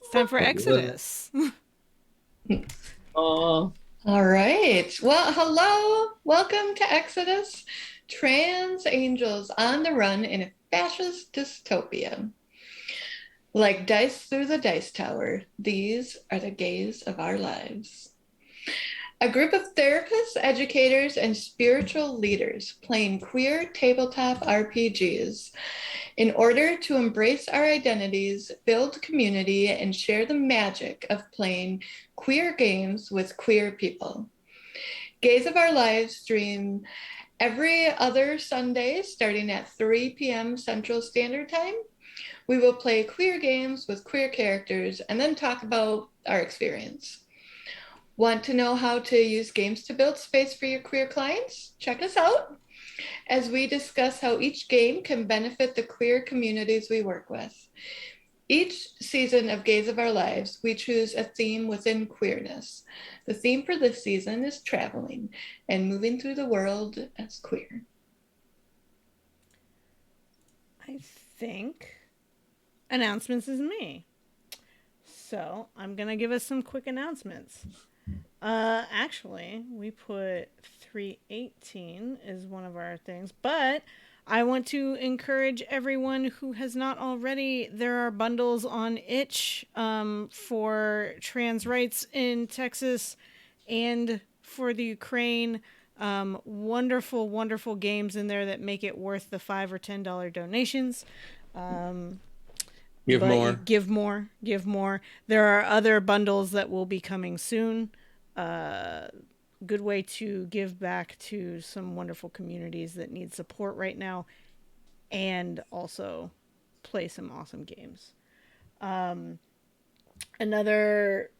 It's time for Exodus. Oh, All right. Well, hello. Welcome to Exodus. Trans angels on the run in a fascist dystopia. Like dice through the dice tower, these are the gays of our lives. A group of therapists, educators, and spiritual leaders playing queer tabletop RPGs in order to embrace our identities, build community, and share the magic of playing queer games with queer people. Gays of Our Lives stream every other Sunday starting at 3 p.m. Central Standard Time. We will play queer games with queer characters and then talk about our experience. Want to know how to use games to build space for your queer clients? Check us out as we discuss how each game can benefit the queer communities we work with. Each season of Gays of Our Lives, we choose a theme within queerness. The theme for this season is traveling and moving through the world as queer. I think announcements is me. So I'm going to give us some quick announcements. Actually, we put 318 is one of our things, but I want to encourage everyone who has not already. There are bundles on itch for trans rights in Texas and for the Ukraine. Wonderful, wonderful games in there that make it worth the $5 or $10 donations. Give But more. give more, give more. There are other bundles that will be coming soon. Good way to give back to some wonderful communities that need support right now, and also play some awesome games. Another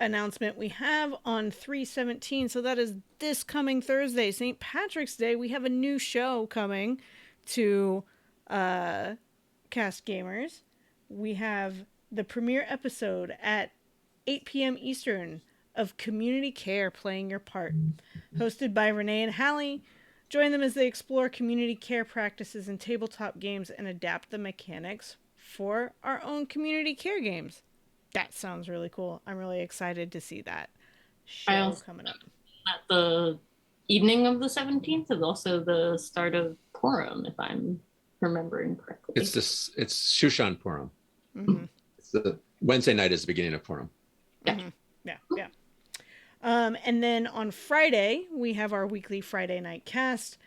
announcement we have on 317, so that is this coming Thursday, St. Patrick's Day. We have a new show coming to Cast Gamers. We have the premiere episode at 8 p.m. Eastern of Community Care Playing Your Part, hosted by Renee and Hallie. Join them as they explore community care practices in tabletop games and adapt the mechanics for our own community care games. That sounds really cool. I'm really excited to see that I show also coming up. at the evening of the 17th is also the start of Purim, if I'm remembering correctly. It's Shushan Purim. Mm-hmm. It's the Wednesday night is the beginning of Purim. Mm-hmm. Yeah. And then on Friday, we have our weekly Friday night cast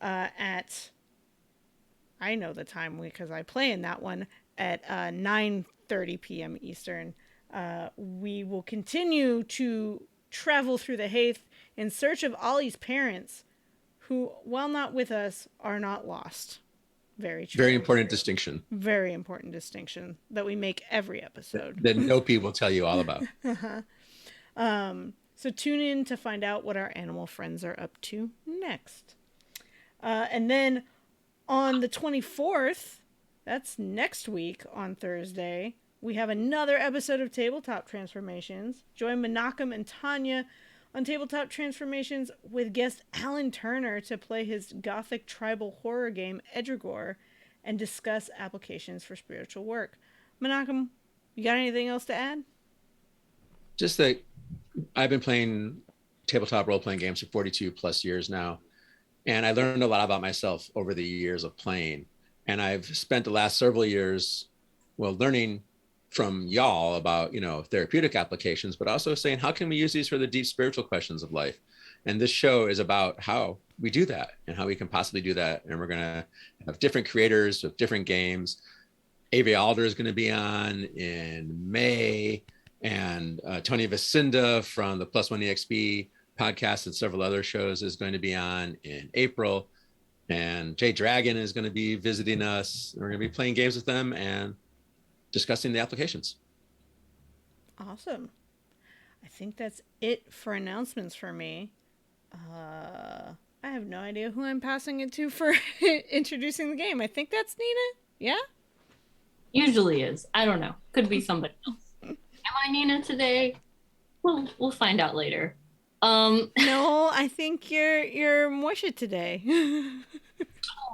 at, I know the time because I play in that one, at 9:30 p.m. Eastern. We will continue to travel through the Haith in search of Ollie's parents, who, while not with us, are not lost. Very true. Very important distinction Very important distinction that we make every episode. that Nopi will tell you all about. So tune in to find out what our animal friends are up to next. And then on the 24th, that's next week on Thursday, we have another episode of Tabletop Transformations. Join Menachem and Tanya on Tabletop Transformations with guest Alan Turner to play his gothic tribal horror game Edrigor and discuss applications for spiritual work. Menachem, you got anything else to add? Just that I've been playing tabletop role-playing games for 42 plus years now, and I learned a lot about myself over the years of playing. And I've spent the last several years, learning from y'all about, therapeutic applications, but also saying, how can we use these for the deep spiritual questions of life? And this show is about how we do that and how we can possibly do that. And we're going to have different creators with different games. Ava Alder is going to be on in May, and Tony Vacinda from the Plus One EXP podcast and several other shows is going to be on in April. And Jay Dragon is going to be visiting us. We're going to be playing games with them and discussing the applications. Awesome. I think that's it for announcements for me. I have no idea who I'm passing it to for introducing the game. I think that's Nina. Yeah? Usually is. I don't know. Could be somebody else. Am I Nina today? We'll find out later. No, I think you're Moisha today.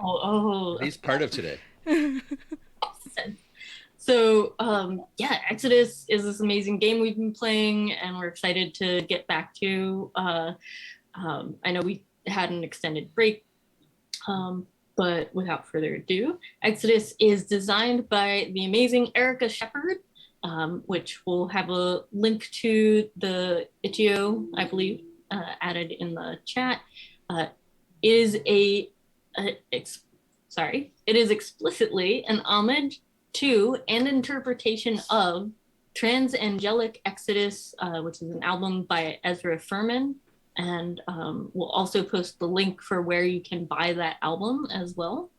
Oh. He's part of today. So yeah, Exodus is this amazing game we've been playing, and we're excited to get back to. I know we had an extended break, but without further ado, Exodus is designed by the amazing Erica Shepard, which we'll have a link to the itch.io, I believe, added in the chat. It is explicitly an homage to and interpretation of Transangelic Exodus, which is an album by Ezra Furman. And we'll also post the link for where you can buy that album as well.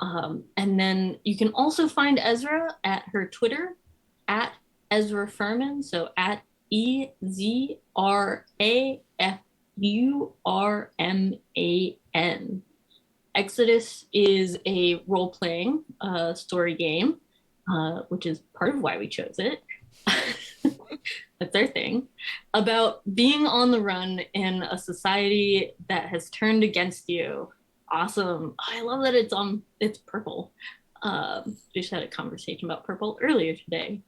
And then you can also find Ezra at her Twitter, at Ezra Furman, so at EZRAFURMAN. Exodus is a role-playing story game, which is part of why we chose it. That's our thing, about being on the run in a society that has turned against you. Awesome. I love that it's purple. We just had a conversation about purple earlier today.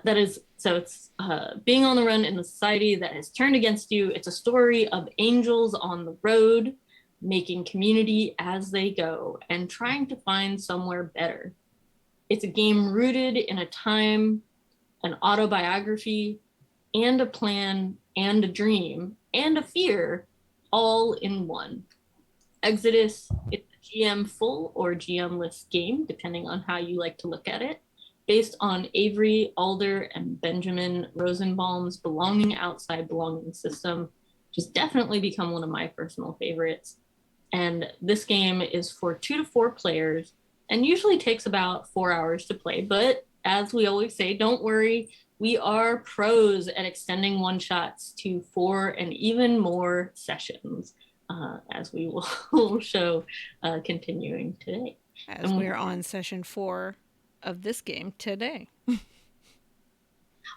It's being on the run in a society that has turned against you. It's a story of angels on the road, making community as they go and trying to find somewhere better. It's a game rooted in a time, an autobiography, and a plan, and a dream, and a fear, all in one. Exodus is a GM full or GM-less game, depending on how you like to look at it, based on Avery Alder and Benjamin Rosenbaum's Belonging Outside Belonging system, which has definitely become one of my personal favorites. And this game is for 2 to 4 players and usually takes about 4 hours to play. But as we always say, don't worry, we are pros at extending one-shots to 4 and even more sessions, as we will show continuing today. As we're on session 4 of this game today.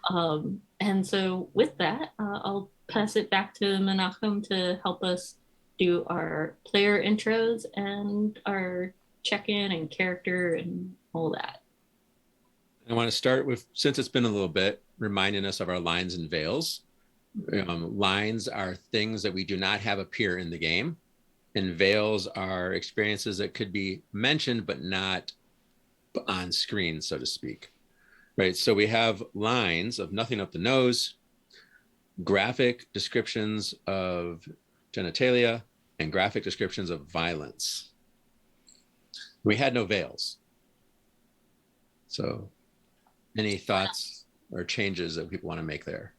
And so with that, I'll pass it back to Menachem to help us do our player intros and our check-in and character and all that. I want to start with, since it's been a little bit, reminding us of our lines and veils. Lines are things that we do not have appear in the game, and veils are experiences that could be mentioned but not on screen, so to speak. Right, so we have lines of nothing up the nose, graphic descriptions of genitalia, and graphic descriptions of violence. We had no veils. So any thoughts or changes that people want to make there?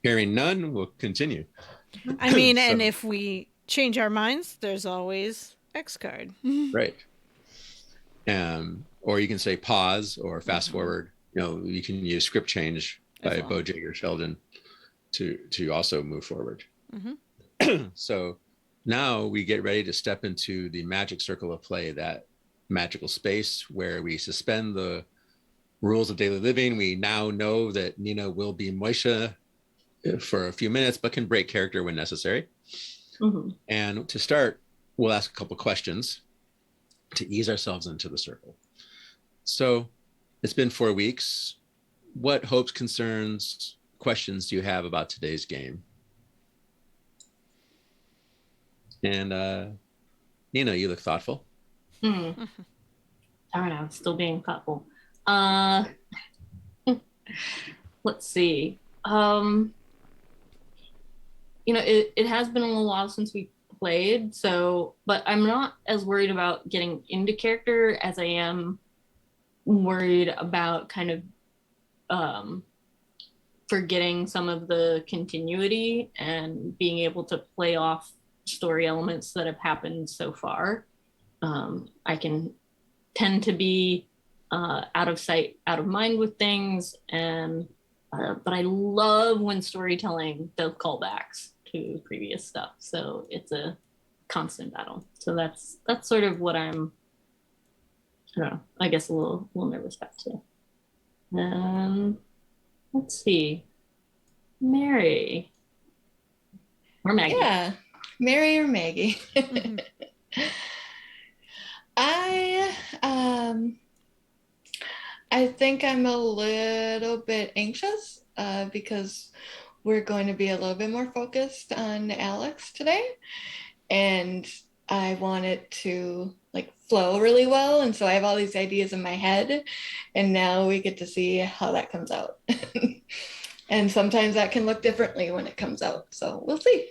Hearing none, we'll continue. I mean, and if we change our minds, there's always X card. Right. Or you can say pause or fast forward. You know, you can use script change by Bo Jager Sheldon to also move forward. So now we get ready to step into the magic circle of play, that magical space where we suspend the rules of daily living. We now know that Nina will be Moisha for a few minutes, but can break character when necessary. And to start, we'll ask a couple questions to ease ourselves into the circle. So it's been 4 weeks. What hopes, concerns, questions do you have about today's game? And Nina, you look thoughtful. Darn, I'm still being thoughtful. Let's see. You know, it has been a little while since we played, but I'm not as worried about getting into character as I am worried about kind of forgetting some of the continuity and being able to play off story elements that have happened so far. I can tend to be out of sight, out of mind with things, and but I love when storytelling does callbacks to previous stuff. So it's a constant battle. So that's sort of what I'm, I don't know, I guess a little nervous about too. Let's see, Mary or Maggie. Yeah, Mary or Maggie. I um I think I'm a little bit anxious because we're going to be a little bit more focused on Alex today, and I want it to like flow really well. And so I have all these ideas in my head, and now we get to see how that comes out. And sometimes that can look differently when it comes out. So we'll see.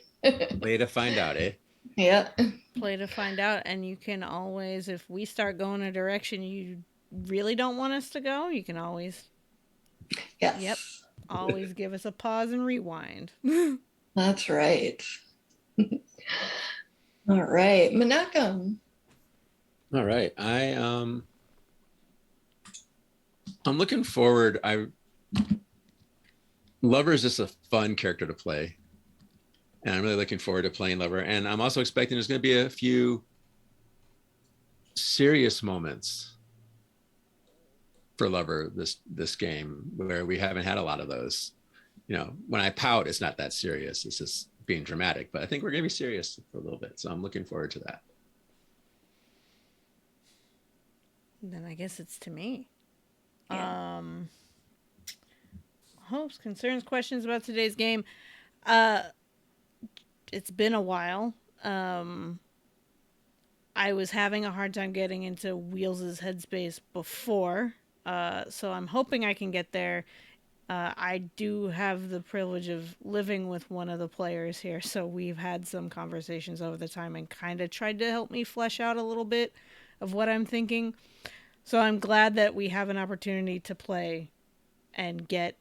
Way to find out, eh? Yeah. Play to find out, and you can always, if we start going a direction you really don't want us to go, you can always, Yes. yep, always give us a pause and rewind. That's right. All right. Menachem. All right. I'm looking forward. Lover is just a fun character to play. And I'm really looking forward to playing Lover. And I'm also expecting there's going to be a few serious moments for Lover this game where we haven't had a lot of those. You know, when I pout, it's not that serious. It's just being dramatic. But I think we're going to be serious for a little bit. So I'm looking forward to that. Then I guess it's to me. Yeah. Hopes, concerns, questions about today's game. It's been a while. I was having a hard time getting into Wheels' headspace before, so I'm hoping I can get there. I do have the privilege of living with one of the players here, so we've had some conversations over the time and kind of tried to help me flesh out a little bit of what I'm thinking. So I'm glad that we have an opportunity to play and get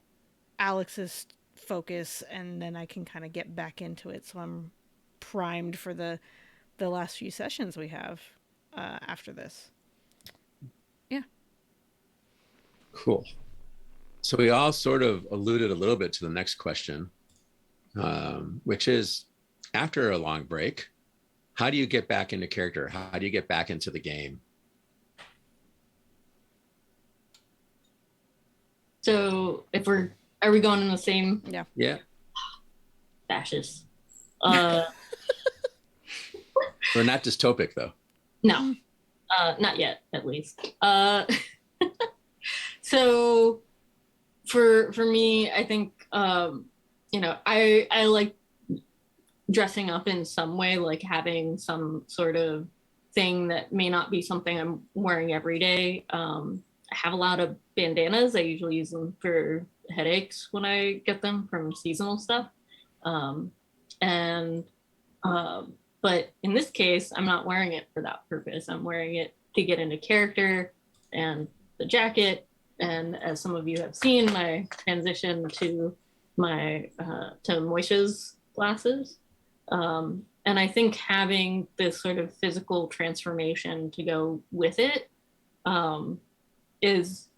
Alex's focus, and then I can kind of get back into it. So I'm primed for the last few sessions we have after this. Yeah. Cool. So we all sort of alluded a little bit to the next question, which is, after a long break, how do you get back into character? How do you get back into the game? So are we going in the same? Yeah. Fascist. We're not dystopic though. No, not yet, at least. So for me, I think I like dressing up in some way, like having some sort of thing that may not be something I'm wearing every day. I have a lot of bandanas. I usually use them for headaches when I get them from seasonal stuff. But in this case, I'm not wearing it for that purpose. I'm wearing it to get into character, and the jacket. And as some of you have seen, my transition to my to Moisha's glasses. And I think having this sort of physical transformation to go with it is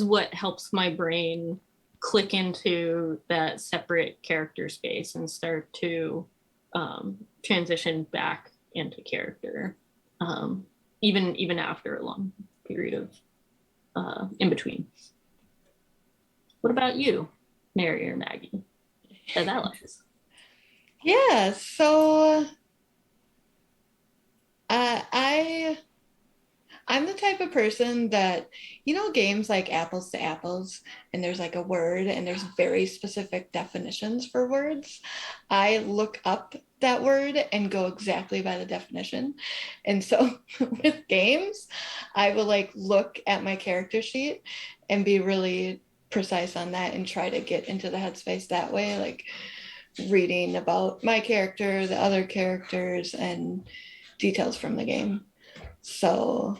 what helps my brain click into that separate character space and start to transition back into character, even after a long period of in between. What about you, Mary or Maggie, as Alex? Yeah, so I'm the type of person that, games like Apples to Apples, and there's like a word and there's very specific definitions for words. I look up that word and go exactly by the definition. And so with games, I will like look at my character sheet and be really precise on that and try to get into the headspace that way, like reading about my character, the other characters, and details from the game. So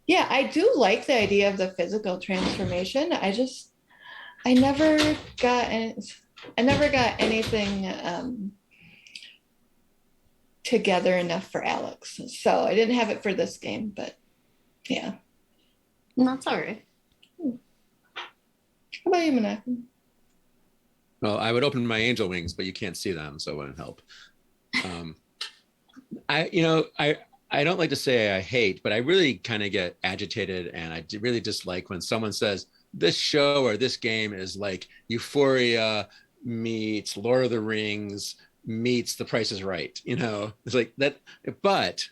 yeah, I do like the idea of the physical transformation. I never got anything together enough for Alex. So I didn't have it for this game, but yeah. That's all right. How about you, Menachem? Well, I would open my angel wings, but you can't see them, so it wouldn't help. I don't like to say I hate, but I really kind of get agitated, and I really dislike when someone says this show or this game is like Euphoria meets Lord of the Rings meets The Price is Right. It's like that. But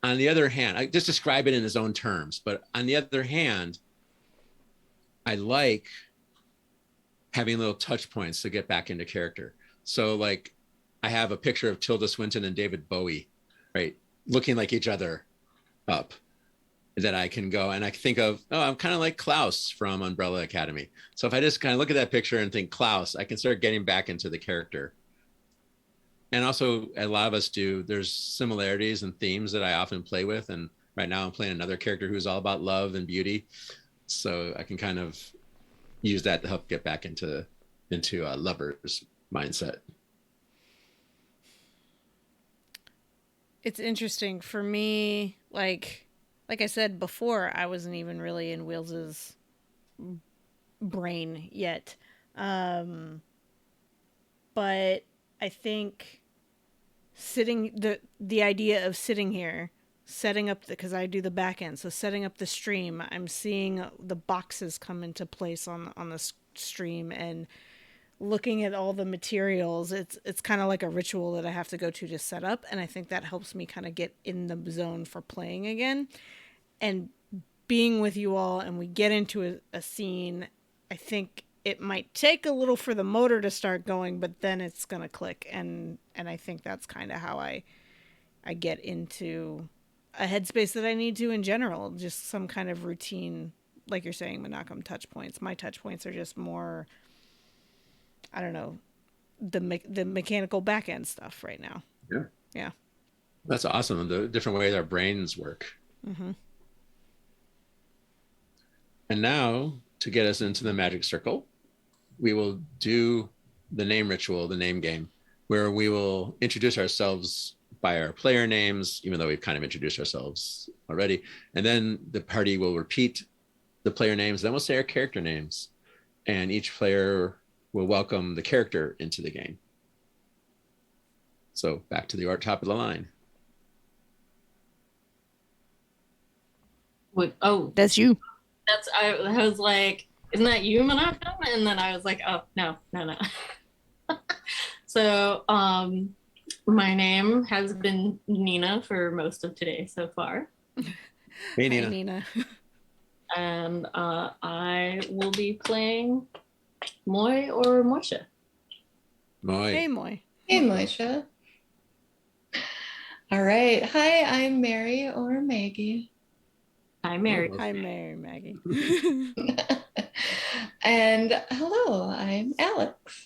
on the other hand, I just describe it in his own terms, but on the other hand, I like having little touch points to get back into character. So like I have a picture of Tilda Swinton and David Bowie, right? Looking like each other up that I can go and I think of, oh, I'm kind of like Klaus from Umbrella Academy. So if I just kind of look at that picture and think Klaus, I can start getting back into the character. And also a lot of us do, there's similarities and themes that I often play with. And right now I'm playing another character who's all about love and beauty. So I can kind of use that to help get back into a lover's mindset. It's interesting for me, like I said before, I wasn't even really in Wills's brain yet. But I think the idea of sitting here, setting up because I do the back end, so setting up the stream, I'm seeing the boxes come into place on the stream and looking at all the materials. It's kind of like a ritual that I have to go to set up, and I think that helps me kind of get in the zone for playing again. And being with you all and we get into a scene, I think it might take a little for the motor to start going, but then it's going to click. And I think that's kind of how I get into a headspace that I need to in general, just some kind of routine, like you're saying, Menachem, touch points. My touch points are just more, I don't know, the mechanical back end stuff right now. Yeah. Yeah. That's awesome. The different ways our brains work. Mm-hmm. And now, to get us into the magic circle, we will do the name ritual, the name game, where we will introduce ourselves by our player names, even though we've kind of introduced ourselves already. And then the party will repeat the player names. Then we'll say our character names. And each player will welcome the character into the game. So back to the top of the line. What? Oh, That's you. I was like, isn't that you, Menachem? And then I was like, oh, no. So, my name has been Nina for most of today so far. Hey, Nina. Hi, Nina. And I will be playing Moy or Moisha. Moy. Hey, Moy. Hey, Moisha. All right. Hi, I'm Mary or Maggie. Hi, Mary. Hi, Mary, Maggie. And hello, I'm Alex.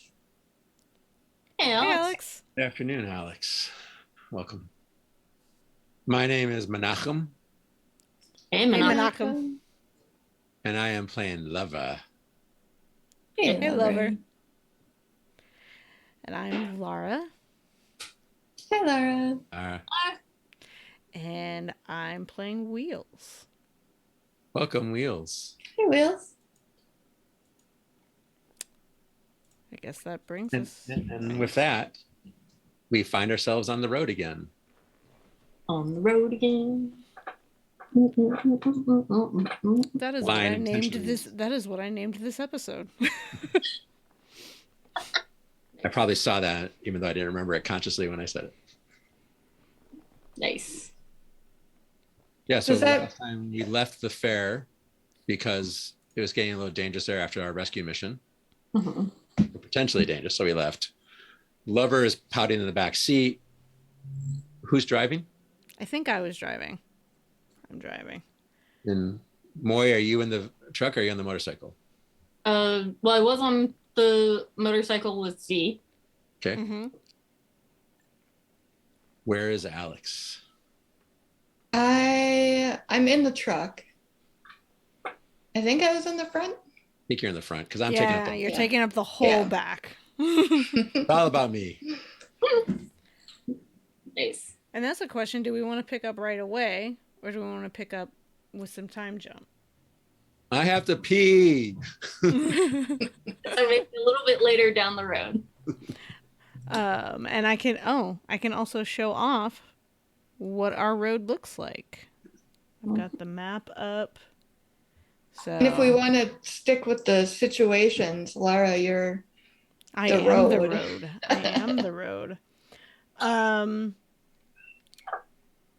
Hey, Hey, Alex. Alex. Good afternoon, Alex. Welcome. My name is Menachem, Hey, Hey, Menachem. Menachem. and I am playing Lover. Hey, lover. lover. And I'm Lara. Hi, Laura. And I'm playing Wheels. Welcome, Wheels. Hey, Wheels. I guess that brings And, us and with that, we find ourselves on the road again. On the road again. That is Line what I named intentionally. this. That is what I named this episode. I probably saw that, even though I didn't remember it consciously when I said it. Nice. Yeah, so Does that- last time we left the fair because it was getting a little dangerous there after our rescue mission. Mhm. Potentially dangerous, so we left. Lover is pouting in the back seat. Who's driving? I think I was driving. I'm driving. And Moy, are you in the truck or are you on the motorcycle? Well, I was on the motorcycle with Z. Okay. Mm-hmm. Where is Alex? I'm in the truck. I think I was in the front. I think you're in the front because I'm taking up the You're Yeah. taking up the whole Yeah. back. It's all about me. Nice. And that's a question: do we want to pick up right away, or do we want to pick up with some time jump? I have to pee. So maybe a little bit later down the road. And I can also show off what our road looks like. I've got the map up. So And if we want to stick with the situations, Lara, you're I the am the road. road. I am the road.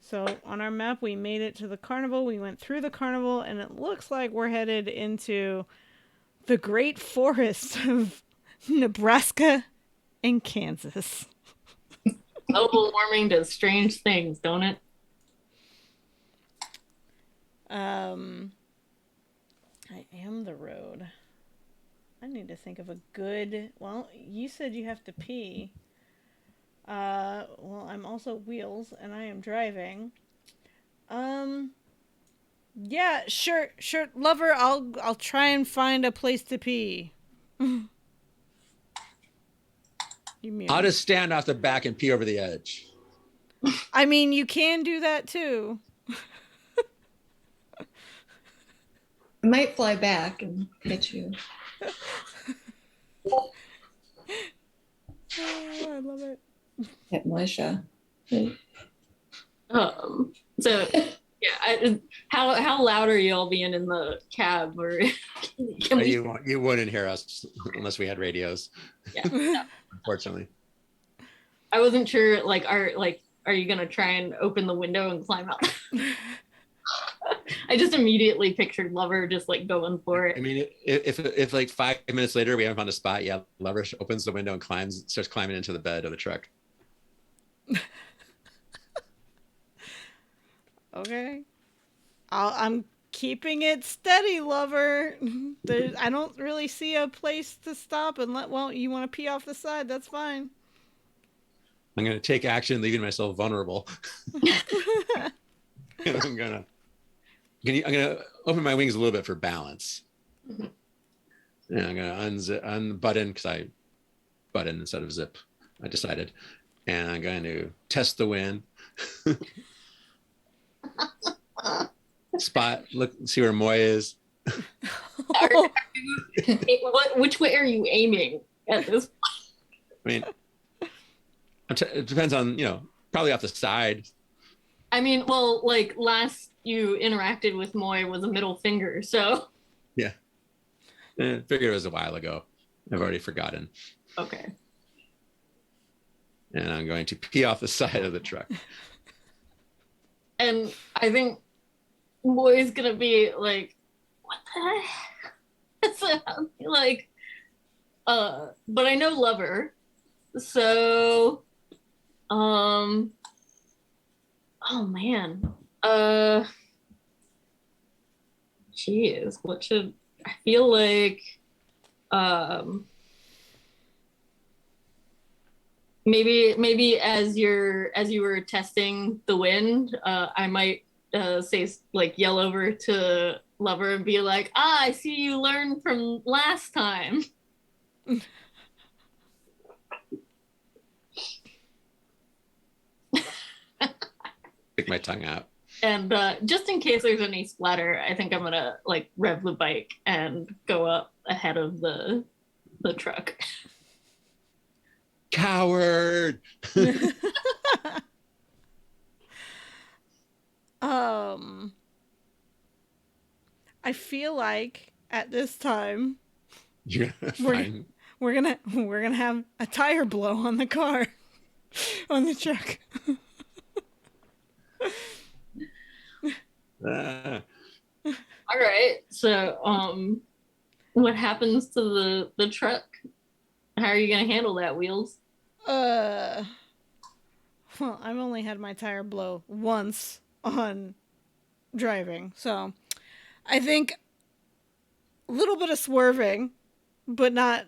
So So on our map, we made it to the carnival. We went through the carnival, and it looks like we're headed into the great forest of Nebraska and Kansas. Global warming does strange things, don't it? I am the road. I need to think of a good. Well, you said you have to pee. Well, I'm also wheels, and I am driving. Yeah, sure, lover. I'll try and find a place to pee. You I'll mute. just stand off the back and pee over the edge. I mean, you can do that too. It might fly back and hit you. Oh, I love it. Hit Moisha. So yeah, how loud are y'all being in the cab, or can we? You wouldn't hear us unless we had radios. Yeah, Unfortunately. I wasn't sure. Like, are you gonna try and open the window and climb out? I just immediately pictured Lover just like going for it. I mean, if like 5 minutes later we haven't found a spot, yeah, Lover opens the window and starts climbing into the bed of the truck. Okay. I'm keeping it steady, lover. I don't really see a place to stop and well, you want to pee off the side, that's fine. I'm going to take action, leaving myself vulnerable. I'm going to open my wings a little bit for balance. And I'm going to unbutton, because I button instead of zip, I decided. And I'm going to test the wind. Spot, look, see where Moy is. Which way are you aiming at this point? I mean, it depends on, probably off the side. I mean, well, like last you interacted with Moy was a middle finger, so. Yeah. I figured it was a while ago. I've already forgotten. Okay. And I'm going to pee off the side of the truck. And I think Moy's gonna be like, what the heck? So, like, but I know Lover, so, oh man, geez, what should I feel like? Maybe as you were testing the wind, I might say, like, yell over to Lover and be like, I see you learned from last time. Stick my tongue out. And just in case there's any splatter, I think I'm gonna like rev the bike and go up ahead of the truck. Coward. I feel like at this time You're fine. we're gonna have a tire blow on the car, on the truck. All right. So, what happens to the truck? How are you gonna handle that, Wheels? Well, I've only had my tire blow once on driving, so I think a little bit of swerving, but not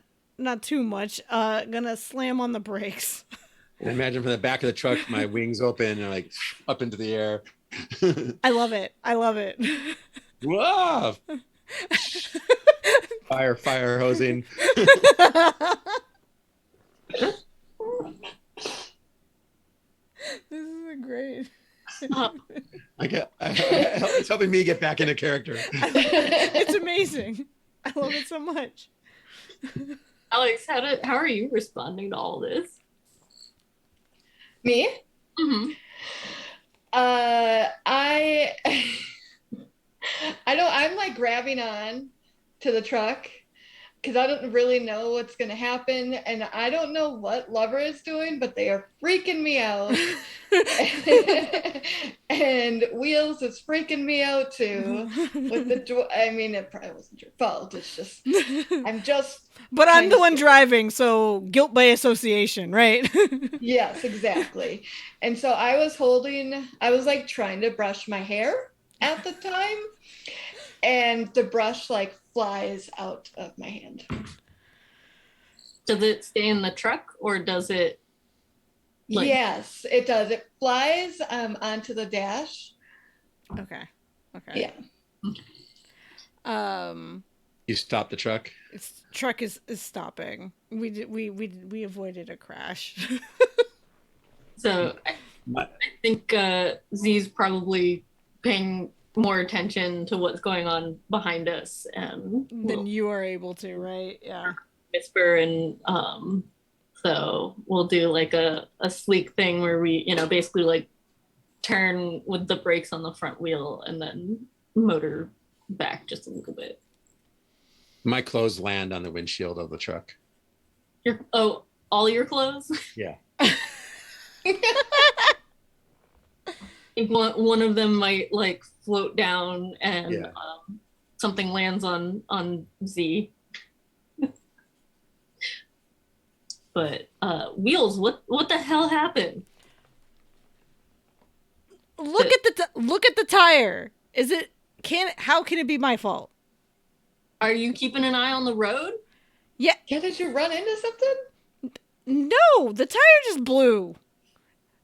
too much. Gonna slam on the brakes. And imagine from the back of the truck, my wings open and like up into the air. I love it. Whoa! Fire hosing. This is great. It's helping me get back into character. It's amazing. I love it so much. Alex, how are you responding to all this? Me? Mm-hmm. I'm like grabbing on to the truck. because I don't really know what's going to happen. And I don't know what Lover is doing, but they are freaking me out. And Wheels is freaking me out too. With the I mean, it probably wasn't your fault. It's just, I'm just. But I'm the one scared. driving, so guilt by association, right? Yes, exactly. And so I was like trying to brush my hair at the time, and the brush like flies out of my hand. Does it stay in the truck or does it? Like... Yes, it does. It flies onto the dash. Okay. Okay. Yeah. You stop the truck. Truck is stopping. We avoided a crash. So I think Z's probably paying more attention to what's going on behind us, and Then you are able to, right? Yeah. whisper, and so we'll do like a sleek thing where we, basically like turn with the brakes on the front wheel and then motor back just a little bit. My clothes land on the windshield of the truck. All your clothes? Yeah. I think one of them might like float down and something lands on Z. But Wheels, what the hell happened? Look at the tire. How can it be my fault? Are you keeping an eye on the road? Yeah. Yeah, did you run into something? No, the tire just blew.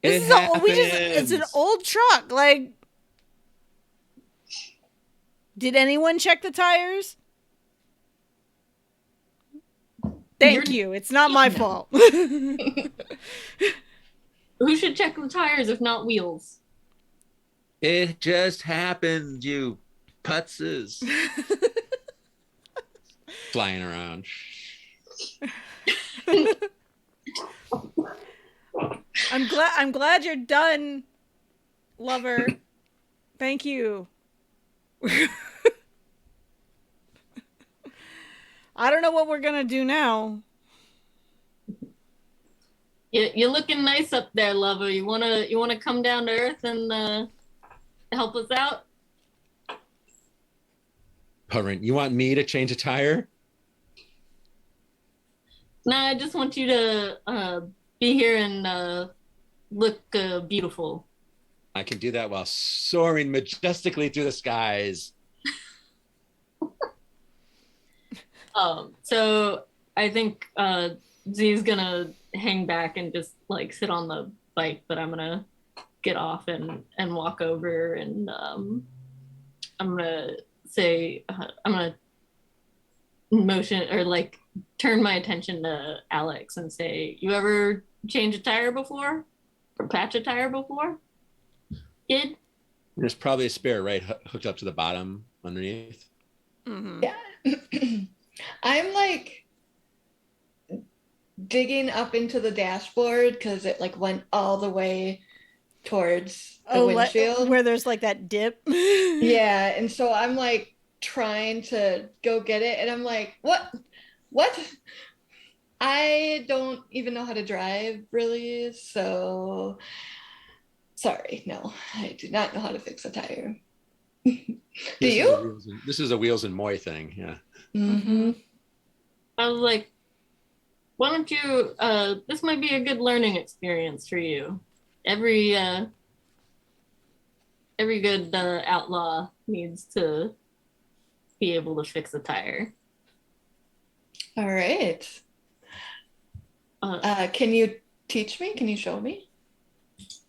It's an old truck. Like, did anyone check the tires? Thank you. It's not my fault. Who should check the tires if not Wheels? It just happened, you putzes. Flying around. I'm glad you're done, Lover. Thank you. I don't know what we're gonna do now. You're looking nice up there, Lover. You wanna come down to earth and help us out? Parent, you want me to change a tire? Nah, I just want you to be here and look beautiful. I can do that while soaring majestically through the skies. So I think Z's gonna hang back and just like sit on the bike, but I'm gonna get off and walk over, and I'm gonna say I'm gonna motion or like turn my attention to Alex and say, "You ever change a tire before, or patch a tire before, kid?" There's probably a spare right hooked up to the bottom underneath. Mm-hmm. Yeah. I'm like digging up into the dashboard because it like went all the way towards the windshield. Where there's like that dip. Yeah, and so I'm like trying to go get it, and I'm like, what? I don't even know how to drive really, so sorry, no, I do not know how to fix a tire. Do you? This is a Wheels and Moy thing, yeah. Mm-hmm. I was like, why don't you, this might be a good learning experience for you. Every good outlaw needs to be able to fix a tire. All right. Can you teach me? Can you show me?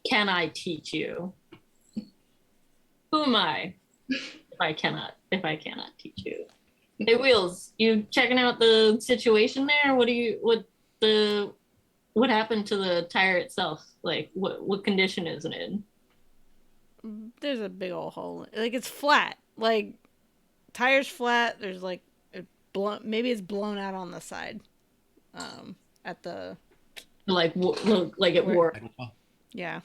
Can I teach you? Who am I if I cannot teach you? Hey Wheels, you checking out the situation there? What happened to the tire itself? Like what condition is it in? There's a big old hole. Like, it's flat. Like, tire's flat. There's like maybe it's blown out on the side. At the like it wore. Yeah,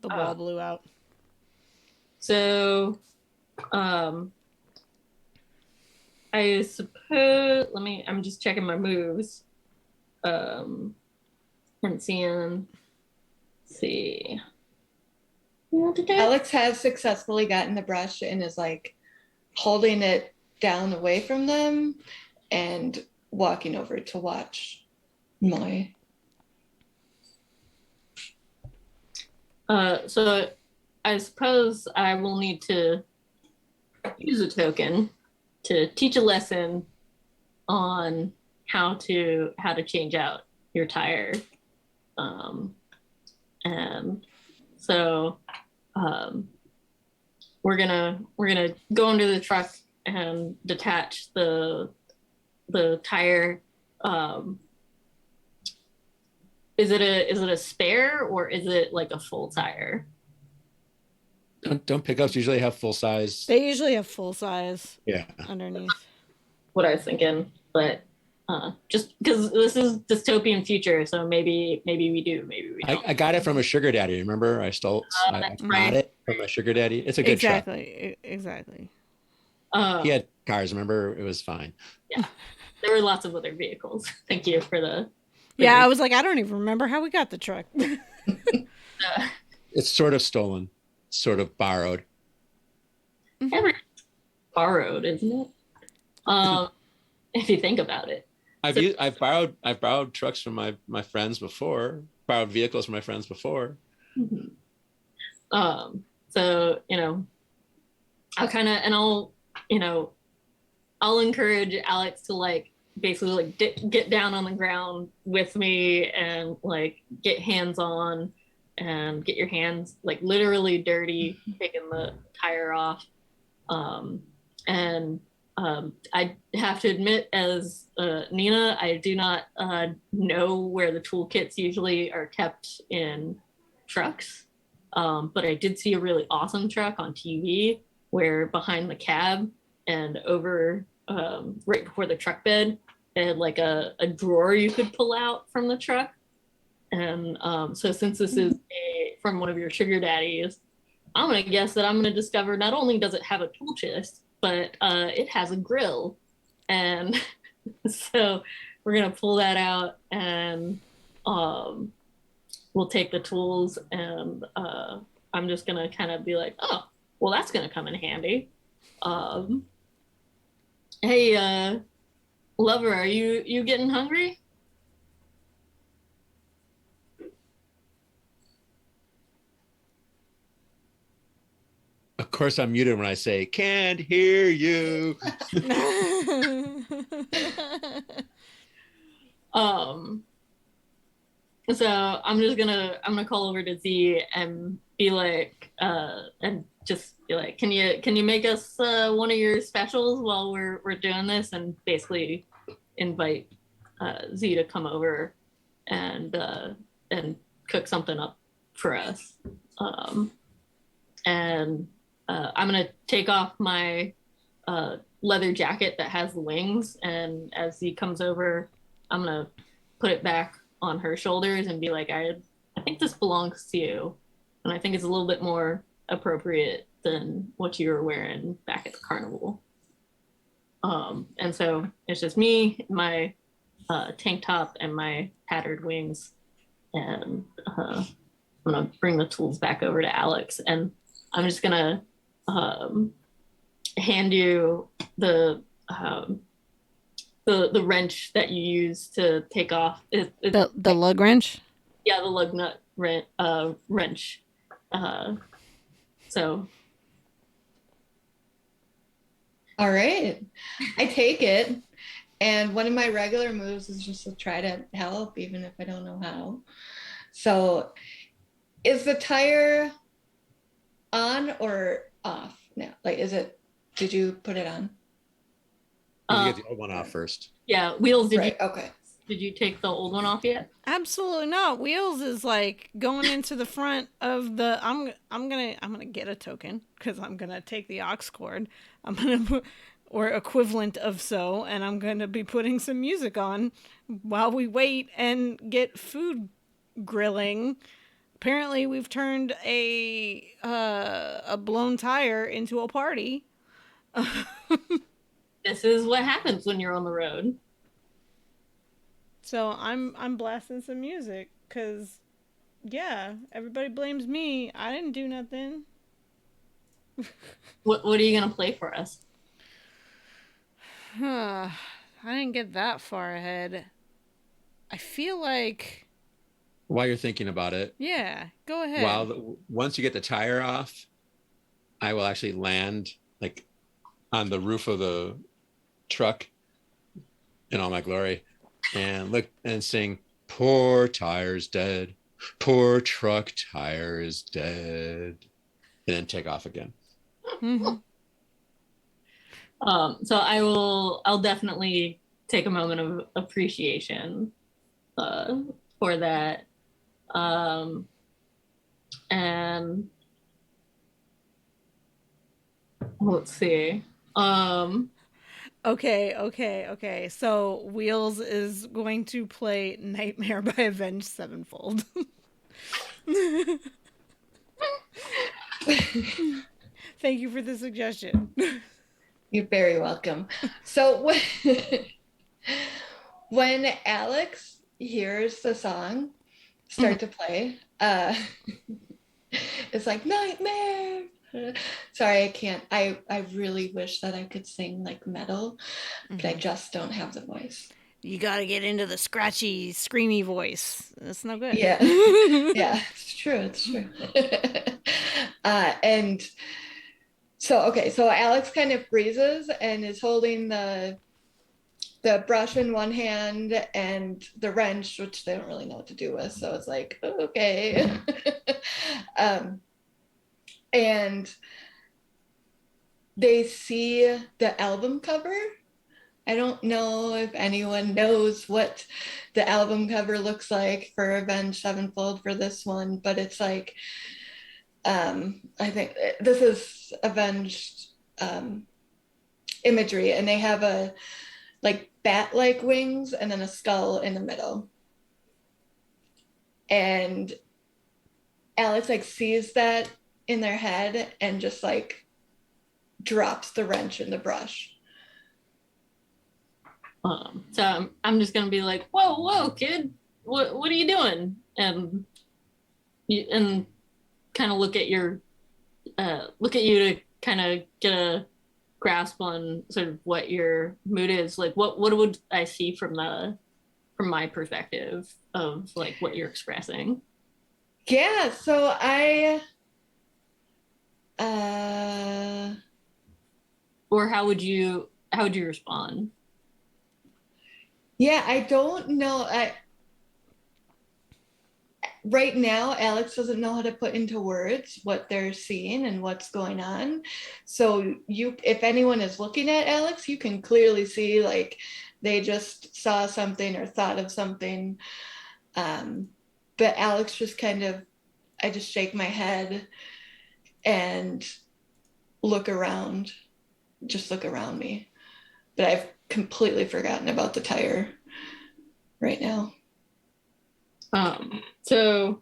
the wall blew out. I suppose. I'm just checking my moves. And seeing. Let's see. Alex has successfully gotten the brush and is like holding it down away from them and walking over to watch Molly. So I suppose I will need to use a token to teach a lesson on how to change out your tire. And so we're gonna go into the truck and detach the tire. Is it a spare or is it like a full tire? Don't pickups usually have full size? They usually have full size. Yeah. Underneath. What I was thinking, but just because this is dystopian future, so maybe we do, maybe we don't. I got it from a sugar daddy. Remember, I got it from a sugar daddy. It's a good truck. Exactly. He had cars. Remember, it was fine. Yeah, there were lots of other vehicles. Thank you for the. Yeah, I was like, I don't even remember how we got the truck. It's sort of stolen, sort of borrowed. Borrowed, isn't it? If you think about it. I've borrowed trucks from my friends before. Borrowed vehicles from my friends before. Mm-hmm. So I'll encourage Alex to like basically like get down on the ground with me and like get hands on and get your hands like literally dirty, taking the tire off. I have to admit, as Nina, I do not know where the toolkits usually are kept in trucks. But I did see a really awesome truck on TV where behind the cab and over right before the truck bed, they had like a drawer you could pull out from the truck. And so since this is from one of your sugar daddies, I'm going to guess that I'm going to discover not only does it have a tool chest, but it has a grill. And so we're going to pull that out and we'll take the tools and I'm just going to kind of be like, oh, well, that's going to come in handy. Hey, lover, are you getting hungry? Of course, I'm muted when I say "can't hear you." So I'm gonna call over to Z and be like, and just be like, can you make us one of your specials while we're doing this, and basically invite Z to come over and cook something up for us. And I'm gonna take off my leather jacket that has the wings, and as Z comes over, I'm gonna put it back on her shoulders and be like, I think this belongs to you, and I think it's a little bit more appropriate than what you were wearing back at the carnival. And so it's just me, my tank top, and my tattered wings, and I'm gonna bring the tools back over to Alex, and I'm just gonna hand you the wrench that you use to take off the lug wrench. Yeah, the lug nut wrench. So. All right, I take it, and one of my regular moves is just to try to help, even if I don't know how. So, is the tire on or off now? Like, did you put it on? You get the old one off first. Yeah, Wheels, okay. Did you take the old one off yet? Absolutely not. Wheels is like going into the front of the. I'm gonna get a token because I'm gonna take the aux cord. I'm gonna put, or equivalent of so, and I'm gonna be putting some music on while we wait and get food grilling. Apparently, we've turned a blown tire into a party. This is what happens when you're on the road. So I'm blasting some music because, yeah, everybody blames me. I didn't do nothing. What are you gonna play for us? I didn't get that far ahead. I feel like, While you're thinking about it, yeah, go ahead. once you get the tire off, I will actually land like on the roof of the truck in all my glory and look and sing, "Poor tire's dead. Poor truck tire is dead." And then take off again. So I'll definitely take a moment of appreciation for that. And let's see. Okay. So Wheels is going to play Nightmare by Avenged Sevenfold. Thank you for the suggestion. You're very welcome. So when Alex hears the song start to play, it's like nightmare. Sorry, I can't. I really wish that I could sing like metal, but I just don't have the voice. You gotta get into the scratchy, screamy voice. That's no good. Yeah, yeah, it's true. It's true. And so Alex kind of freezes and is holding the brush in one hand and the wrench, which they don't really know what to do with. So it's like, okay. And they see the album cover. I don't know if anyone knows what the album cover looks like for Avenged Sevenfold for this one, but it's like, I think this is Avenged imagery, and they have a like bat-like wings and then a skull in the middle. And Alex like sees that in their head and just like drops the wrench in the brush. So I'm just gonna be like, whoa, kid, what are you doing? And kind of look at you to kind of get a grasp on sort of what your mood is. Like, what would I see from my perspective of like what you're expressing? Yeah, so or how would you respond? Yeah, I don't know. Right now, Alex doesn't know how to put into words what they're seeing and what's going on. So if anyone is looking at Alex, you can clearly see like they just saw something or thought of something. But Alex just I just shake my head and look around me. But I've completely forgotten about the tire right now. So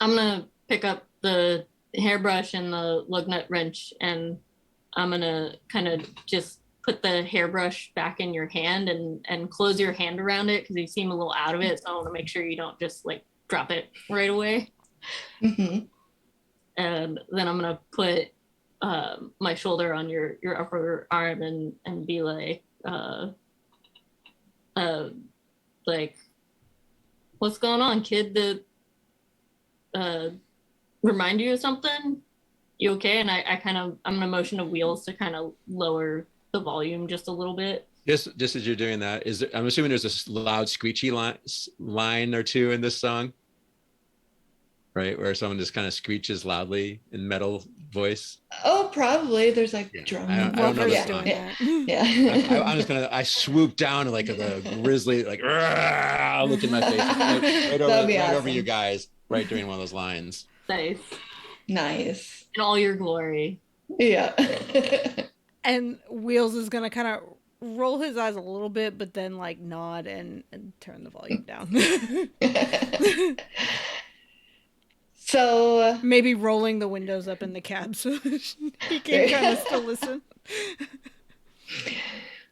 I'm gonna pick up the hairbrush and the lug nut wrench, and I'm gonna kind of just put the hairbrush back in your hand and close your hand around it because you seem a little out of it. So I want to make sure you don't just like drop it right away. Mm-hmm. And then I'm gonna put my shoulder on your upper arm and be like, like, what's going on, kid? Remind you of something? You okay? And I'm gonna motion to Wheels to kind of lower the volume just a little bit. Just as you're doing that, I'm assuming there's a loud screechy line or two in this song, right? Where someone just kind of screeches loudly in metal voice. Oh, probably. There's like drum. I don't know the song. Yeah. I'm just I swoop down like the grizzly, like look in my face, right over you guys, right during one of those lines. Nice. In all your glory. Yeah. And Wheels is gonna kind of roll his eyes a little bit, but then like nod and turn the volume down. So maybe rolling the windows up in the cab so he can kind of still listen.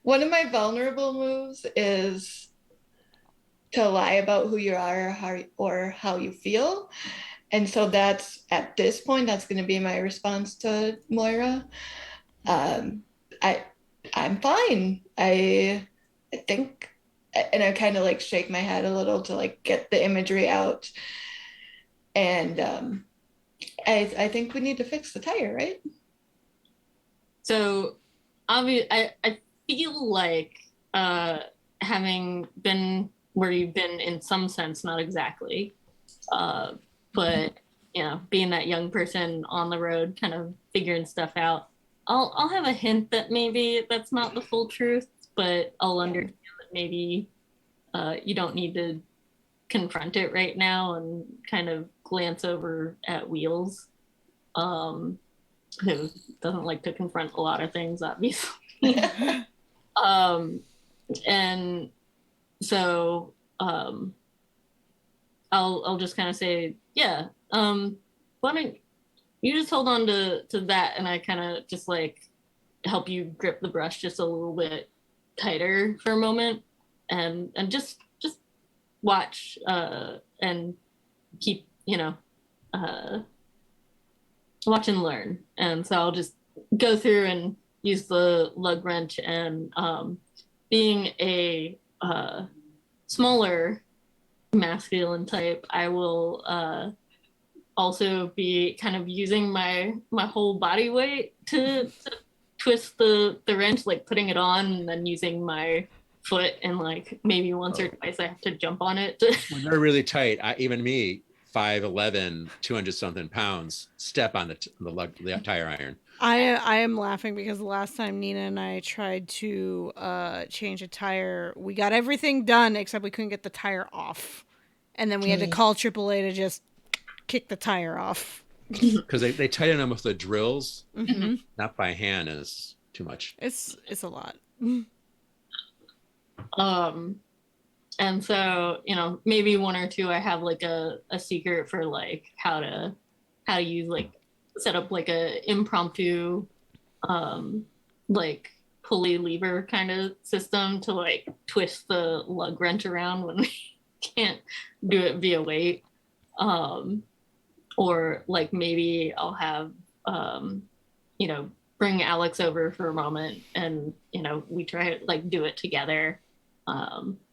One of my vulnerable moves is to lie about who you are or how you feel. And so that's, at this point, that's going to be my response to Moira. Um, I, I'm fine. I think, and I kind of like shake my head a little to like get the imagery out. And I think we need to fix the tire, right? So I feel like having been where you've been in some sense, not exactly, but you know, being that young person on the road, kind of figuring stuff out. I'll have a hint that maybe that's not the full truth, but I'll understand that maybe you don't need to confront it right now and kind of glance over at Wheels, who doesn't like to confront a lot of things, obviously. um, and so I'll just kind of say, yeah, why don't you just hold on to that, and I kind of just like help you grip the brush just a little bit tighter for a moment, and just watch and keep, you know, watch and learn. And so I'll just go through and use the lug wrench, and being a smaller masculine type, I will also be kind of using my whole body weight to twist the wrench, like putting it on and then using my foot, and like maybe once or twice I have to jump on it. When they're really tight, even me, 5'11", 200 something pounds, step on the tire iron. I am laughing because the last time Nina and I tried to change a tire, we got everything done except we couldn't get the tire off, and then we had to call AAA to just kick the tire off. Because they tighten them with the drills, Mm-hmm. not by hand, is too much. It's a lot. And so, you know, maybe one or two I have like a secret for like how to use, like set up like a impromptu like pulley lever kind of system to like twist the lug wrench around when we can't do it via weight. Or like maybe I'll have you know, bring Alex over for a moment, and you know, we try to like do it together.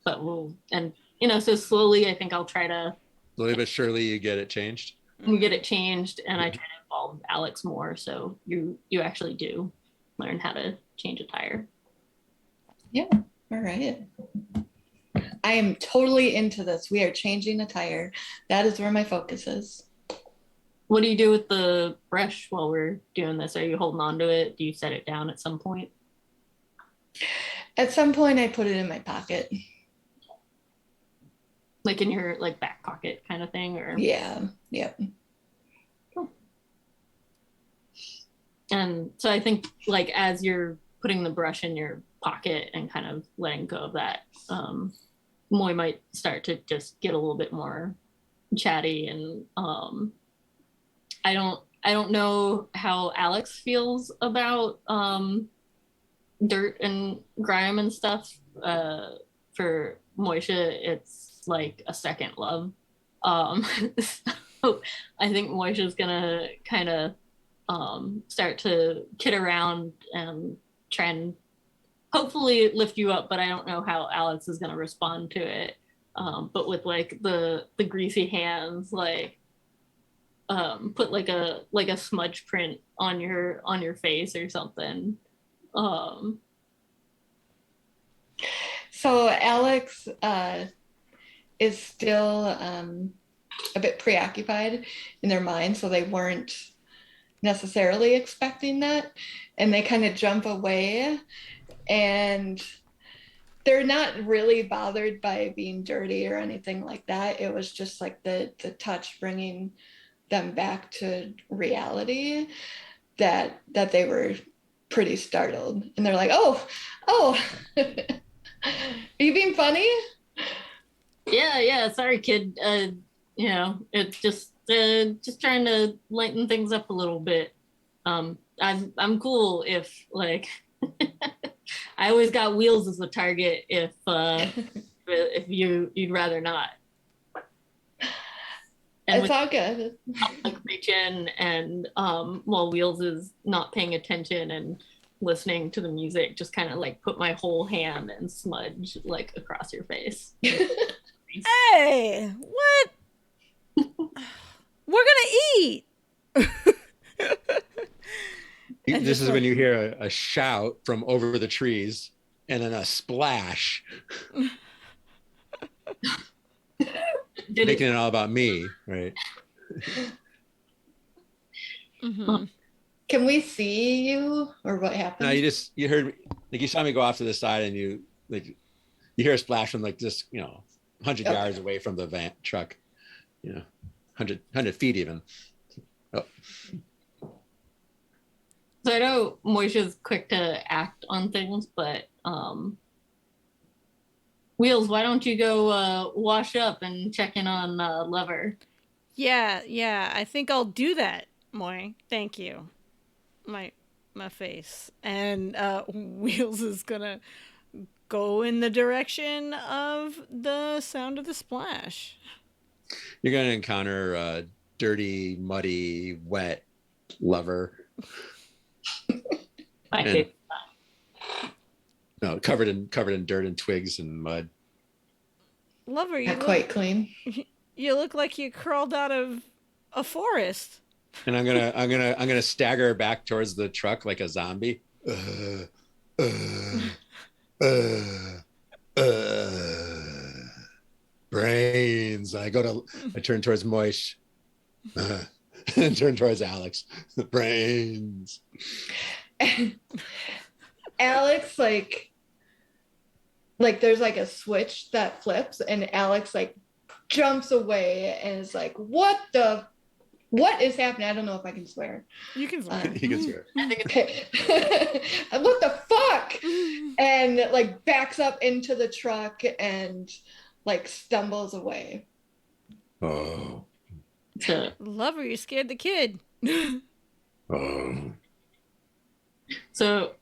But we'll, and you know, so slowly I think I'll try to Slowly but surely you get it changed. get it changed, and I try to involve Alex more, so you actually do learn how to change a tire. Yeah, all right. I am totally into this. We are changing a tire. That is where my focus is. What do you do with the brush while we're doing this? Are you holding on to it? Do you set it down at some point? At some point, I put it in my pocket. Like in your like back pocket kind of thing, or yeah. Cool. And so I think like as you're putting the brush in your pocket and kind of letting go of that, Moy might start to just get a little bit more chatty, and I don't know how Alex feels about dirt and grime and stuff. For Moisha, it's like a second love. So I think Moisha's gonna kind of start to kid around and try and hopefully lift you up, but I don't know how Alex is gonna respond to it. But with like the greasy hands, like put like a smudge print on your face or something. So Alex is still a bit preoccupied in their mind, so they weren't necessarily expecting that, and they kind of jump away, and they're not really bothered by being dirty or anything like that. It was just like the touch bringing them back to reality that they were pretty startled, and they're like, oh are you being funny? Yeah, sorry kid, you know, it's just trying to lighten things up a little bit. I'm cool if like I always got Wheels as a target if you'd rather not. And It's all good. I'll, like, reach in and while Wheels is not paying attention and listening to the music, just kind of like put my whole hand and smudge like across your face. Hey, what? We're gonna eat. And This just is like- when you hear a shout from over the trees and then a splash, Did making it? it all about me, right? Mhm. Can we see you or what happened? No, you heard me, like you saw me go off to the side, and you hear a splash from like this, 100 Okay. yards away from the truck, 100 feet even. Oh, So I know Moisha's quick to act on things, but Wheels, why don't you go wash up and check in on Lover? Yeah, I think I'll do that, Moy. Thank you. My face. And Wheels is gonna go in the direction of the sound of the splash. you're gonna encounter a dirty, muddy, wet Lover. My And- favorite. No, covered in dirt and twigs and mud. Lover, Not quite clean. you look like you crawled out of a forest. And I'm gonna stagger back towards the truck like a zombie. Brains. I turn towards Moish. And turn towards Alex. Brains. Alex like there's like a switch that flips and Alex like jumps away and is like, what is happening? I don't know if I can swear. You can swear. He gets here. I think it's Okay. What the fuck? And like backs up into the truck and like stumbles away. Oh. so, Lover, you scared the kid. Oh. so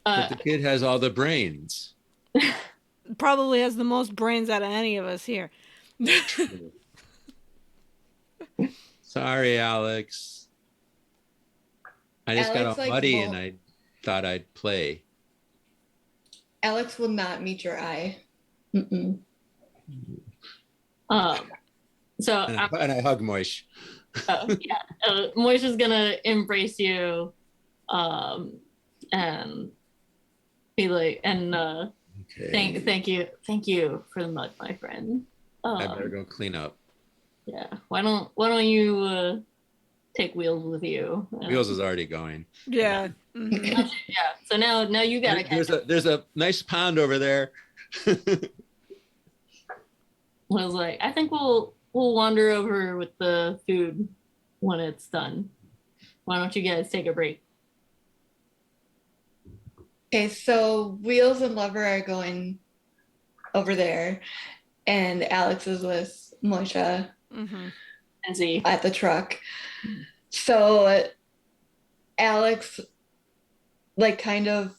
But the kid has all the brains. Probably has the most brains out of any of us here. Sorry, Alex. I just got Alex, all like, muddy won't- and I thought I'd play. Alex will not meet your eye. Mm-mm. so And I hug Moish. Moisha's gonna embrace you and be like, and Okay. thank you for the mud, my friend. I better go clean up. Yeah, why don't you take Wheels with you? Wheels is already going. Yeah. Mhm. Yeah, so now you gotta There's a nice pond over there. was like, I think we'll wander over with the food when it's done. Why don't you guys take a break? Okay, so Wheels and Lover are going over there, and Alex is with Moisha Mhm. And see. at the truck. So Alex like kind of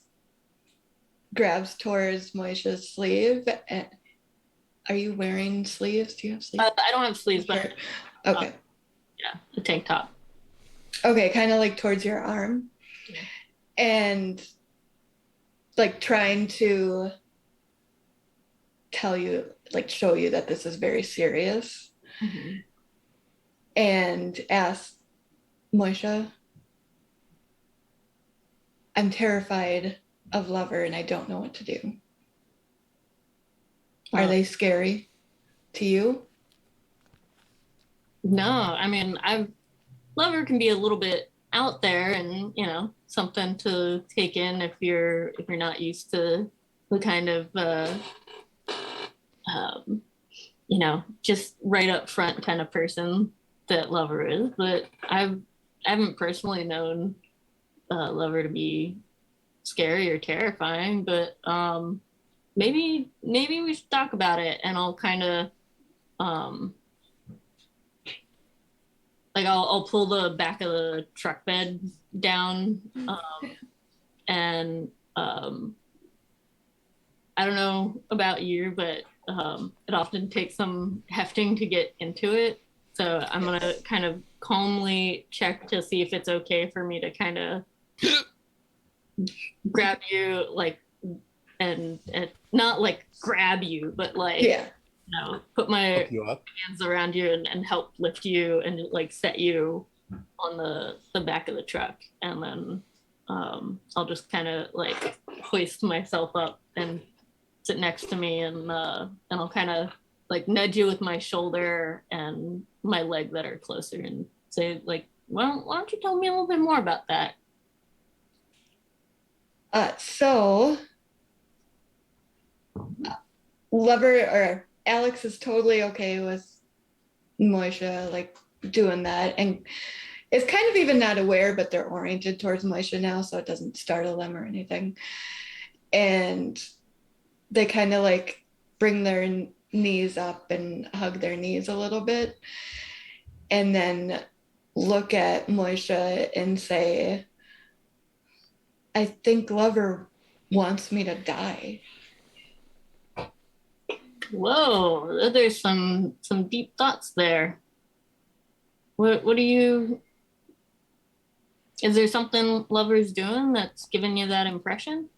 grabs towards Moisha's sleeve. Are you wearing sleeves? Do you have sleeves? I don't have sleeves, but Okay. yeah, a tank top. Okay, kind of like towards your arm. Yeah. And like trying to tell you, like show you that this is very serious. Mm-hmm. And ask Moisha, I'm terrified of Lover and I don't know what to do. Are they scary to you? No, I mean, Lover can be a little bit out there, and something to take in if you're not used to the kind of just right up front kind of person that Lover is. But I haven't personally known Lover to be scary or terrifying. But maybe we should talk about it, and I'll kind of I'll pull the back of the truck bed down and I don't know about you, but it often takes some hefting to get into it. So I'm gonna kind of calmly check to see if it's okay for me to kind of grab you, like, and not like grab you, but like, Yeah. you know, put my Hook you up. hands around you and help lift you and like set you on the back of the truck, and then I'll just kind of like hoist myself up and sit next to me, and I'll kind of like nudge you with my shoulder and my leg that are closer and say like, well, why don't you tell me a little bit more about that? So Lover or Alex is totally okay with Moisha like doing that, and it's kind of even not aware, but they're oriented towards Moisha now, so it doesn't startle them or anything. And they kind of like bring their knees up and hug their knees a little bit, and then look at Moisha and say, I think Lover wants me to die. Whoa, there's some deep thoughts there. What do you? Is there something Lover's doing that's giving you that impression?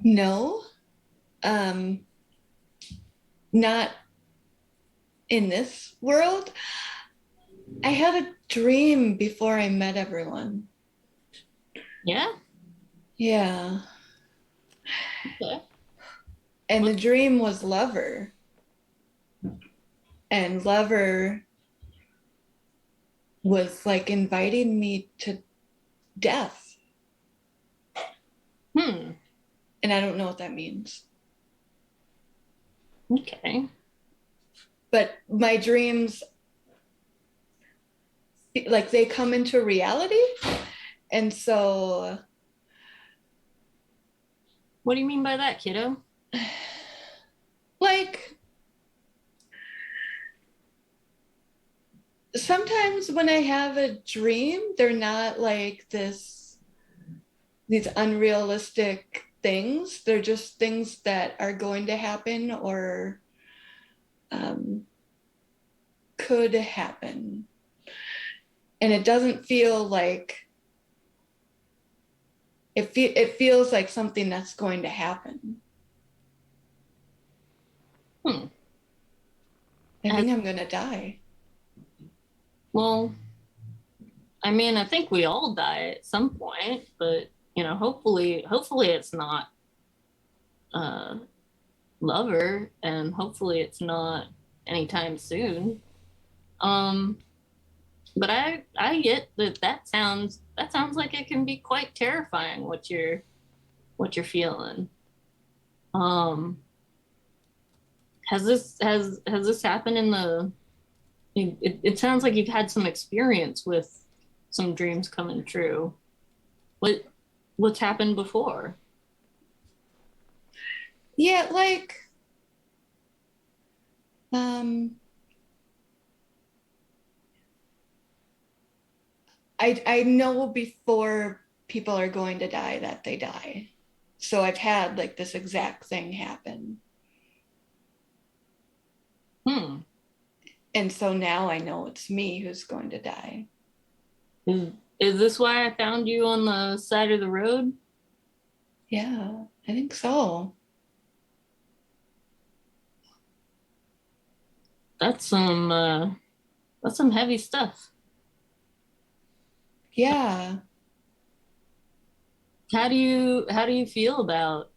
No. Not in this world. I had a dream before I met everyone. Yeah. Yeah. Okay. And the dream was Lover. And Lover was like inviting me to death. Hmm. And I don't know what that means. Okay. But my dreams, like, they come into reality. And so, What do you mean by that, kiddo? like, sometimes when I have a dream, they're not like these unrealistic things. They're just things that are going to happen or could happen. And it doesn't feel like it feels like something that's going to happen. Hmm. I think I'm gonna die. Well, I mean, I think we all die at some point, but you know, hopefully it's not Lover, and hopefully it's not anytime soon. Um, but I get that sounds like it can be quite terrifying what you're feeling. Um, has this happened in the? It sounds like you've had some experience with some dreams coming true. What what's happened before? Yeah, like I know before people are going to die that they die. So I've had like this exact thing happen. Hmm. And so now I know it's me who's going to die. Is, is this why I found you on the side of the road? Yeah, I think so. That's some heavy stuff. Yeah. How do you feel about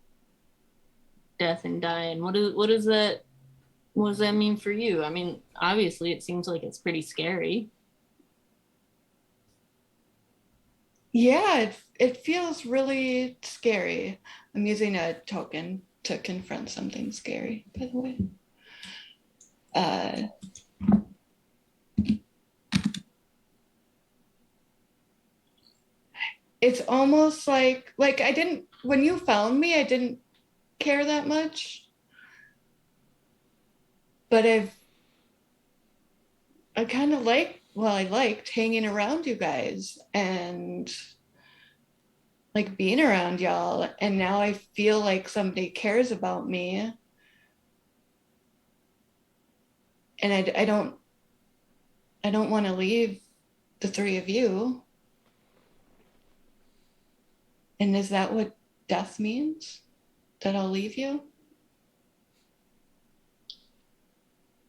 death and dying? What does that mean for you? I mean, obviously it seems like it's pretty scary. Yeah, it feels really scary. I'm using a token to confront something scary, by the way. It's almost like I didn't when you found me, I didn't care that much. But I kind of like, well, I liked hanging around you guys, and like being around y'all, and now I feel like somebody cares about me, and I don't want to leave the three of you. And is that what death means? That I'll leave you?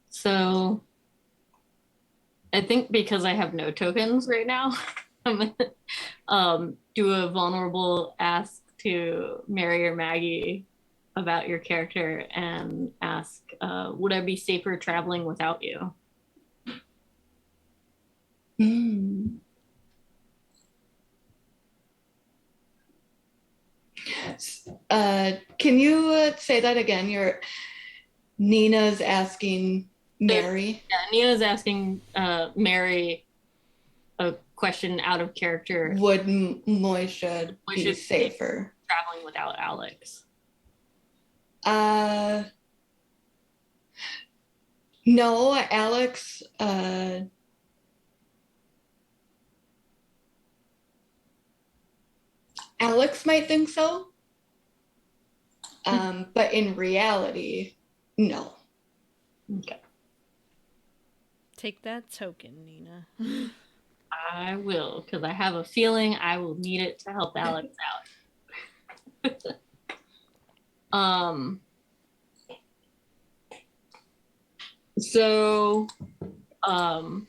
So I think because I have no tokens right now, I'm gonna do a vulnerable ask to Mary or Maggie about your character and ask, would I be safer traveling without you? Hmm. Can you say that again? Nina's asking Mary. Yeah, Nina's asking Mary a question out of character. Would Moisha be Moisha safer traveling without Alex? No, Alex. Alex might think so, but in reality, no. Okay. Take that token, Nina. I will, because I have a feeling I will need it to help Alex out. So, oh,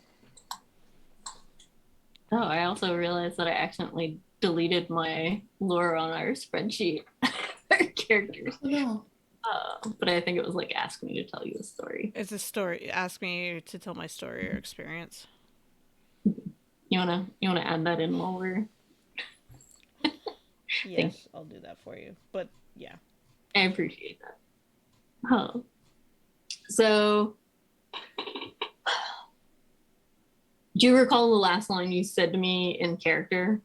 I also realized that I accidentally deleted my lore on our spreadsheet. Characters. Oh, no. But I think it was like, ask me to tell you a story. It's a story. Ask me to tell my story or experience. You wanna add that in while we're... Yes, I'll do that for you. But yeah. I appreciate that. Oh. So, do you recall the last line you said to me in character?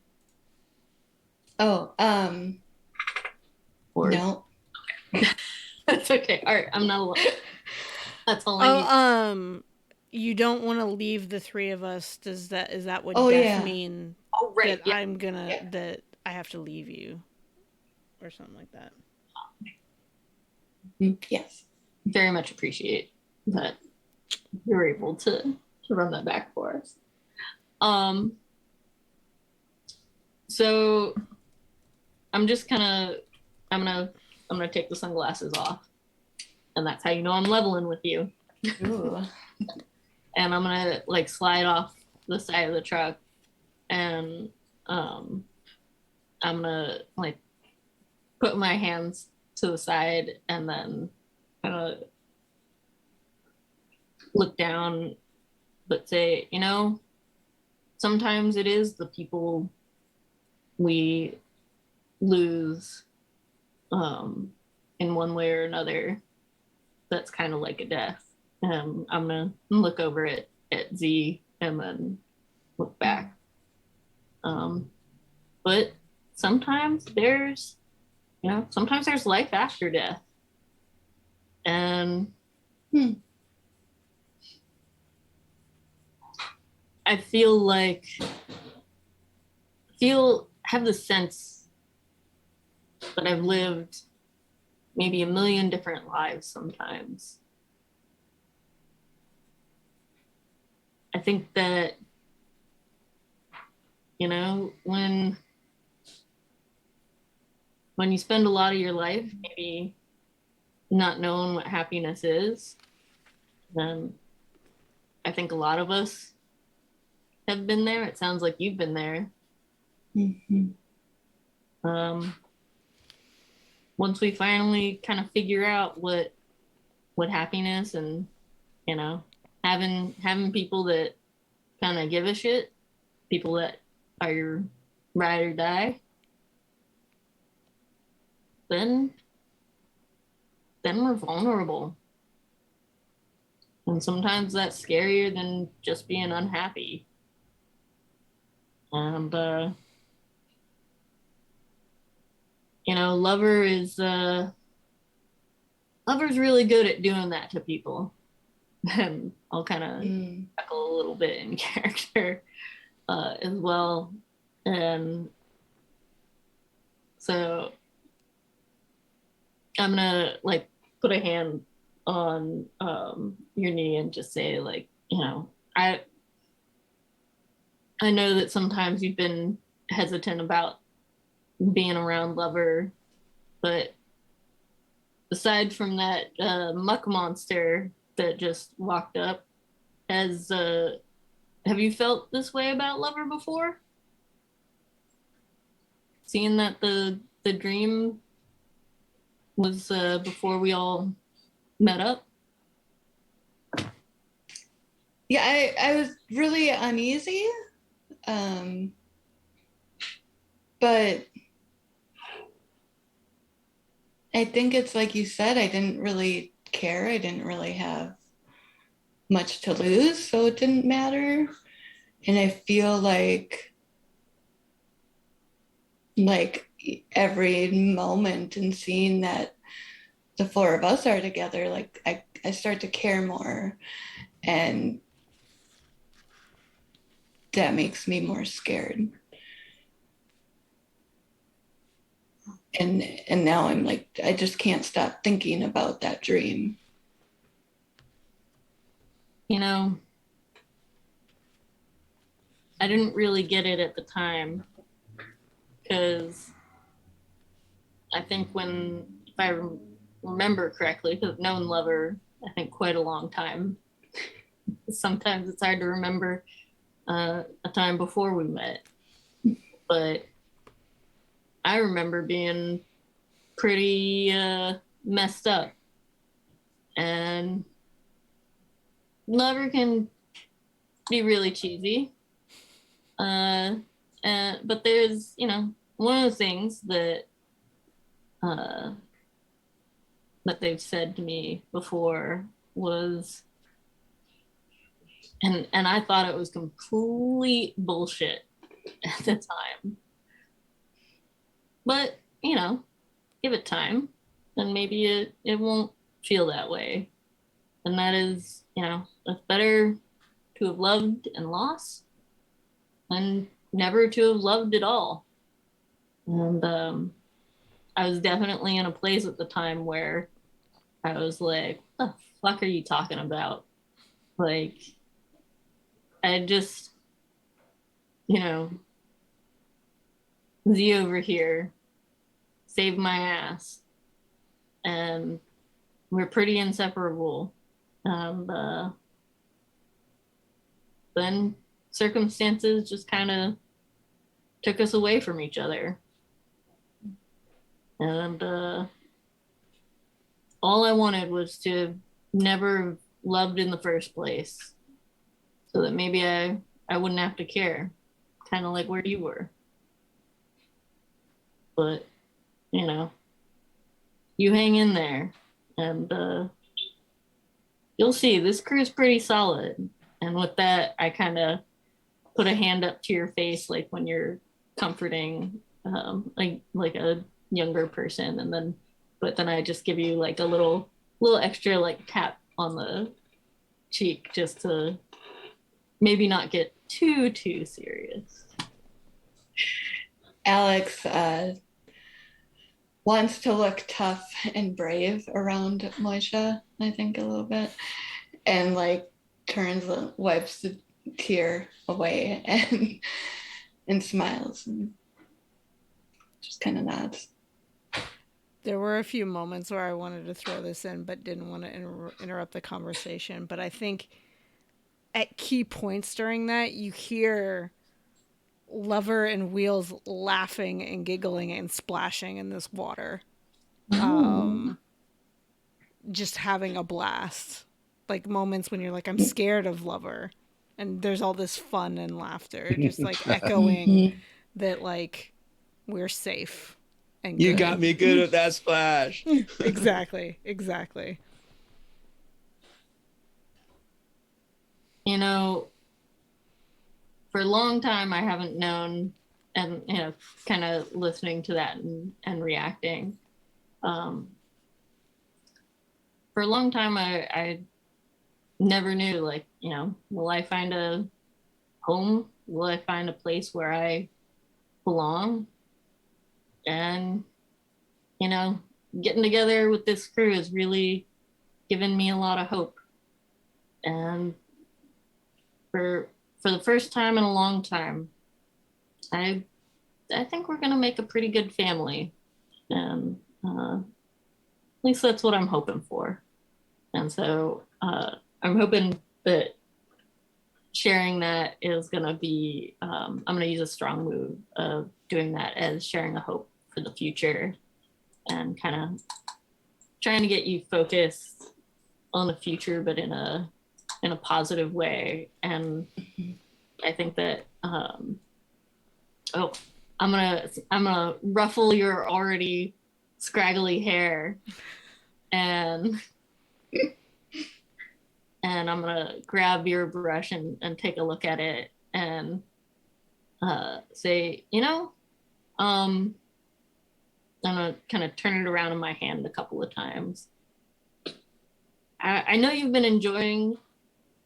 Oh, Or... no. That's okay. All right, I'm not alone. That's all I need. You don't want to leave the three of us. Is that what Oh, death yeah. mean? Oh, right. That I'm gonna that I have to leave you, or something like that. Yes. Very much appreciate that you're able to run that back for us. So I'm just I'm gonna take the sunglasses off, and that's how you know I'm leveling with you. Ooh. And I'm gonna like slide off the side of the truck, and I'm gonna like put my hands to the side and then kind of look down, but say, sometimes it is the people we lose in one way or another that's kind of like a death. And I'm gonna look over at Z and then look back. But sometimes there's life after death. And I have the sense that I've lived maybe a million different lives sometimes. I think that, when you spend a lot of your life maybe not knowing what happiness is, then I think a lot of us have been there. It sounds like you've been there. Mm-hmm. Once we finally kind of figure out what happiness and having people that kind of give a shit, people that are your ride or die, then we're vulnerable. And sometimes that's scarier than just being unhappy. And Lover's really good at doing that to people. And I'll kind of chuckle a little bit in character as well. And So I'm gonna like put a hand on your knee and just say, like, you know, I know that sometimes you've been hesitant about being around Lover, but aside from that muck monster that just walked up, has have you felt this way about Lover before? Seeing that the dream was before we all met up? Yeah, I was really uneasy. But I think it's like you said, I didn't really care. I didn't really have much to lose, so it didn't matter. And I feel like every moment and seeing that the four of us are together, like I start to care more. And that makes me more scared. And now I'm like, I just can't stop thinking about that dream. You know, I didn't really get it at the time because I think if I remember correctly, because I've known Lover, I think, quite a long time. Sometimes it's hard to remember a time before we met, but I remember being pretty messed up, and Lover can be really cheesy. But there's, you know, one of the things that that they've said to me before was, and I thought it was complete bullshit at the time, but you know, give it time, and maybe it won't feel that way. And that is, you know, it's better to have loved and lost than never to have loved at all. And I was definitely in a place at the time where I was like, what the fuck are you talking about? Like, I just, you know, Z over here saved my ass. And we're pretty inseparable. And then circumstances just kind of took us away from each other. And all I wanted was to never loved in the first place, so that maybe I wouldn't have to care, kind of like where you were. But, you know, you hang in there, and you'll see this crew's pretty solid. And with that, I kind of put a hand up to your face, like when you're comforting like a younger person, and then but then I just give you like a little extra like tap on the cheek, just to maybe not get too serious. Alex wants to look tough and brave around Moisha, I think, a little bit, and like turns, wipes the tear away, and smiles and just kind of nods. There were a few moments where I wanted to throw this in, but didn't want to interrupt the conversation. But I think at key points during that, you hear Lover and Wheels laughing and giggling and splashing in this water. Just having a blast. Like moments when you're like, I'm scared of Lover. And there's all this fun and laughter, just like echoing that, like, we're safe. And You good. got me good with that splash. Exactly. You know, for a long time I haven't known, and you know, kind of listening to that and reacting. For a long time I never knew, like, you know, will I find a home? Will I find a place where I belong? And, you know, getting together with this crew has really given me a lot of hope. And for the first time in a long time, I think we're gonna make a pretty good family, and at least that's what I'm hoping for. And so I'm hoping that sharing that is gonna be I'm gonna use a strong move of doing that as sharing a hope for the future, and kind of trying to get you focused on the future, but in a positive way. And I think that oh, I'm gonna ruffle your already scraggly hair, and I'm gonna grab your brush and take a look at it and say, I'm gonna kind of turn it around in my hand a couple of times. I know you've been enjoying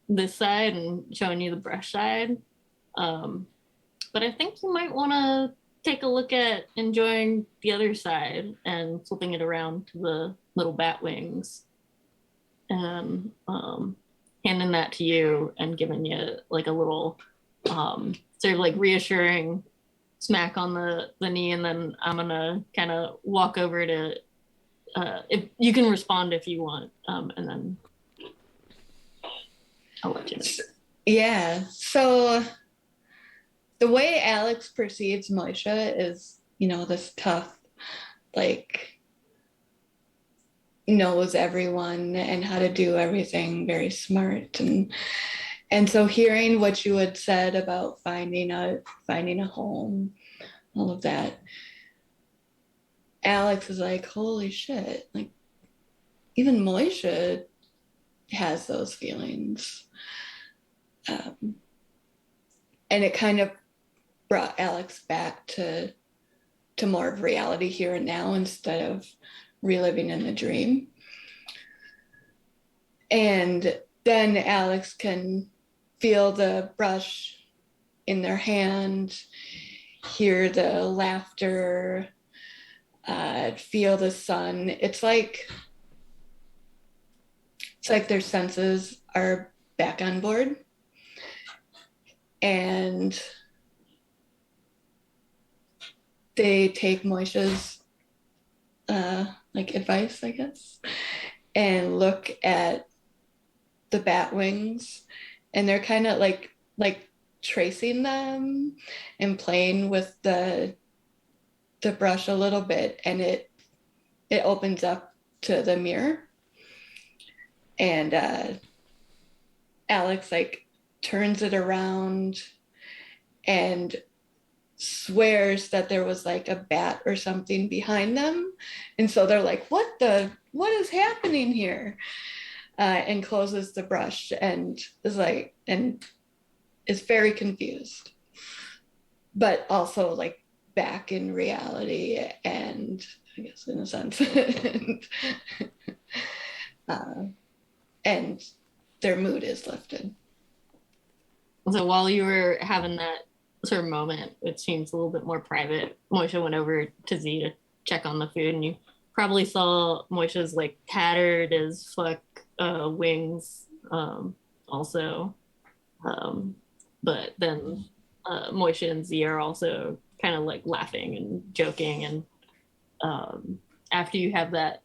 this side and showing you the brush side, but I think you might want to take a look at enjoying the other side and flipping it around to the little bat wings, and handing that to you and giving you like a little sort of like reassuring smack on the knee. And then I'm gonna kind of walk over to if you can respond if you want, and then I'll let you know. Yeah. So the way Alex perceives Moisha is, this tough, like, knows everyone and how to do everything, very smart. And so hearing what you had said about finding a home, all of that, Alex is like, holy shit, like even Moisha has those feelings. And it kind of brought Alex back to more of reality here and now instead of reliving in the dream. And then Alex can feel the brush in their hand, hear the laughter, feel the sun. It's like their senses are back on board. And they take Moisha's advice, I guess, and look at the bat wings, and they're kind of like tracing them and playing with the brush a little bit, and it opens up to the mirror, and Alex turns it around and swears that there was a bat or something behind them, and so they're like, what is happening here, and closes the brush and is very confused, but also back in reality, and I guess in a sense and their mood is lifted. So while you were having that sort of moment, which seems a little bit more private, Moisha went over to Z to check on the food, and you probably saw Moisha's tattered as fuck wings also. But then Moisha and Z are also kind of laughing and joking, and after you have that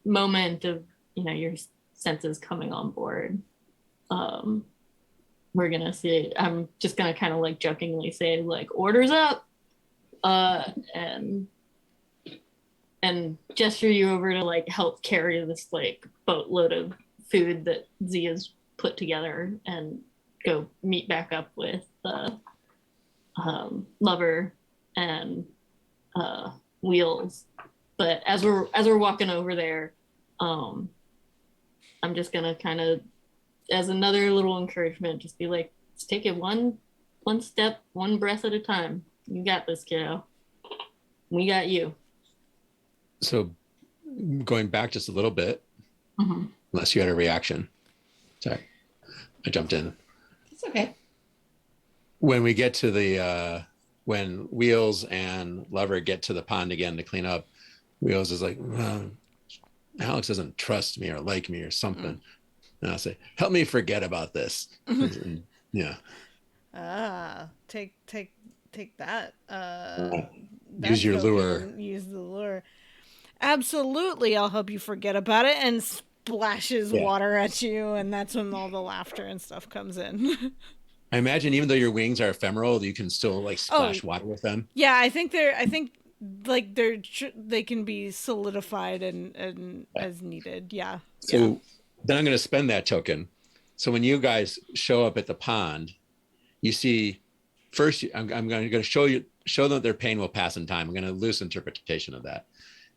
moment of your senses coming on board, we're gonna see, I'm just gonna kind of jokingly say orders up, and gesture you over to help carry this boatload of food that Z has put together, and go meet back up with Lover and Wheels. But as we're walking over there, I'm just gonna kind of, as another little encouragement, just be like, let's take it one step, one breath at a time. You got this, kiddo. We got you. So going back just a little bit, Mm-hmm. unless you had a reaction. Sorry, I jumped in. It's okay. When we get to the when Wheels and Lover get to the pond again to clean up, Wheels is like, Alex doesn't trust me or like me or something. And I'll say, help me forget about this. And, yeah. Take that. Use your lure. Use the lure. Absolutely, I'll help you forget about it, and splashes water at you, and that's when all the laughter and stuff comes in. I imagine even though your wings are ephemeral, you can still like splash water with them. Yeah, I think like they can be solidified and as needed. Yeah. So then I'm going to spend that token. So when you guys show up at the pond, you see first I'm going to show them their pain will pass in time. I'm going to loose interpretation of that.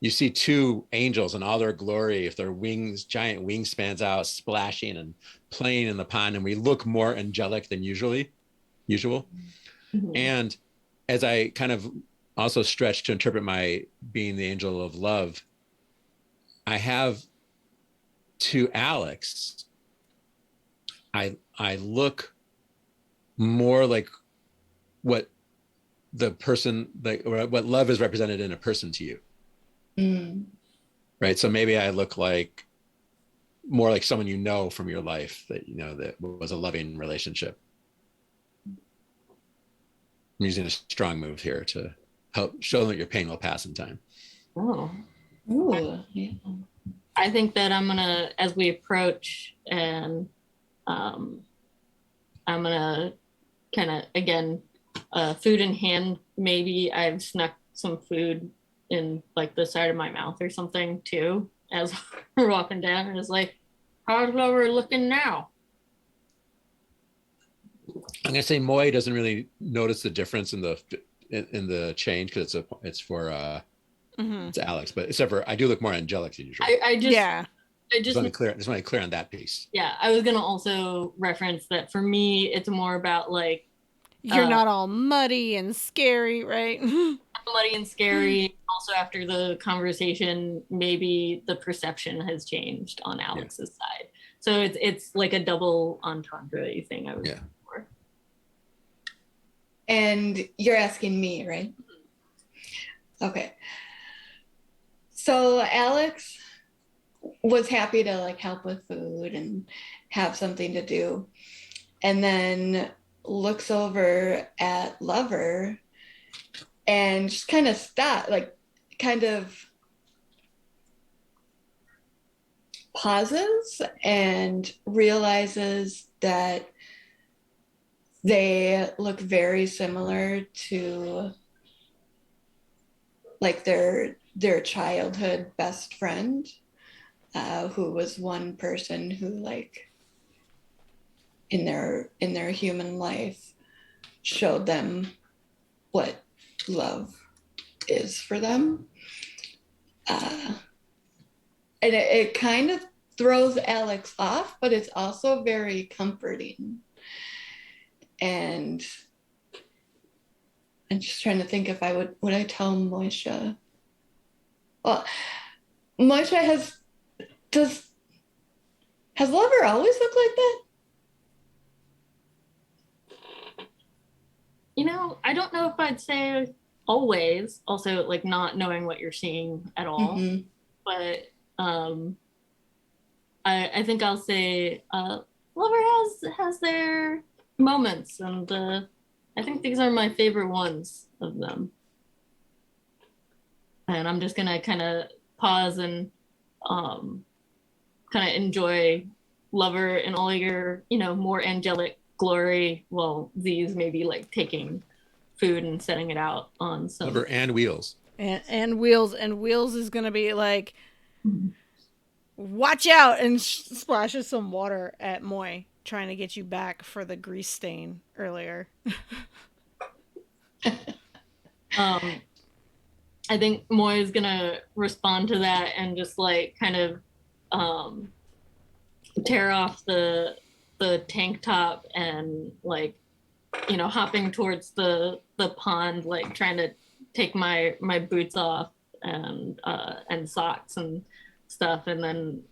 You see two angels in all their glory, if their wings, giant wingspans out, splashing and playing in the pond, and we look more angelic than usual. Mm-hmm. And as I kind of also stretch to interpret my being the angel of love, I have to Alex, I look more like what the person, like what love is represented in a person to you. Right. So maybe I look like more like someone you know from your life that, you know, that was a loving relationship. I'm using a strong move here to help show that your pain will pass in time. Oh. Ooh, yeah. I think that I'm gonna, as we approach, and I'm gonna kind of, again, food in hand, maybe I've snuck some food in like the side of my mouth or something too, as we're walking down, and it's like, how's Lover looking now? I'm gonna say Moy doesn't really notice the difference in the change because it's for it's Alex, but except for I do look more angelic than usual. I just want to be clear on that piece. Yeah, I was gonna also reference that for me, it's more about like you're not all muddy and scary, right? Muddy and scary. Also, after the conversation, maybe the perception has changed on Alex's side. So it's like a double entendre thing. I was looking for. And you're asking me, right? Okay. So Alex was happy to like help with food and have something to do, and then looks over at Lover and just kind of kind of pauses and realizes that they look very similar to like their childhood best friend, who was one person who like in their human life showed them what love is for them. And it kind of throws Alex off, but it's also very comforting. And I'm just trying to think if I would I tell Moisha? Well, Moisha has Lover always looked like that? You know, I don't know if I'd say always, also like not knowing what you're seeing at all. Mm-hmm. But I think I'll say Lover has their moments, and I think these are my favorite ones of them. And I'm just gonna kind of pause and kind of enjoy Lover in all your, you know, more angelic glory, while these maybe like taking food and setting it out on some Lover and Wheels. And Wheels is gonna be like, watch out, and splashes some water at Moy, trying to get you back for the grease stain earlier. I think Moy is gonna respond to that and just like kind of tear off the tank top and like, you know, hopping towards the pond, like trying to take my boots off and socks and stuff, and then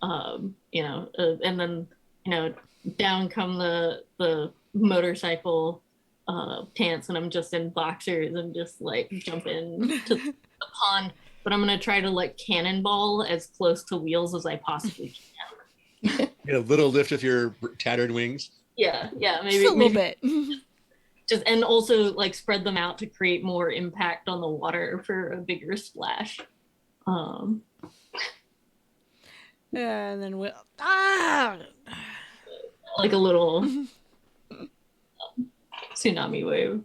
down come the motorcycle pants and I'm just in boxers and just like jump in to the pond. But I'm gonna try to like cannonball as close to Wheels as I possibly can. Get a little lift with your tattered wings. Yeah, maybe Just a little bit. Just and also like spread them out to create more impact on the water for a bigger splash. And then we'll Like a little tsunami wave.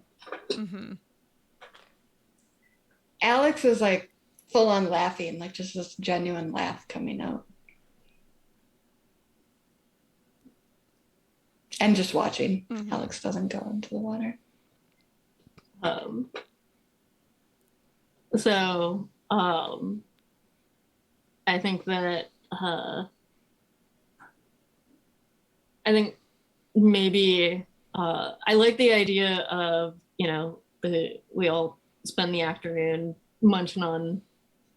Alex is like full on laughing, like just this genuine laugh coming out. And just watching. Alex doesn't go into the water. I think that I think maybe I like the idea of, you know, we all spend the afternoon munching on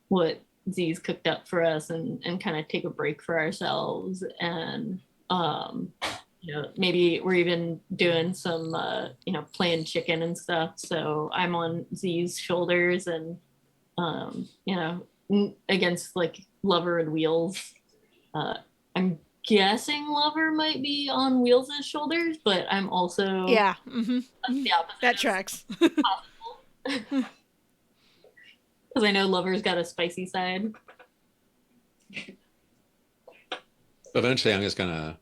what Z's cooked up for us and kind of take a break for ourselves. And, you know, maybe we're even doing some, you know, playing chicken and stuff. So I'm on Z's shoulders and, you know, against like Lover and Wheels. I'm guessing Lover might be on Wheels' shoulders, but I'm also the opposite. that tracks. Because I know Lover's got a spicy side. Eventually, I'm just gonna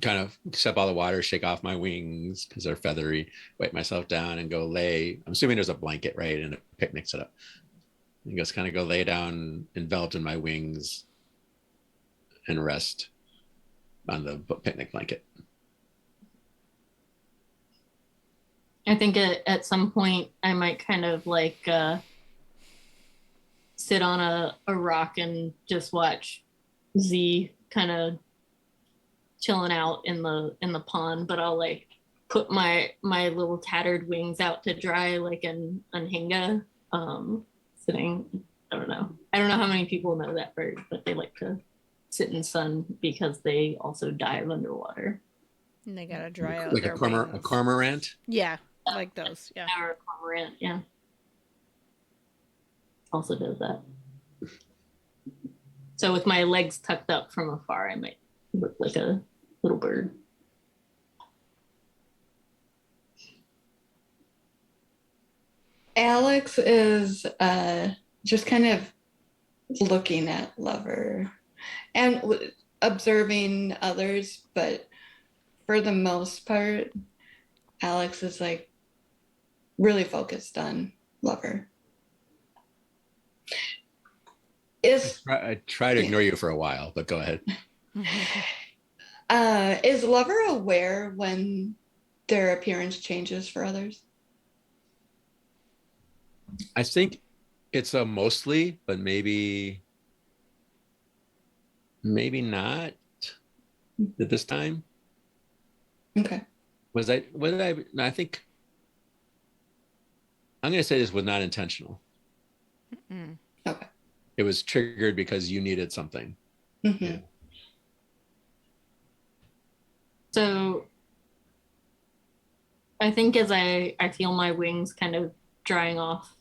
kind of step out of the water, shake off my wings because they're feathery, wipe myself down, and go lay. I'm assuming there's a blanket, right, and a picnic set up. And just kind of go lay down, enveloped in my wings, and rest on the picnic blanket. I think at some point I might kind of like sit on a rock and just watch Z kind of chilling out in the pond, but I'll like put my little tattered wings out to dry like an anhinga, sitting. I don't know how many people know that bird, but they like to sit in sun because they also dive underwater. And they gotta dry out like their a wings. cormorant. Yeah, like those. Yeah. Or a cormorant, yeah. Also does that. So with my legs tucked up from afar, I might look like a little bird. Alex is just kind of looking at Lover and observing others, but for the most part, Alex is like really focused on Lover. I try to ignore you for a while, but go ahead. Is Lover aware when their appearance changes for others? I think it's a mostly, but maybe not at this time. Okay. I think I'm going to say this was not intentional. Okay. It was triggered because you needed something. Yeah. So I think as I feel my wings kind of drying off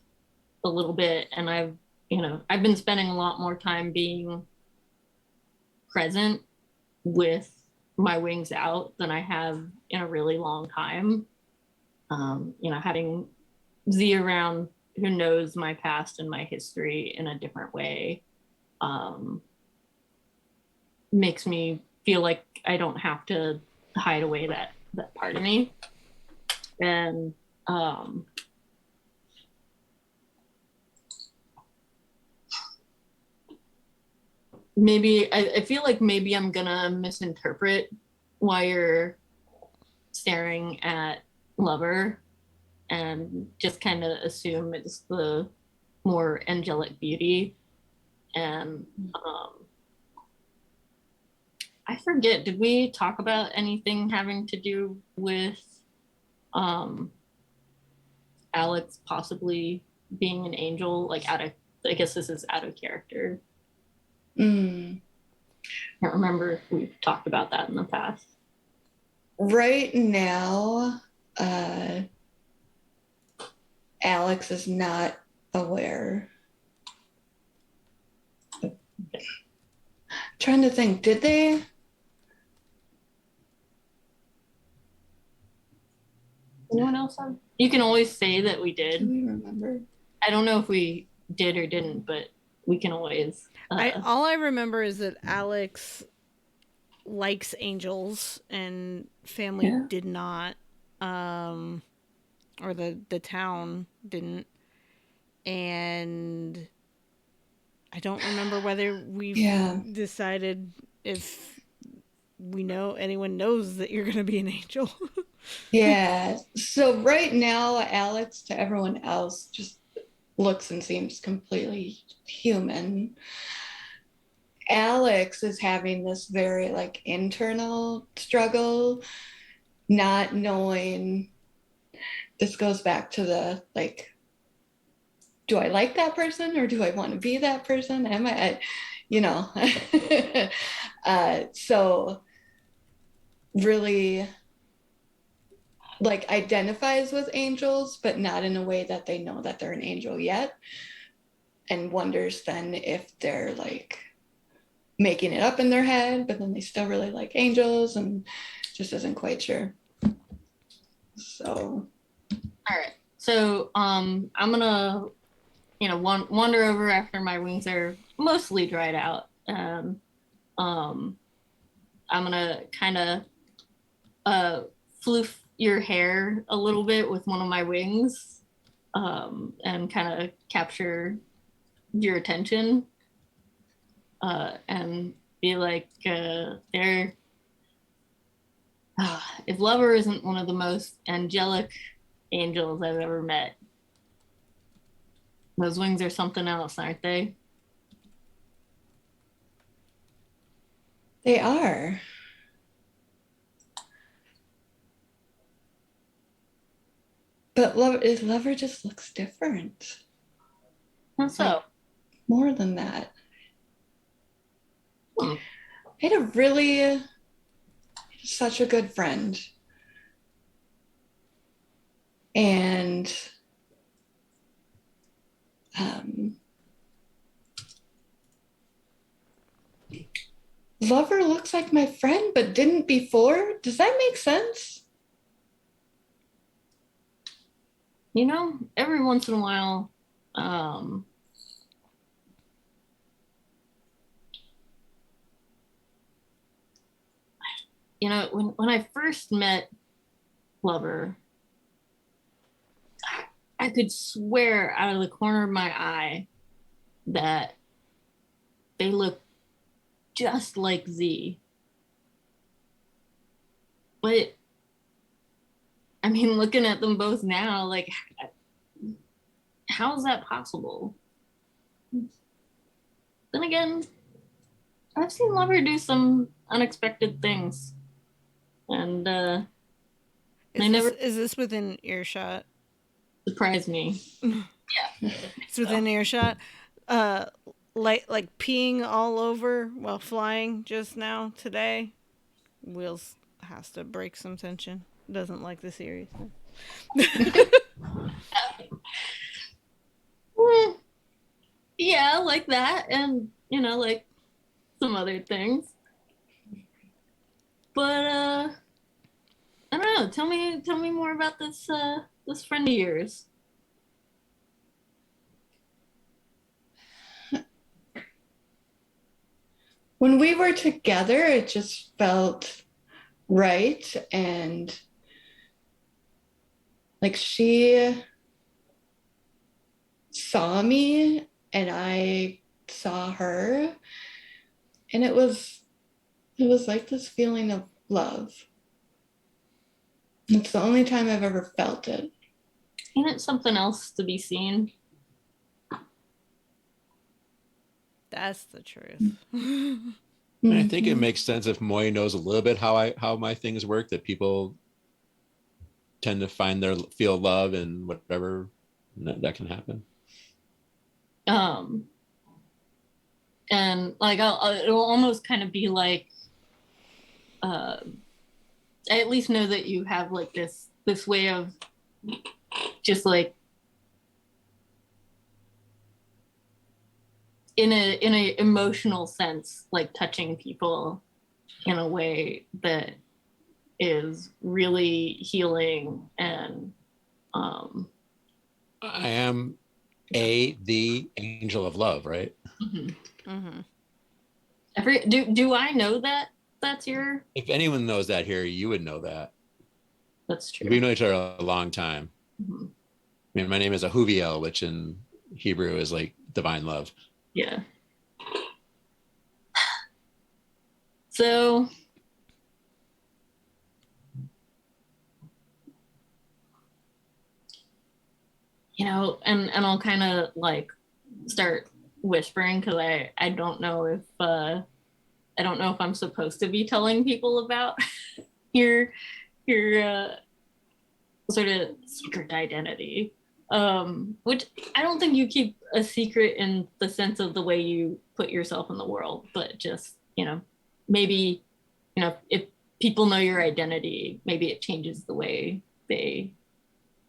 a little bit, and I've been spending a lot more time being present with my wings out than I have in a really long time. Having Z around who knows my past and my history in a different way makes me feel like I don't have to hide away that part of me. And maybe I feel like maybe I'm gonna misinterpret why you're staring at Lover and just kind of assume it's the more angelic beauty. And I forget, did we talk about anything having to do with Alex possibly being an angel, like I guess this is out of character. I can't remember if we've talked about that in the past. right now, Alex is not aware. Trying to think, did they? Anyone else have? You can always say that we Do did. we remember? I don't know if we did or didn't, but we can always. All I remember is that Alex likes angels and family Yeah. did not, or the town didn't, and I don't remember whether we've Yeah. decided if anyone knows that you're gonna be an angel. Yeah. So right now, Alex to everyone else just looks and seems completely human. Alex is having this very like internal struggle, not knowing. This goes back to the like, do I like that person or do I want to be that person? Am I, you know? So really like identifies with angels, but not in a way that they know that they're an angel yet, and wonders then if they're like making it up in their head, but then they still really like angels and just isn't quite sure. So All right. So I'm gonna, wander over after my wings are mostly dried out. I'm gonna kind of floof your hair a little bit with one of my wings, and kind of capture your attention, and be like, if Lover isn't one of the most angelic angels I've ever met, those wings are something else, aren't they? they are. But Lover just looks different. And so, Like, more than that. hmm. I had a really such a good friend. And Lover looks like my friend, but didn't before. Does that make sense? Every once in a while, when I first met Lover, I could swear out of the corner of my eye that they look just like Z. But I mean, looking at them both now, like, how is that possible? Then again, I've seen Lover do some unexpected things, and they never Is this within earshot? surprised me. It's within earshot. Uh, like peeing all over while flying just now today. Wheels has to break some tension. Doesn't like the series. Yeah, like that, and like some other things. But I don't know. Tell me more about this friend of yours. When we were together, it just felt right. And like she saw me and I saw her. And it was like this feeling of love. It's the only time I've ever felt it. Ain't it something else to be seen? That's the truth. And I think it makes sense if Moy knows a little bit how my things work, that people tend to feel love and whatever that can happen. And like it'll almost kind of be like I at least know that you have like this way of just like in a emotional sense, like touching people in a way that is really healing. And I am the angel of love, right? Do I know that that's your? If anyone knows that here, you would know that. That's true. We've known each other a long time. I mean, my name is Ahuviel, which in Hebrew is like divine love. Yeah. So and I'll kind of like start whispering because I don't know if I'm supposed to be telling people about your sort of secret identity, which I don't think you keep a secret in the sense of the way you put yourself in the world, but just maybe if people know your identity, maybe it changes the way they.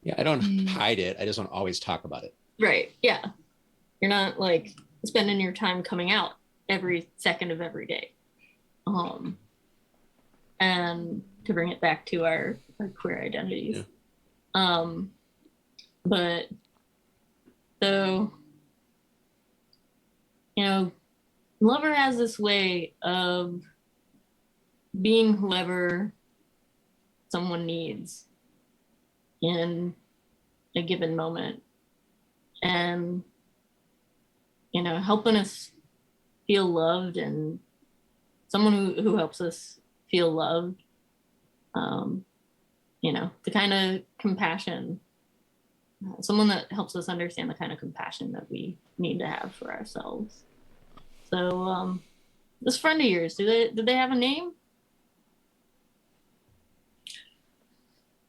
Yeah, I don't hide it. I just don't always talk about it. Right. Yeah. You're not like spending your time coming out every second of every day. And to bring it back to our queer identities. Yeah. But so, Lover has this way of being whoever someone needs in a given moment, and helping us feel loved, and someone who helps us feel loved, the kind of compassion, someone that helps us understand the kind of compassion that we need to have for ourselves. So this friend of yours, did they have a name?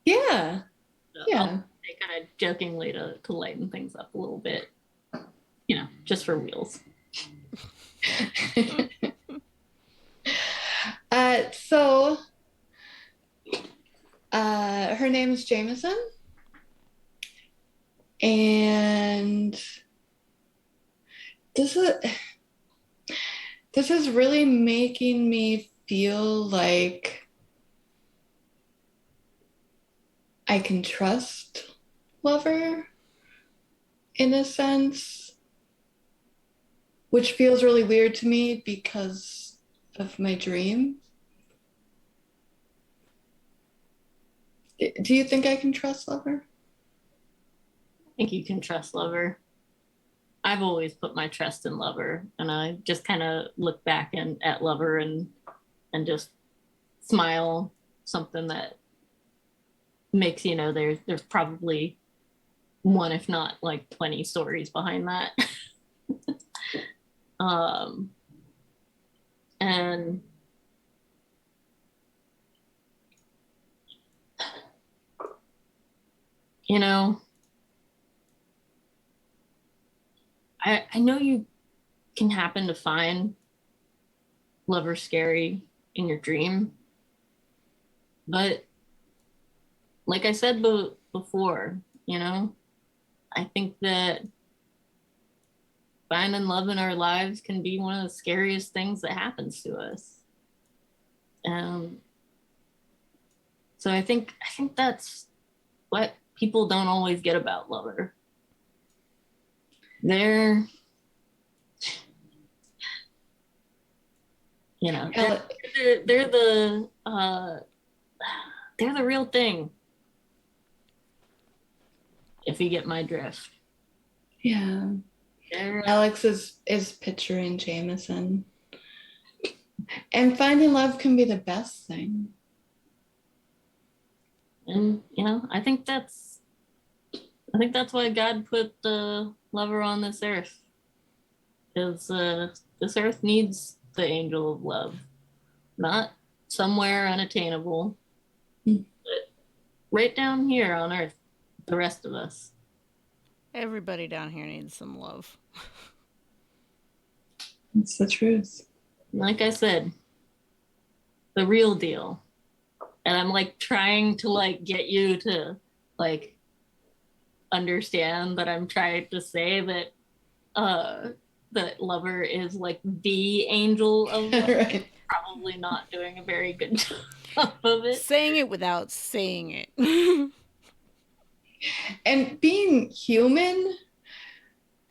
Yeah. Yeah. I'll say kind of jokingly to lighten things up a little bit, just for reals. So her name is Jameson, and this is really making me feel like I can trust Lover in a sense, which feels really weird to me because of my dream. Do you think I can trust Lover? I think you can trust Lover. I've always put my trust in Lover, and I just kind of look back at Lover and just smile, something that makes there's probably one, if not like 20 stories behind that. And I know you can happen to find Lover scary in your dream, but like I said before, I think that finding love in our lives can be one of the scariest things that happens to us. So I think that's what people don't always get about Lover. They're they're the real thing, if you get my drift. Yeah. Alex is picturing Jameson. And finding love can be the best thing. And I think that's why God put the Lover on this earth. Because this earth needs the angel of love. Not somewhere unattainable, but right down here on earth, the rest of us. Everybody down here needs some love. It's the truth. Like I said, the real deal. and I'm like trying to like get you to like understand that I'm trying to say that that Lover is like the angel of love. Right. Probably not doing a very good job of it. Saying it without saying it. And being human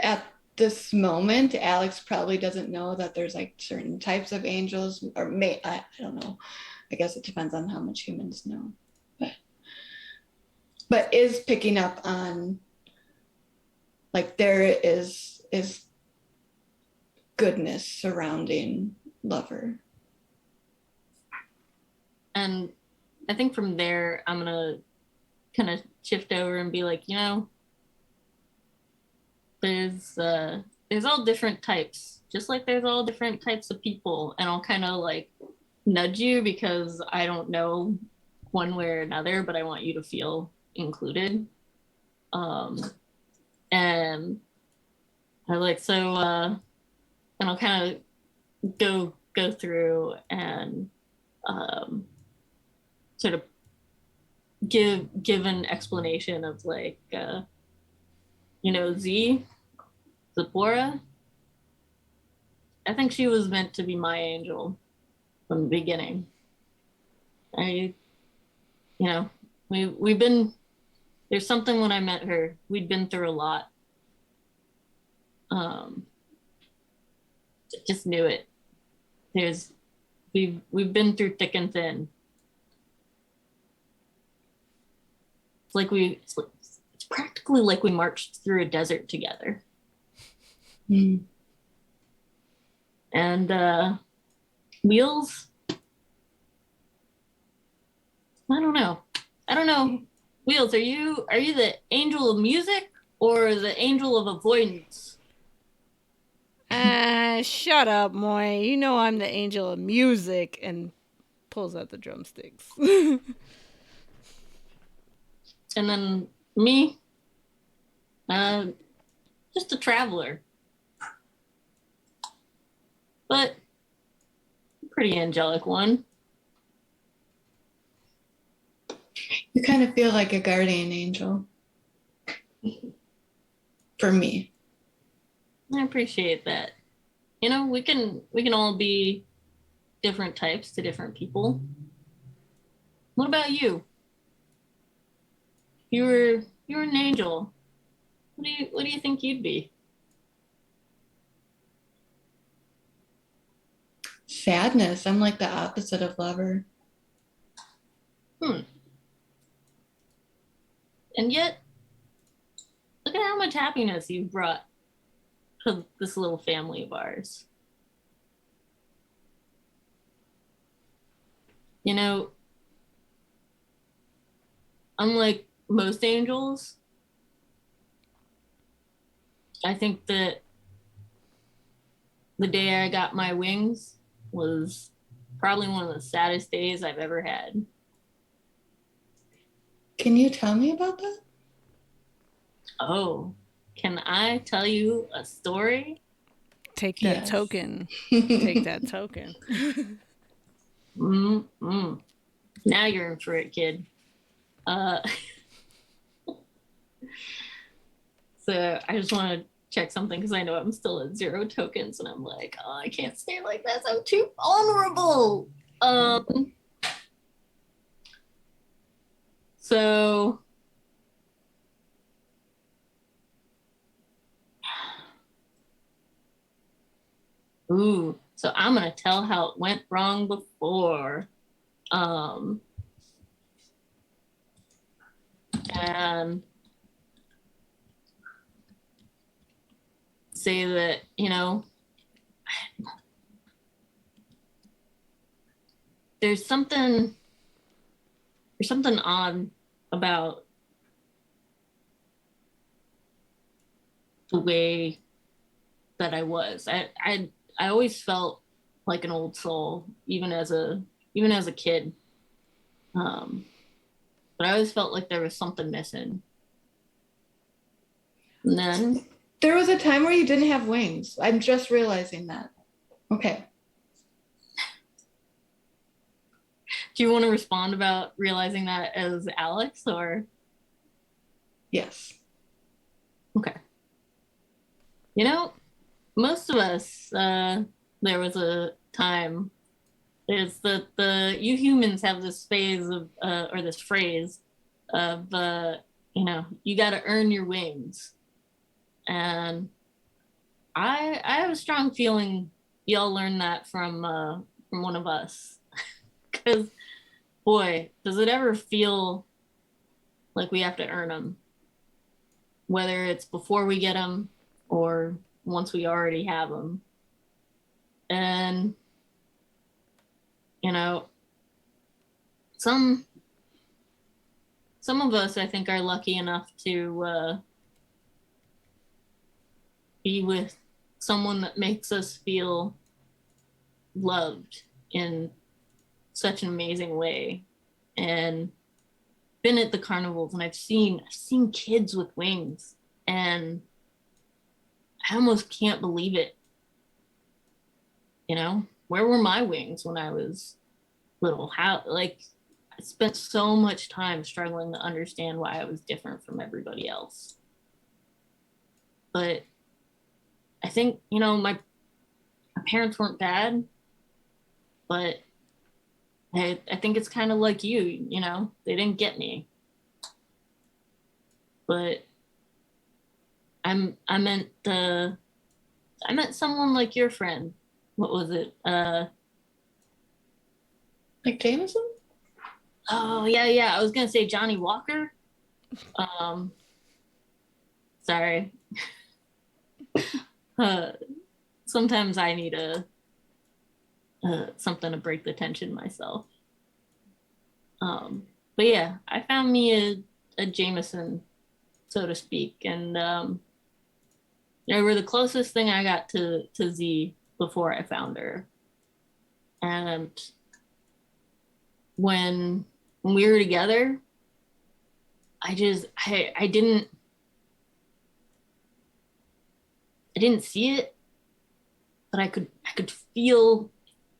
at this moment, Alex probably doesn't know that there's like certain types of angels, or I don't know. I guess it depends on how much humans know. But is picking up on like there is goodness surrounding Lover. And I think from there, I'm gonna kind of shift over and be like, you know, there's all different types, just like there's all different types of people, and I'll kind of like nudge you because I don't know one way or another, but I want you to feel included. And I like so, and I'll kind of go through and sort of give an explanation of like you know, Zipporah, I think she was meant to be my angel from the beginning. You know, we've been, there's something when I met her, we'd been through a lot. Just knew it. We've been through thick and thin. It's practically like we marched through a desert together. Mm. And Wheels, I don't know. Wheels, are you the angel of music or the angel of avoidance? Shut up, Moy. You know I'm the angel of music, and pulls out the drumsticks. And then me, just a traveler, but pretty angelic one. You kind of feel like a guardian angel for me. I appreciate that. You know, we can all be different types to different people. What about you? You were an angel. What do you think you'd be? Sadness. I'm like the opposite of Lover. And yet, look at how much happiness you've brought to this little family of ours. You know, unlike most angels, I think that the day I got my wings was probably one of the saddest days I've ever had. Can you tell me about that? Oh, can I tell you a story? Take that Yes. token. Take that token. Mm-mm. Now you're in for it, kid. So I just want to check something because I know I'm still at 0 tokens, and I'm like, oh, I can't stay like that. I'm too vulnerable. So so I'm gonna tell how it went wrong before. And say that, you know, there's something odd about the way that I was. I always felt like an old soul, even as a kid. But I always felt like there was something missing. And then There was a time where you didn't have wings. I'm just realizing that. Okay. Do you want to respond about realizing that as Alex, or? Yes. Okay. You know, most of us, there was a time, there's you humans have this phase of, or this phrase of, you got to earn your wings. And I have a strong feeling y'all learned that from one of us. Because, boy, does it ever feel like we have to earn them, whether it's before we get them or once we already have them. And, you know, some of us, I think, are lucky enough to be with someone that makes us feel loved in such an amazing way. And been at the carnivals, and I've seen kids with wings, and I almost can't believe it. Where were my wings when I was little? How, like, I spent so much time struggling to understand why I was different from everybody else. But I think, my parents weren't bad, but I think it's kind of like you, they didn't get me. But I meant someone like your friend. What was it? Like Jameson? Oh yeah. I was gonna say Johnny Walker. Sorry. Sometimes I need something to break the tension myself. But yeah, I found me a Jameson, so to speak, and they were the closest thing I got to Z before I found her. And when we were together, I didn't see it, but I could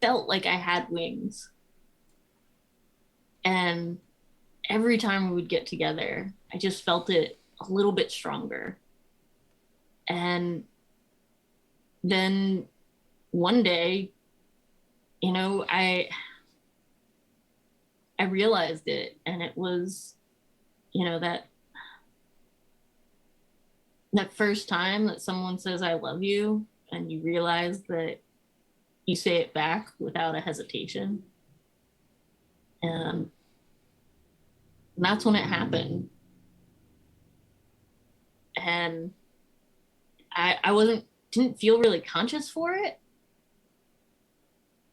felt like I had wings. And every time we would get together, I just felt it a little bit stronger. And then one day, I realized it, and it was, that first time that someone says I love you, and you realize that you say it back without a hesitation. And that's when it happened. And I didn't feel really conscious for it.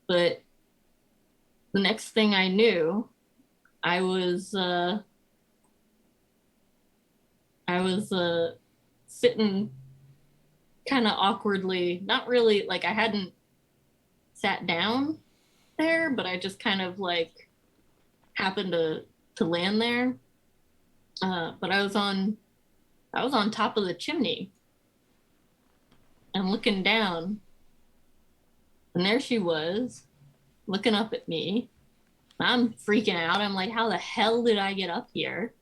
But the next thing I knew, I was sitting kind of awkwardly, not really, like, I hadn't sat down there, but I just kind of like happened to land there. But I was on top of the chimney and looking down, and there she was looking up at me. I'm freaking out. I'm like, how the hell did I get up here?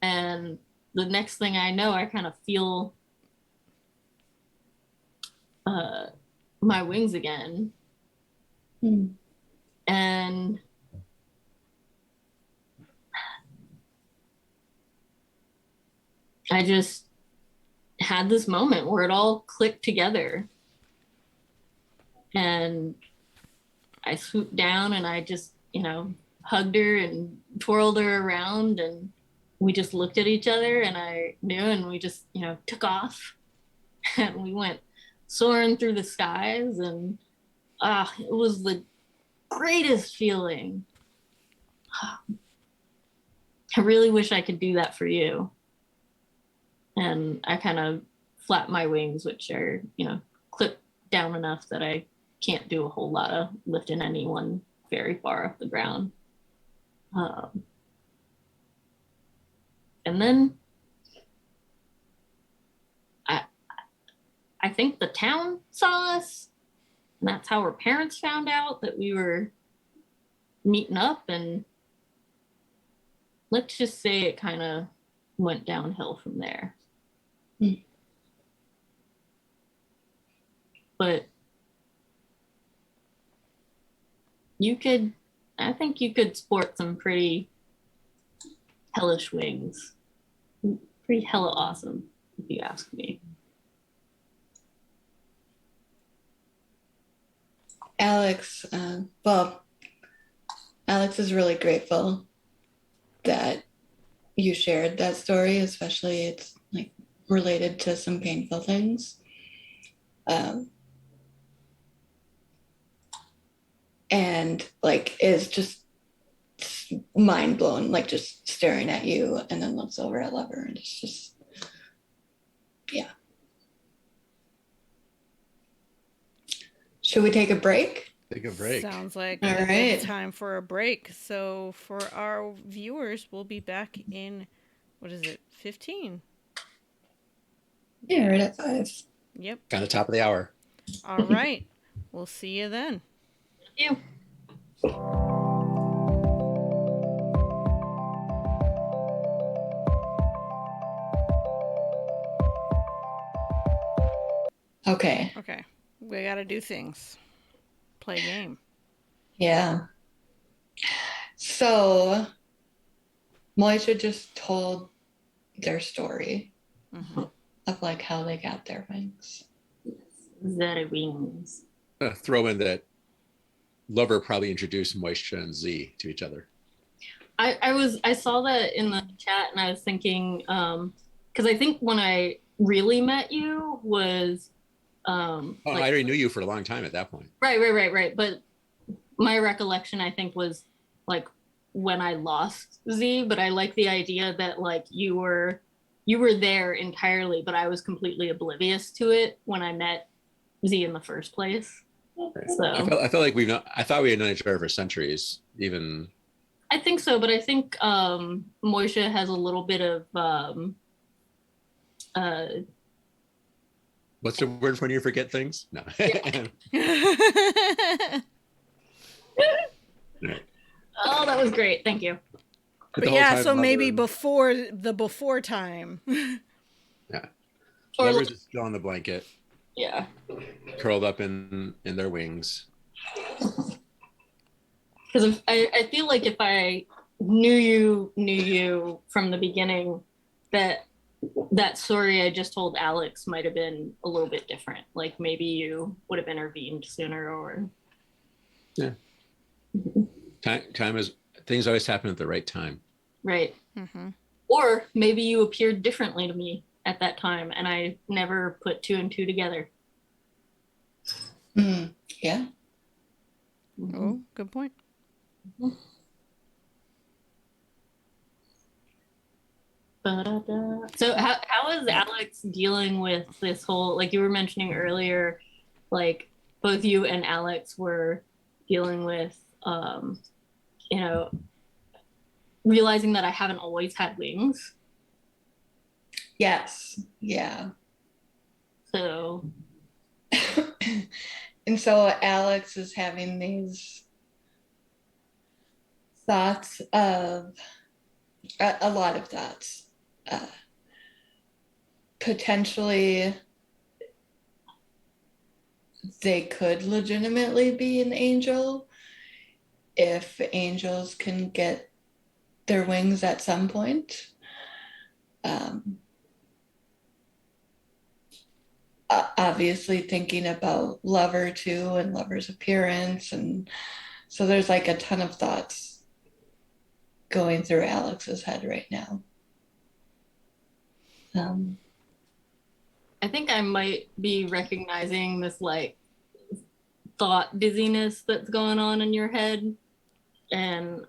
And the next thing I know, I kind of feel my wings again. And I just had this moment where it all clicked together. And I swooped down and I just, hugged her and twirled her around, and we just looked at each other, and I knew, and we just, took off, and we went soaring through the skies, and it was the greatest feeling. I really wish I could do that for you. And I kind of flap my wings, which are, clipped down enough that I can't do a whole lot of lifting anyone very far off the ground. And then I think the town saw us, and that's how our parents found out that we were meeting up, and let's just say it kind of went downhill from there. But I think you could sport some pretty hellish wings. Pretty hella awesome, if you ask me. Alex, Alex is really grateful that you shared that story, especially it's like related to some painful things. And like is just mind blown, like just staring at you, and then looks over at Lover, and it's just, yeah. Should we take a break? Take a break. Sounds like All a right. good time for a break. So for our viewers, we'll be back in, what is it, 15? Yeah, right at 5. Yep. At the top of the hour. All right. We'll see you then. Thank you. Okay. Okay. We got to do things. Play a game. Yeah. So Moisha just told their story of like how they got their wings. Zeta wings. Throw in that Lover probably introduced Moisture and Z to each other. I saw that in the chat, and I was thinking, because I think when I really met you was I already knew you for a long time at that point. Right. But my recollection, I think, was like when I lost Z. But I like the idea that like you were there entirely, but I was completely oblivious to it when I met Z in the first place. So I felt like I thought we had known each other for centuries, even. I think so, but I think Moisha has a little bit of What's the word for when you forget things? No. Yeah. Right. Oh, that was great. Thank you. But yeah, so maybe before time. Yeah. Or Lover's just still on the blanket, yeah. curled up in their wings. Because I feel like if I knew you from the beginning, that story I just told Alex might have been a little bit different. Like maybe you would have intervened sooner, or yeah. Time is, things always happen at the right time. Right. Or maybe you appeared differently to me at that time, and I never put 2 and 2 together. Yeah. Oh, good point. So how is Alex dealing with this whole, like you were mentioning earlier, like both you and Alex were dealing with realizing that I haven't always had wings. Yes. Yeah. So and so Alex is having these thoughts of a lot of thoughts. Potentially they could legitimately be an angel if angels can get their wings at some point. Obviously thinking about Lover too, and Lover's appearance, and so there's like a ton of thoughts going through Alex's head right now. I think I might be recognizing this like thought dizziness that's going on in your head, and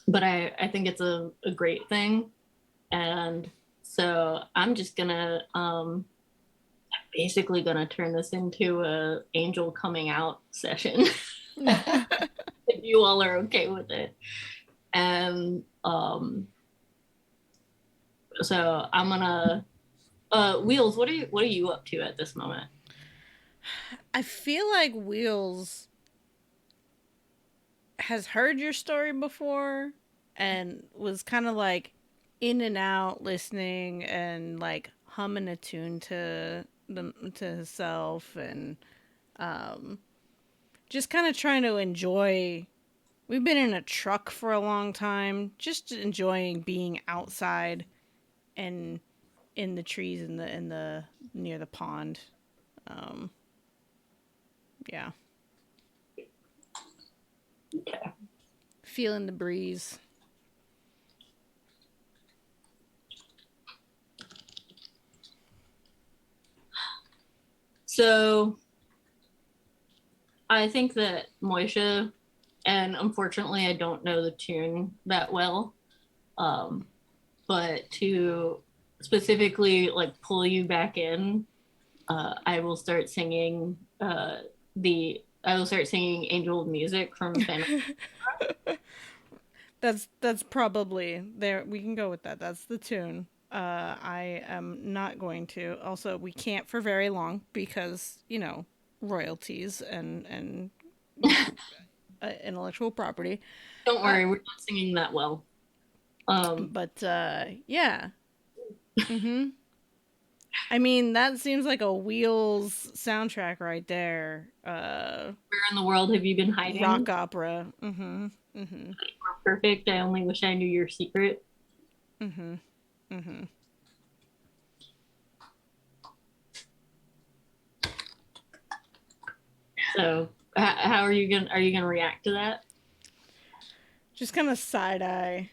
but I think it's a great thing, and so I'm just gonna basically gonna turn this into a angel coming out session. If you all are okay with it. And so I'm gonna Wheels, what are you up to at this moment? I feel like Wheels has heard your story before and was kind of like in and out listening and like humming a tune to himself and just kind of trying to enjoy. We've been in a truck for a long time, just enjoying being outside and in the trees in the near the pond. Um, yeah, Okay. feeling the breeze. So I think that Moisha, and unfortunately I don't know the tune that well, but to specifically like pull you back in, I will start singing Angel of Music from Phantom. That's probably there. We can go with that. That's the tune. I am not going to. Also, we can't for very long because royalties and intellectual property. Don't worry, we're not singing that well. But yeah. Mm-hmm. I mean, that seems like a Wheels soundtrack right there. Where in the world have you been hiding? Rock opera. Mm-hmm. Mm-hmm. Perfect. I only wish I knew your secret. Mm-hmm. Mm-hmm. So, how are you gonna react to that? Just kind of side eye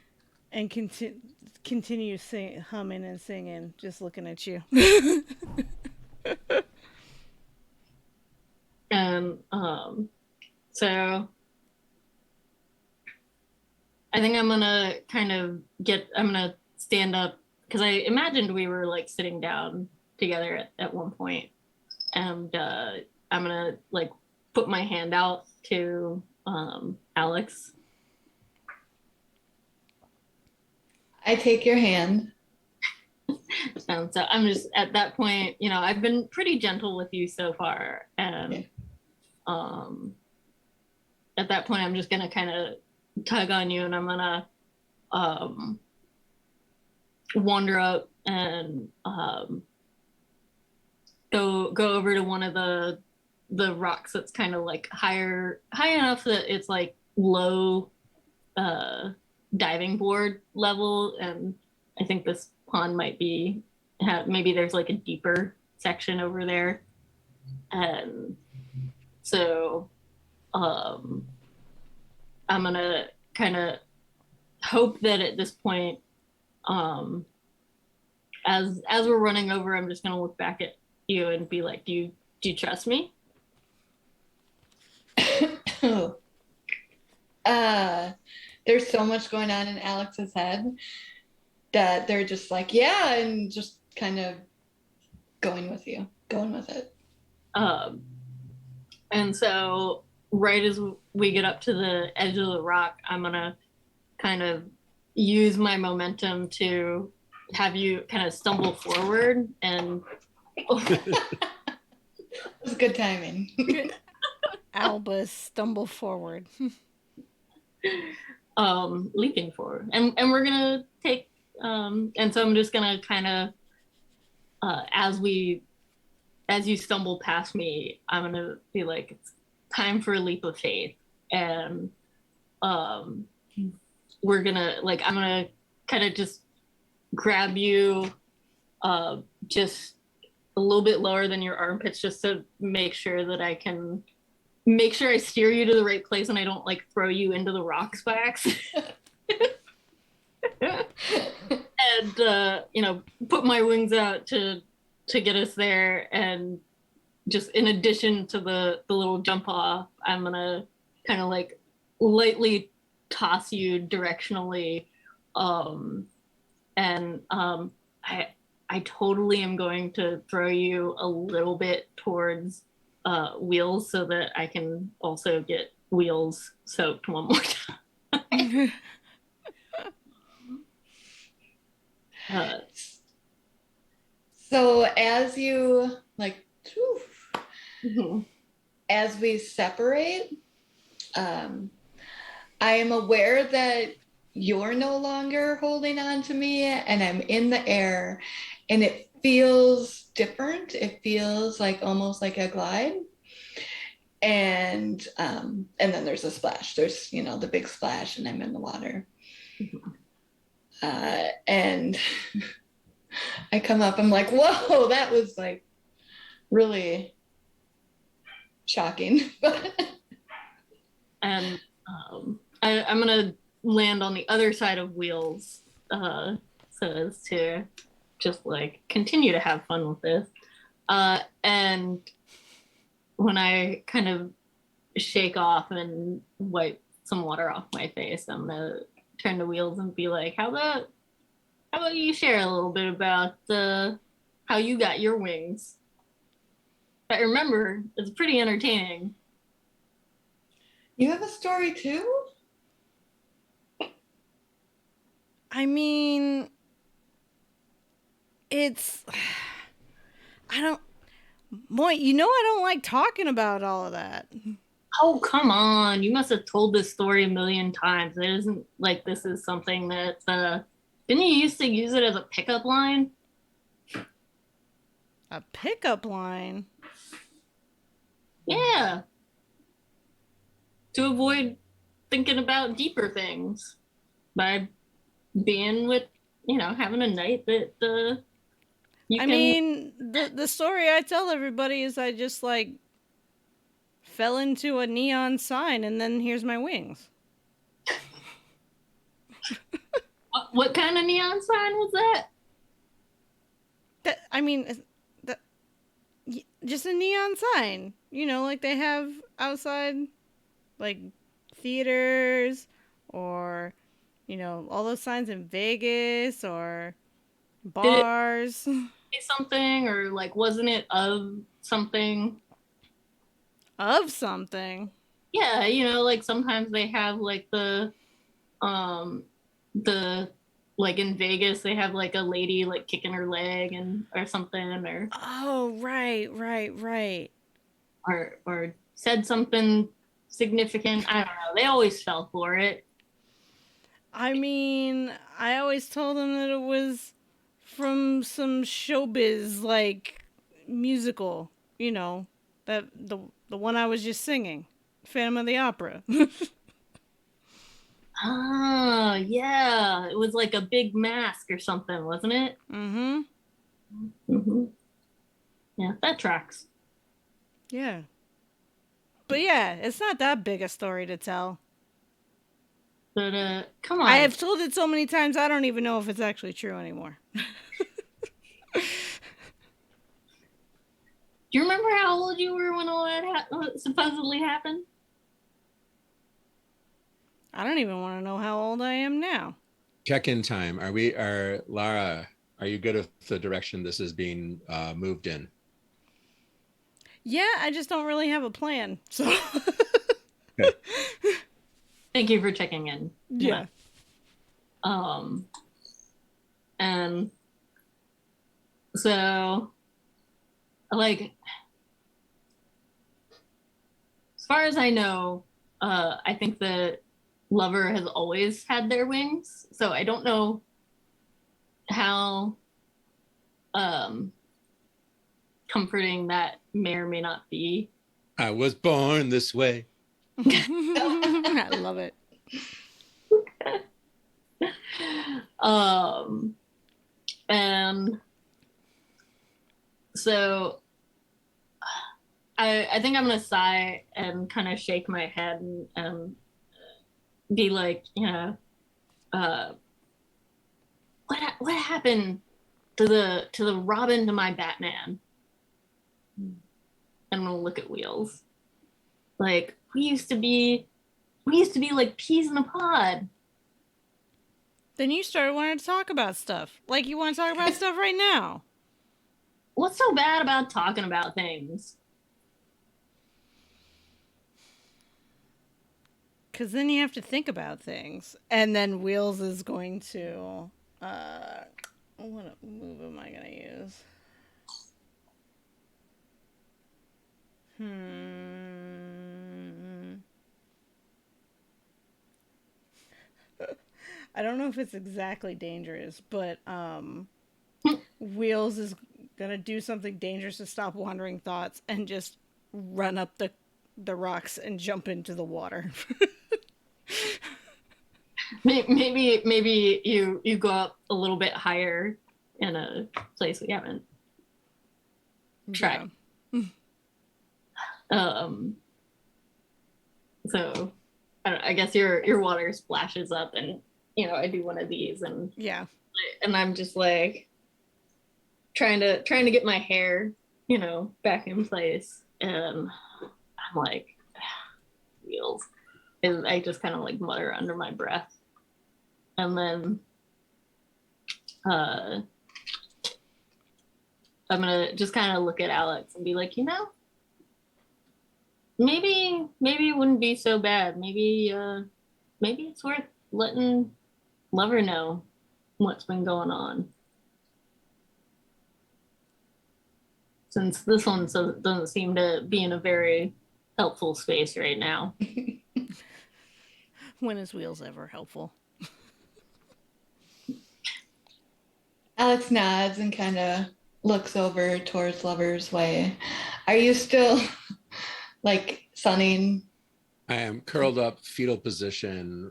and continue humming and singing, just looking at you. And so I think I'm gonna stand up because I imagined we were like sitting down together at one point, and I'm gonna like put my hand out to Alex. I take your hand. And so I'm just at that point, I've been pretty gentle with you so far, and at that point, I'm just gonna kind of tug on you, and I'm gonna wander up and go over to one of the rocks that's kind of like high enough that it's like low diving board level, and I think this pond might be maybe there's like a deeper section over there, and so I'm gonna kind of hope that at this point, as we're running over, I'm just gonna look back at you and be like, do you trust me? There's so much going on in Alex's head that they're just like, yeah, and just kind of going with it. And so right as we get up to the edge of the rock, I'm gonna kind of use my momentum to have you kind of stumble forward and It's good timing. Albus stumble forward. leaping forward, and we're gonna take and so I'm just gonna kind of as you stumble past me, I'm gonna be like, it's time for a leap of faith, and we're gonna like I'm gonna kind of just grab you just a little bit lower than your armpits, just to make sure that I can make sure I steer you to the right place and I don't like throw you into the rocks by accident. And put my wings out to get us there, and just in addition to the little jump off, I'm gonna kind of like lightly toss you directionally, and I totally am going to throw you a little bit towards Wheels so that I can also get Wheels soaked one more time. So as you like, Mm-hmm. as we separate, I am aware that you're no longer holding on to me and I'm in the air and it feels different. It feels like almost like a glide. And then there's a splash. There's, you know, the big splash and I'm in the water. And I come up, I'm like, whoa, that was like really shocking. And I'm gonna land on the other side of Wheels, so as to just like continue to have fun with this. And when I kind of shake off and wipe some water off my face, I'm gonna turn to Wheels and be like, how about you share a little bit about how you got your wings? I remember it's pretty entertaining. You have a story too? I mean, it's. I don't. Boy, you know I don't like talking about all of that. Oh, come on. You must have told this story a million times. It isn't like this is something that, didn't you used to use it as a pickup line? A pickup line? Yeah. To avoid thinking about deeper things by being with, having a night that you I can. mean, the story I tell everybody is I just like fell into a neon sign and then here's my wings. What kind of neon sign was that? That I mean, that just a neon sign. You know, like they have outside, like theaters, or all those signs in Vegas or Did it bars. say something, or like wasn't it of something? Of something. Yeah, like sometimes they have like um the like in Vegas they have like a lady like kicking her leg and or something Oh, right. or said something significant. I don't know. They always fell for it. I mean, I always told them that it was from some showbiz like musical, that the one I was just singing, Phantom of the Opera. Ah, yeah. It was like a big mask or something, wasn't it? Mm-hmm. Mm-hmm. Yeah, that tracks. Yeah. But yeah, it's not that big a story to tell. But come I on. have told it so many times I don't even know if it's actually true anymore. Do you remember how old you were when all that supposedly happened? I don't even want to know how old I am now. Check-in time. Are Lara, are you good with the direction this is being moved in? Yeah, I just don't really have a plan. So Okay. Thank you for checking in. yeah. Um, and so, like, as far as I know, I think the lover has always had their wings. So I don't know how um, comforting that may or may not be. I was born this way. I love it. And so I think I'm gonna sigh and kind of shake my head and be like, uh, what happened to the Robin to my Batman? And I'm gonna look at Wheels. Like we used to be like peas in a pod. Then you started wanting to talk about stuff. Like you want to talk about stuff right now. What's so bad about talking about things? Because then you have to think about things. And then Wheels is going to. What move am I going to use? I don't know if it's exactly dangerous, but Wheels is gonna do something dangerous to stop wandering thoughts and just run up the rocks and jump into the water. Maybe you go up a little bit higher in a place we haven't tried. Yeah. So I guess your water splashes up, and I do one of these, and Yeah. I'm just like trying to get my hair back in place, and I'm like, Wheels, and I just kind of like mutter under my breath, and then I'm gonna just kind of look at Alex and be like, maybe it wouldn't be so bad. Maybe it's worth letting Lover know what's been going on, since this one doesn't seem to be in a very helpful space right now. When is Wheels ever helpful? Alex nods and kind of looks over towards Lover's way. Are you still like sunning? I am curled up, fetal position,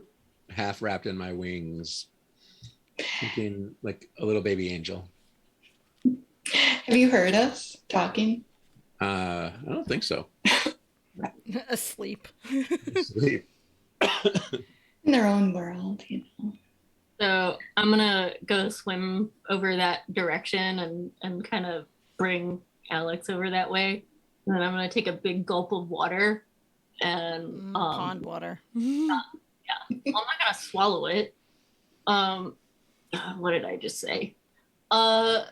half wrapped in my wings, looking like a little baby angel. Have you heard us talking? I don't think so. Asleep. Sleep. In their own world, So I'm gonna go swim over that direction and kind of bring Alex over that way. And then I'm gonna take a big gulp of water and Pond water. yeah. I'm not gonna swallow it. What did I just say? I'm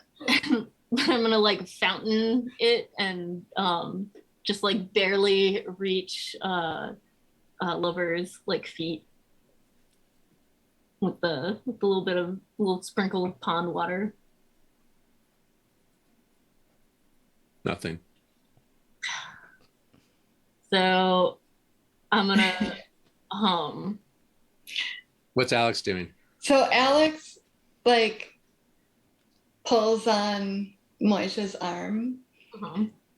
gonna like fountain it and just like barely reach Lover's like feet with the little sprinkle of pond water. Nothing. So I'm gonna What's Alex doing? So Alex like pulls on Moisha's arm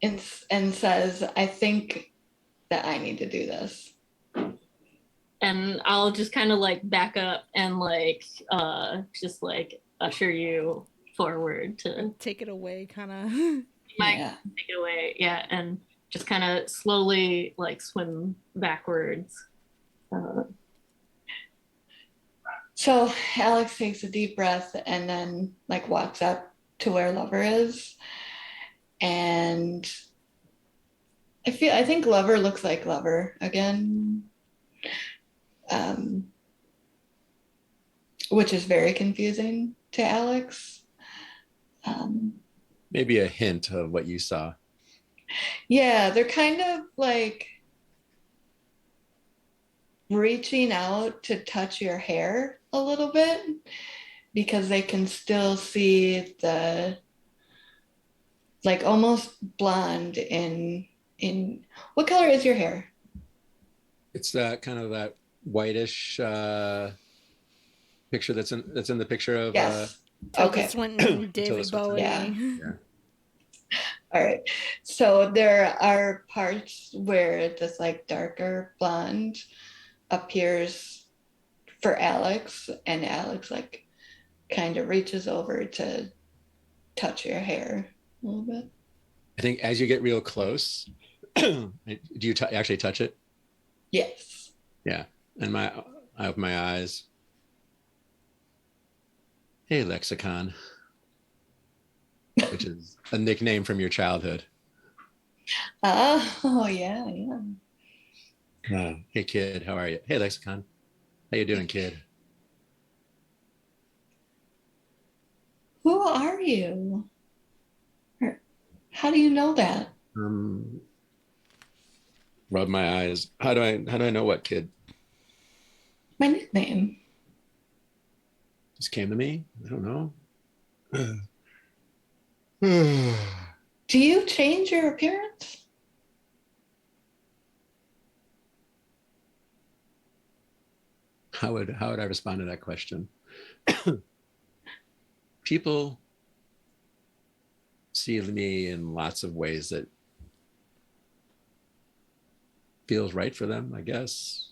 and says, I think that I need to do this. and I'll just kind of like back up and like just like usher you forward to Take it away, kind of. Yeah. take it away, yeah, and just kind of slowly like swim backwards. So Alex takes a deep breath and then like walks up to where Lover is. And I think Lover looks like Lover again. Which is very confusing to Alex. Maybe a hint of what you saw. Yeah, they're kind of like reaching out to touch your hair a little bit because they can still see the like almost blonde in what color is your hair? It's that kind of that whitish picture that's in the picture of Yes. Tilda Okay. Swinton, David Tilda Swinton. Bowie. Yeah. All right. So there are parts where this like darker blonde appears for Alex, and Alex like kind of reaches over to touch your hair a little bit. I think as you get real close, do you actually touch it? Yes. Yeah. And I open my eyes. Hey, Lexicon, which is a nickname from your childhood. Oh, yeah. Hey, kid, how are you? Hey, Lexicon, how you doing, kid? Who are you? How do you know that? Rub my eyes. How do I know what, kid? My nickname. Just came to me. I don't know. Do you change your appearance? how would I respond to that question? People see me in lots of ways that feels right for them, I guess.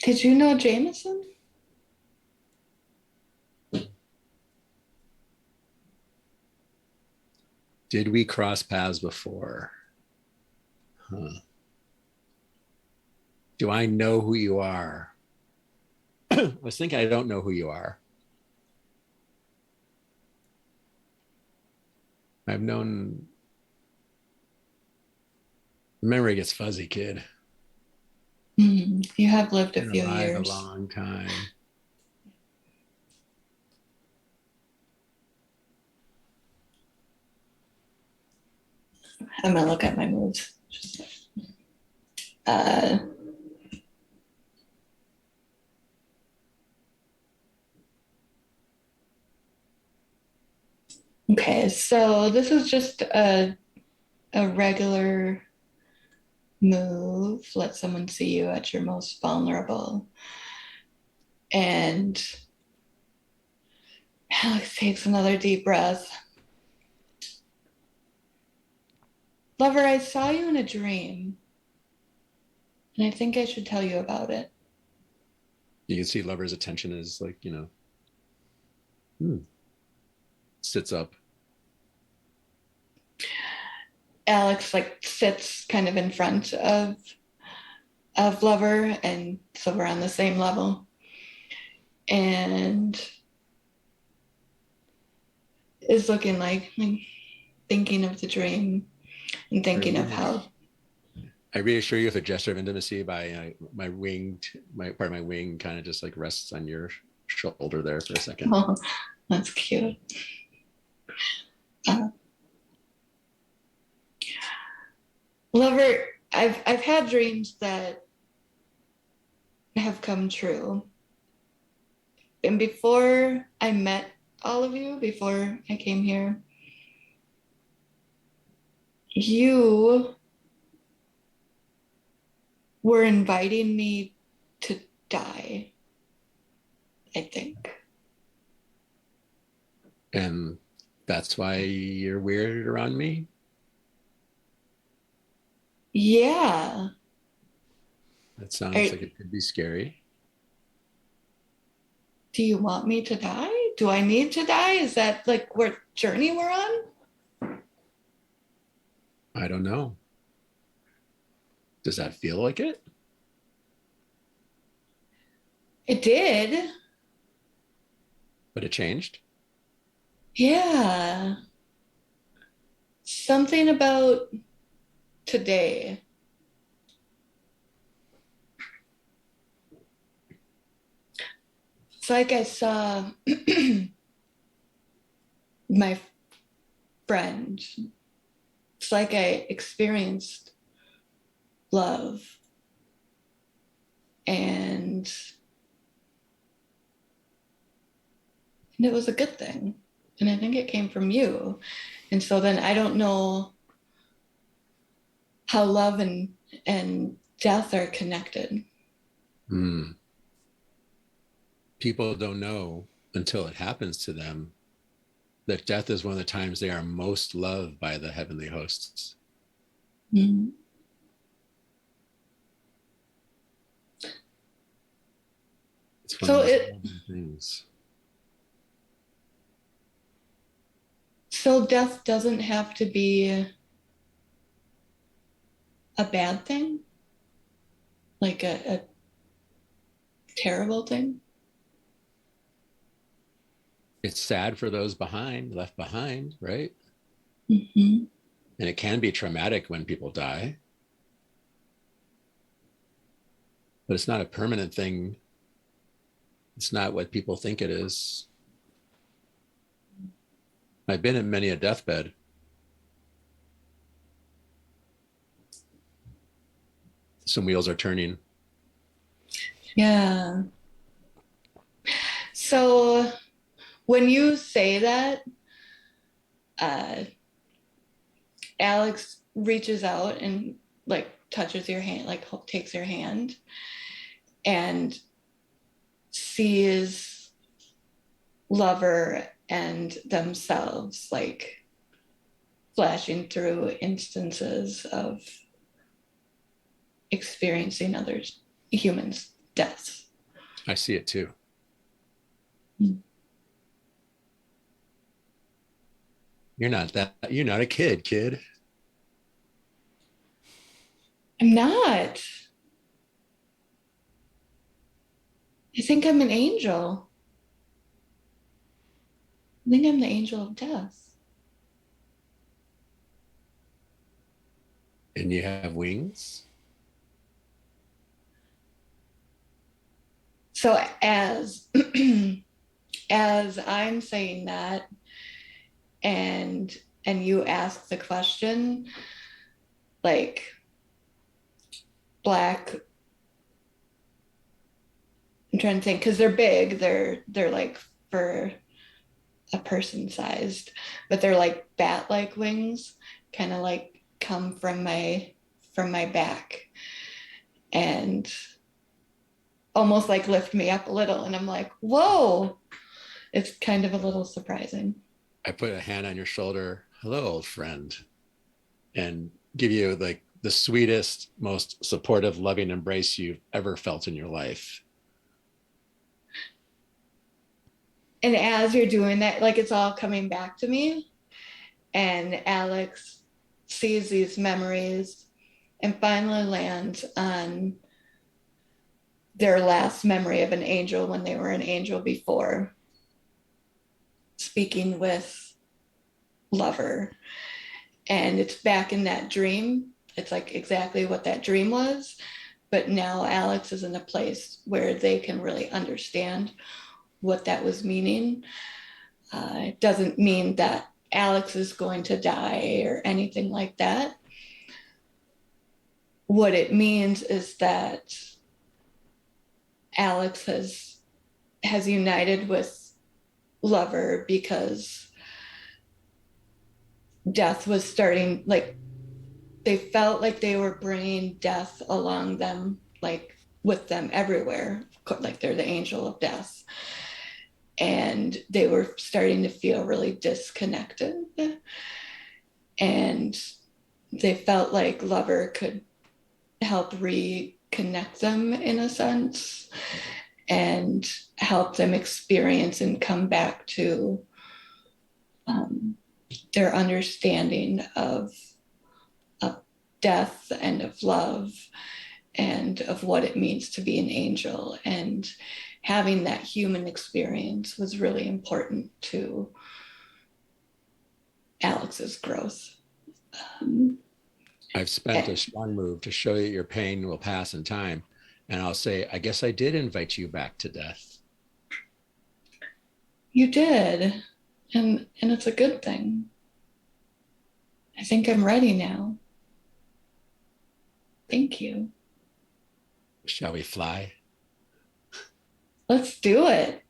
Did you know Jameson? Did we cross paths before? Huh. Do I know who you are? I was thinking I don't know who you are. I've known. Memory gets fuzzy, kid. You have lived a Been few alive years. a long time. I'm gonna look at my moves. Uh, okay, so this is just a regular move. Let someone see you at your most vulnerable. And Alex takes another deep breath. Lover, I saw you in a dream, and I think I should tell you about it. You can see Lover's attention is like, sits up. Alex like sits kind of in front of Lover, and so we're on the same level. And is looking like thinking of the dream and thinking of how. I reassure you with a gesture of intimacy by my wing kind of just like rests on your shoulder there for a second. Oh, that's cute. Lover, I've had dreams that have come true. And before I met all of you, before I came here, you were inviting me to die, I think. And that's why you're weird around me? Yeah. That sounds like it could be scary. Do you want me to die? Do I need to die? Is that like what journey we're on? I don't know. Does that feel like it? It did. But it changed? Yeah. Something about today. It's like I saw my friend. It's like I experienced love. And it was a good thing. And I think it came from you. And so then I don't know how love and death are connected. People don't know until it happens to them that death is one of the times they are most loved by the heavenly hosts. Mm-hmm. It's one of those things. So death doesn't have to be a bad thing, like a terrible thing. It's sad for those left behind, right? Mm-hmm. And it can be traumatic when people die. But it's not a permanent thing. It's not what people think it is. I've been in many a deathbed. Some wheels are turning. Yeah. So when you say that, Alex reaches out and like touches your hand, like takes your hand and sees Lover and themselves like flashing through instances of experiencing others, humans' deaths. I see it too. You're not a kid. I'm not. I think I'm an angel. I think I'm the angel of death. And you have wings. So as as I'm saying that, and you ask the question, like black, I'm trying to think, because they're big, they're like for a person sized, but they're like bat-like wings, kind of like come from my back and almost like lift me up a little, and I'm like, whoa. It's kind of a little surprising. I put a hand on your shoulder. Hello, old friend. And give you like the sweetest, most supportive, loving embrace you've ever felt in your life. And as you're doing that, like it's all coming back to me. And Alex sees these memories and finally lands on their last memory of an angel when they were an angel before, speaking with Lover. And it's back in that dream. It's like exactly what that dream was. But now Alex is in a place where they can really understand what that was meaning. It doesn't mean that Alex is going to die or anything like that. What it means is that Alex has united with Lover because death was starting, like they felt like they were bringing death along them, like with them everywhere, like they're the angel of death. And they were starting to feel really disconnected. And they felt like Lover could help reconnect them in a sense and help them experience and come back to their understanding of death and of love and of what it means to be an angel. And having that human experience was really important to Alex's growth. I've spent a strong move to show you your pain will pass in time. And I'll say, I guess I did invite you back to death. You did. And it's a good thing. I think I'm ready now. Thank you. Shall we fly? Let's do it.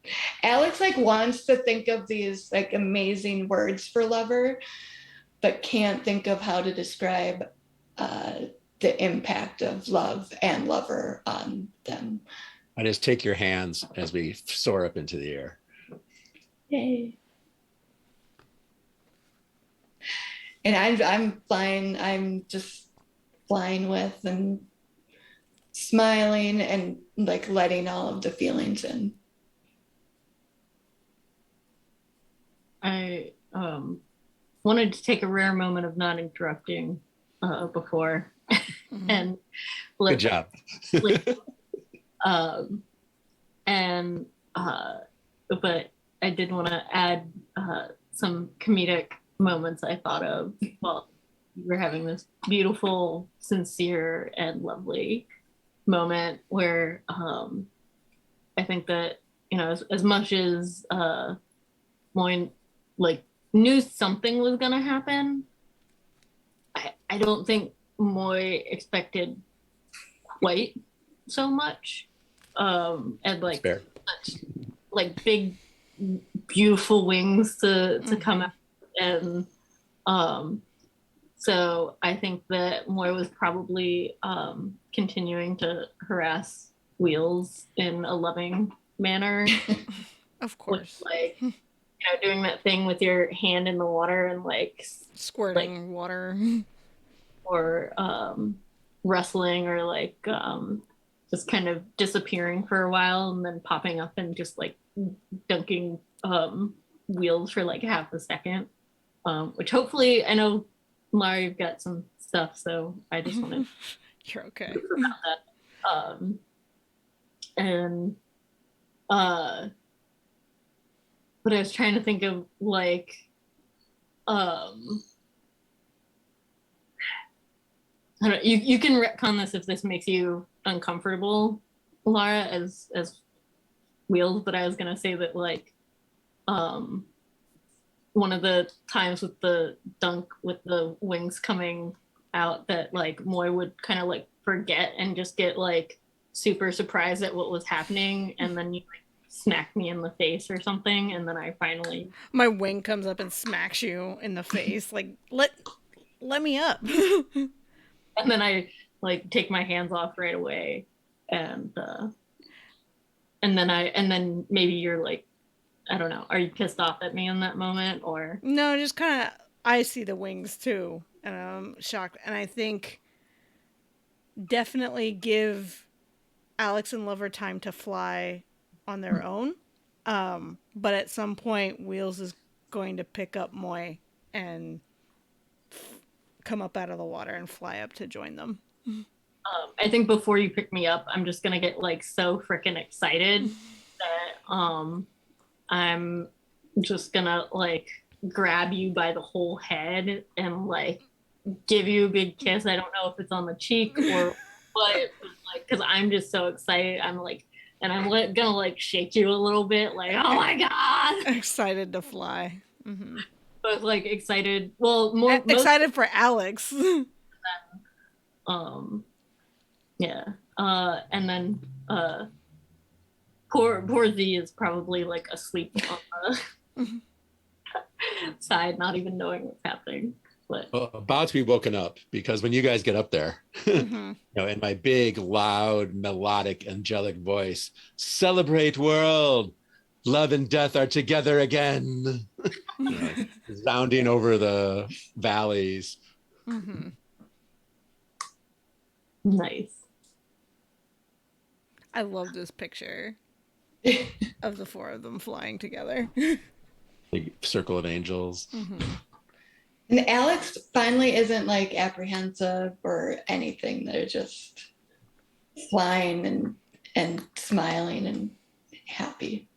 Alex like wants to think of these like amazing words for Lover, but can't think of how to describe the impact of love and Lover on them. I just take your hands as we soar up into the air. Yay. And I'm flying, I'm just flying with and smiling and like letting all of the feelings in. I wanted to take a rare moment of not interrupting before and good job. But I did want to add some comedic moments I thought of while we're having this beautiful, sincere, and lovely moment where I think that, you know, as much as Moyne like knew something was gonna happen, I don't think Moy expected quite so much. And like such, like big beautiful wings to come out, and So I think that Moy was probably continuing to harass Wheels in a loving manner. Of course. With, like, you know, doing that thing with your hand in the water and like Squirting water. or wrestling, or like just kind of disappearing for a while and then popping up and just like dunking Wheels for like half a second. Which hopefully, I know Lara, you've got some stuff, so I just wanted You're okay. to about that. And but I was trying to think of like I don't know, you can retcon this if this makes you uncomfortable, Lara, as Wheels, but I was gonna say that like one of the times with the dunk with the wings coming out, that like Moy would kind of like forget and just get like super surprised at what was happening, and then you like smack me in the face or something, and then I finally My wing comes up and smacks you in the face. Like, let me up. and then I like take my hands off right away, and then maybe you're like, I don't know, are you pissed off at me in that moment, or No, just kind of, I see the wings too, and I'm shocked. And I think definitely give Alex and Lover time to fly on their own. But at some point, Wheels is going to pick up Moy and come up out of the water and fly up to join them. I think before you pick me up, I'm just gonna get like so freaking excited that I'm just gonna like grab you by the whole head and like give you a big kiss. I don't know if it's on the cheek or what, but like, because I'm just so excited. I'm like, and I'm gonna like shake you a little bit, like, oh my god, Excited to fly. Mm-hmm. but like excited. Well, more excited for Alex. Yeah. And then poor Z is probably like asleep on the side, not even knowing what's happening. But About to be woken up, because when you guys get up there, Mm-hmm. you know, in my big, loud, melodic, angelic voice, celebrate world, love and death are together again. You know, resounding over the valleys. Mm-hmm. nice. I love this picture of the four of them flying together. Big circle of angels. Mm-hmm. And Alex finally isn't like apprehensive or anything. They're just flying and smiling and happy.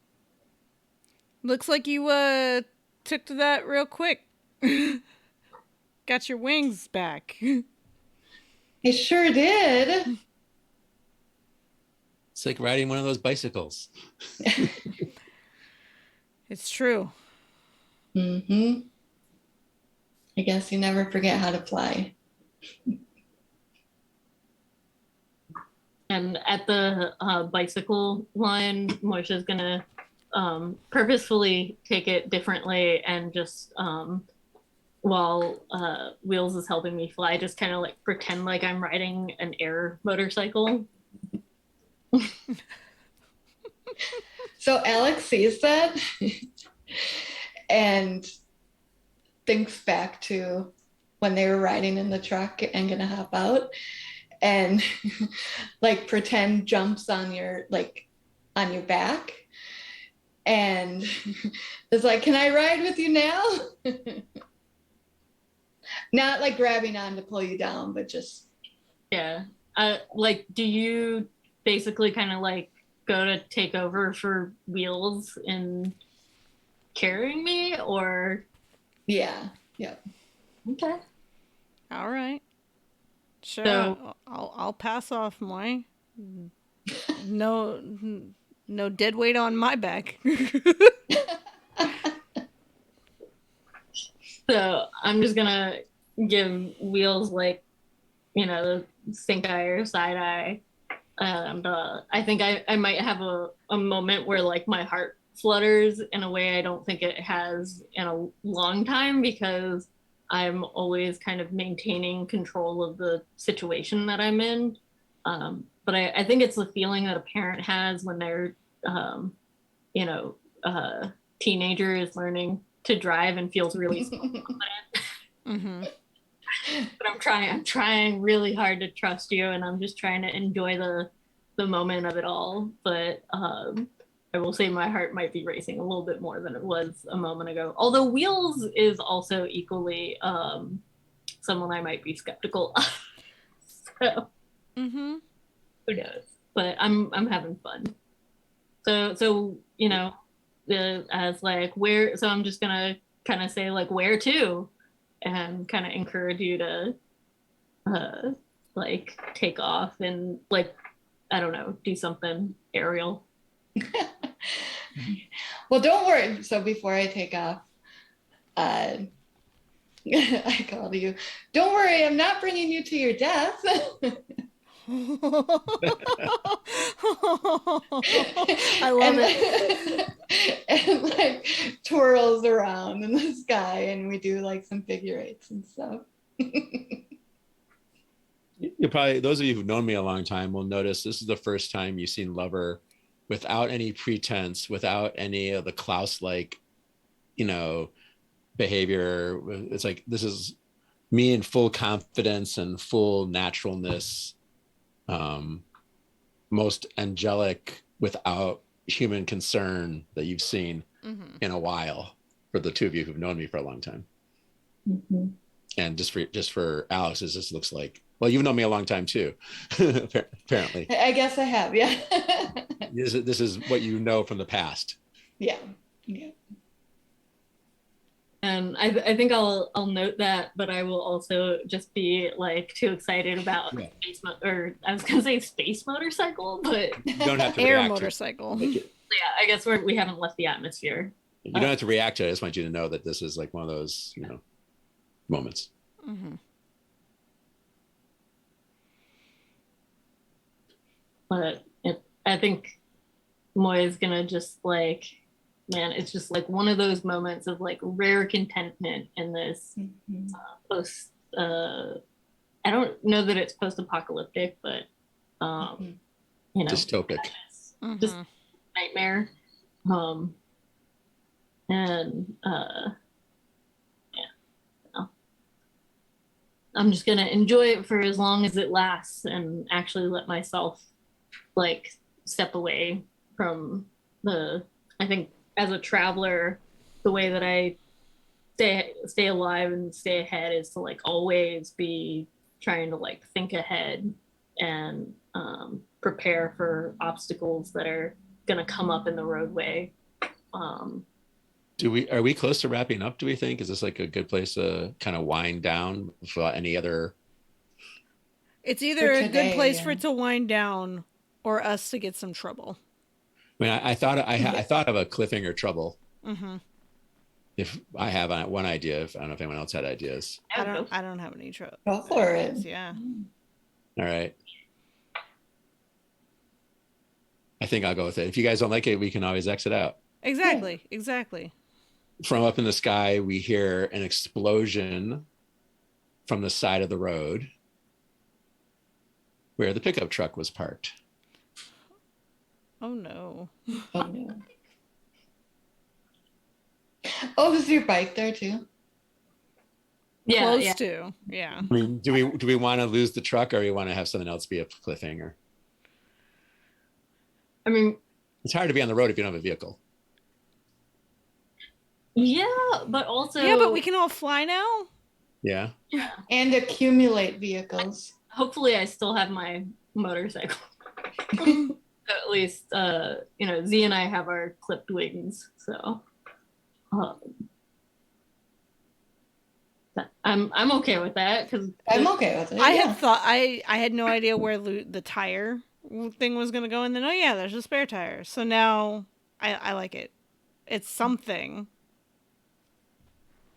Looks like you took to that real quick. Got your wings back. He sure did. It's like riding one of those bicycles. It's true. Mm-hmm. I guess you never forget how to fly. And at the bicycle line, Moisha's gonna purposefully take it differently and just while Wheels is helping me fly, just kind of like pretend like I'm riding an air motorcycle. So Alex sees that and thinks back to when they were riding in the truck and gonna hop out, and like pretend jumps on your back and is like, can I ride with you now? Not like grabbing on to pull you down, but just Yeah. Like, do you basically kind of like go to take over for Wheels in carrying me, or? yeah. Okay. All right. Sure. So- I'll pass off Moy. No dead weight on my back. So I'm just gonna give Wheels like, you know, the stink eye or side eye. And I think I might have a moment where like my heart flutters in a way I don't think it has in a long time, because I'm always kind of maintaining control of the situation that I'm in. But I think it's the feeling that a parent has when they're, you know, teenager is learning to drive and feels really confident. Mm-hmm. But I'm trying really hard to trust you, and I'm just trying to enjoy the moment of it all. But I will say my heart might be racing a little bit more than it was a moment ago. Although Wheels is also equally someone I might be skeptical of. So Mm-hmm. who knows? But I'm having fun. So you know, as like where. So I'm just gonna kind of say like where to, and kind of encourage you to like take off and like I don't know, do something aerial. Well, don't worry. So before I take off, I called you. Don't worry, I'm not bringing you to your death. I love it. And like twirls around in the sky, and we do like some figure eights and stuff. You probably, those of you who've known me a long time will notice this is the first time you've seen Lover without any pretense, without any of the Klaus-like, you know, behavior. It's like, this is me in full confidence and full naturalness, most angelic without human concern that you've seen in a while for the two of you who've known me for a long time. Mm-hmm. And just for Alex, it just looks like, well, you've known me a long time too, apparently. I guess I have, yeah. This is what you know from the past. Yeah. And I think I'll note that, but I will also just be like too excited about space or I was gonna say space motorcycle, but You don't have to Air react motorcycle. To it. yeah, I guess we haven't left the atmosphere. You don't have to react to it. I just want you to know that this is like one of those, you know, moments. Mm-hmm. But I think Moy is gonna just like, man, it's just like one of those moments of like rare contentment in this post. I don't know that it's post-apocalyptic, but you know, Dystopic. Just nightmare. And yeah, I'm just gonna enjoy it for as long as it lasts, and actually let myself like step away from the. I think as a traveler, the way that I stay alive and stay ahead is to like always be trying to like think ahead and prepare for obstacles that are gonna come up in the roadway. Are we close to wrapping up, do we think? Is this like a good place to kind of wind down without any other? It's either a good place for it to wind down or us to get some trouble. I mean, I thought I thought of a cliffhanger trouble. Mm-hmm. If I have one idea, I don't know if anyone else had ideas. I don't have any trouble. Go for it. Yeah. All right. I think I'll go with it. If you guys don't like it, we can always exit out. Exactly. Yeah. Exactly. From up in the sky, we hear an explosion from the side of the road where the pickup truck was parked. Oh no. Oh no. Oh, is your bike there too? Yeah, Close to. Yeah. I mean, do we want to lose the truck, or do we want to have something else be a cliffhanger? I mean, it's hard to be on the road if you don't have a vehicle. Yeah, but also but we can all fly now. Yeah. And accumulate vehicles. Hopefully, I still have my motorcycle. At least, you know, Z and I have our clipped wings, so I'm okay with that because I'm okay with it. I had thought I had no idea where the tire thing was gonna go, and then there's a spare tire. So now I like it. It's something.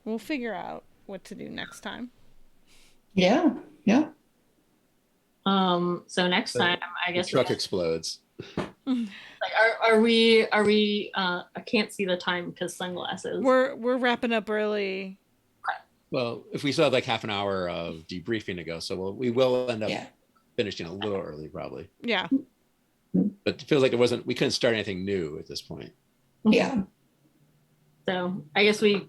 We'll figure out what to do next time. Yeah. So next time, I guess the truck explodes. Like, are we? I can't see the time because sunglasses. We're wrapping up early. Well, if we still have like half an hour of debriefing to go, so we will end up Yeah. finishing a little early, probably. Yeah. But it feels like we couldn't start anything new at this point. Yeah. So I guess we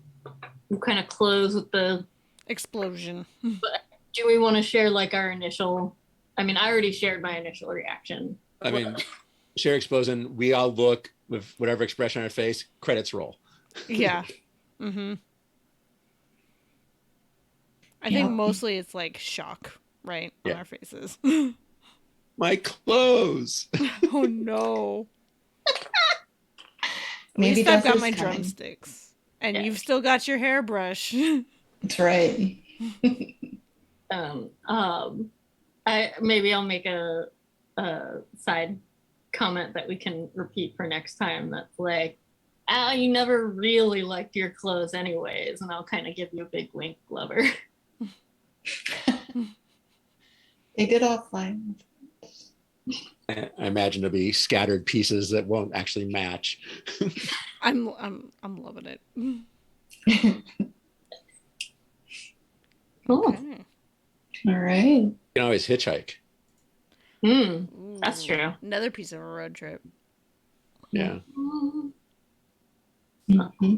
kind of close with the Explosion. do we want to share like our initial? I mean, I already shared my initial reaction. I mean, share explosion. We all look with whatever expression on our face. Credits roll. Yeah. Mm-hmm. I Yeah. think mostly it's like shock, right, on Yeah. our faces. My clothes. Oh no. At Maybe least I've death got is my coming. drumsticks. And Yeah. you've still got your hairbrush. That's right. I'll make a side comment that we can repeat for next time. That's like, you never really liked your clothes anyways, and I'll kind of give you a big wink, lover. They did all fine. I imagine there'll be scattered pieces that won't actually match. I'm loving it. Cool. Okay. All right. You can always hitchhike. That's Ooh, true. Another piece of a road trip. Yeah. Mm-hmm.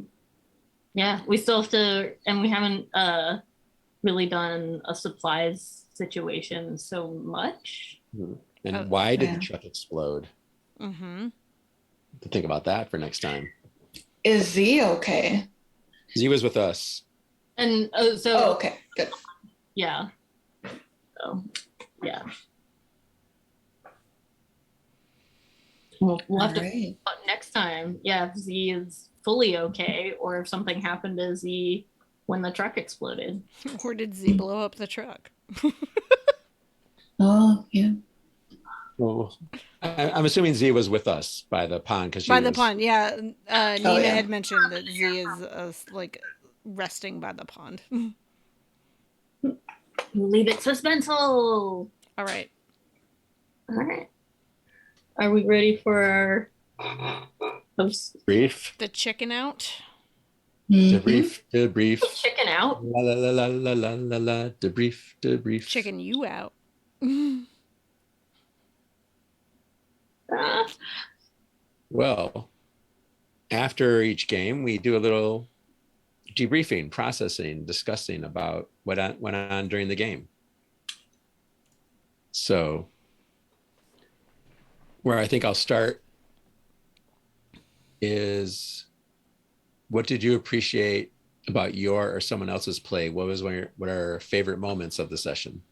Yeah, we still have to, and we haven't really done a supplies situation so much. And why did Yeah. the truck explode? Mm-hmm. To think about that for next time. Is Z okay? Z was with us. And so, Oh, okay. Good. yeah. So, yeah. We'll have All to right. next time. Yeah, if Z is fully okay, or if something happened to Z when the truck exploded. Or did Z blow up the truck? Oh, yeah. Well, I'm assuming Z was with us by the pond because By the pond, yeah. Nina yeah. had mentioned that Z is like resting by the pond. Leave it suspenseful. All right. All right. Are we ready for our Brief. The chicken out. Debrief. Debrief. chicken out? La la la la la la la. Debrief. Debrief. Chicken you out. Well, after each game, we do a little debriefing, processing, discussing about what went on during the game. So, where I think I'll start is, what did you appreciate about your or someone else's play? What are favorite moments of the session?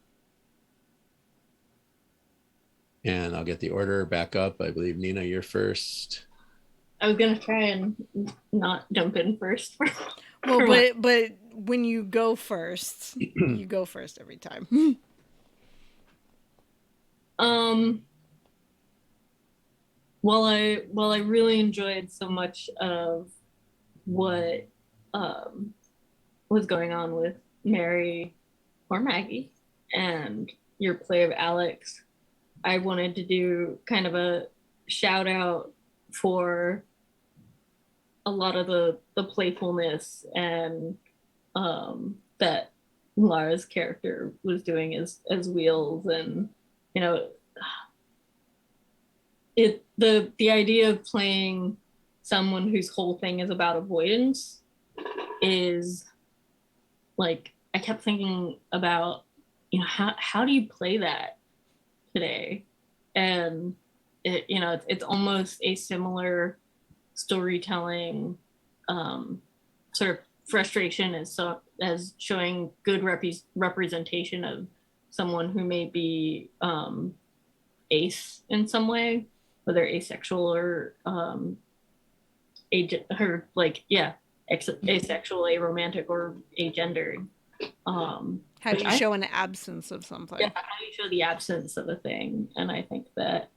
And I'll get the order back up. I believe, Nina, you're first. I was gonna try and not jump in first. Well, but when you go first, you go first every time. While I really enjoyed so much of what was going on with Mary or Maggie and your play of Alex, I wanted to do kind of a shout out for a lot of the playfulness and that Lara's character was doing as Wheels, and you know, the idea of playing someone whose whole thing is about avoidance is like, I kept thinking about, you know, how do you play that today? And it's almost a similar storytelling sort of frustration as showing good representation of someone who may be ace in some way, whether asexual or asexual, aromantic, or agendered. How do you show an absence of something? Yeah, how do you show the absence of a thing? And I think that,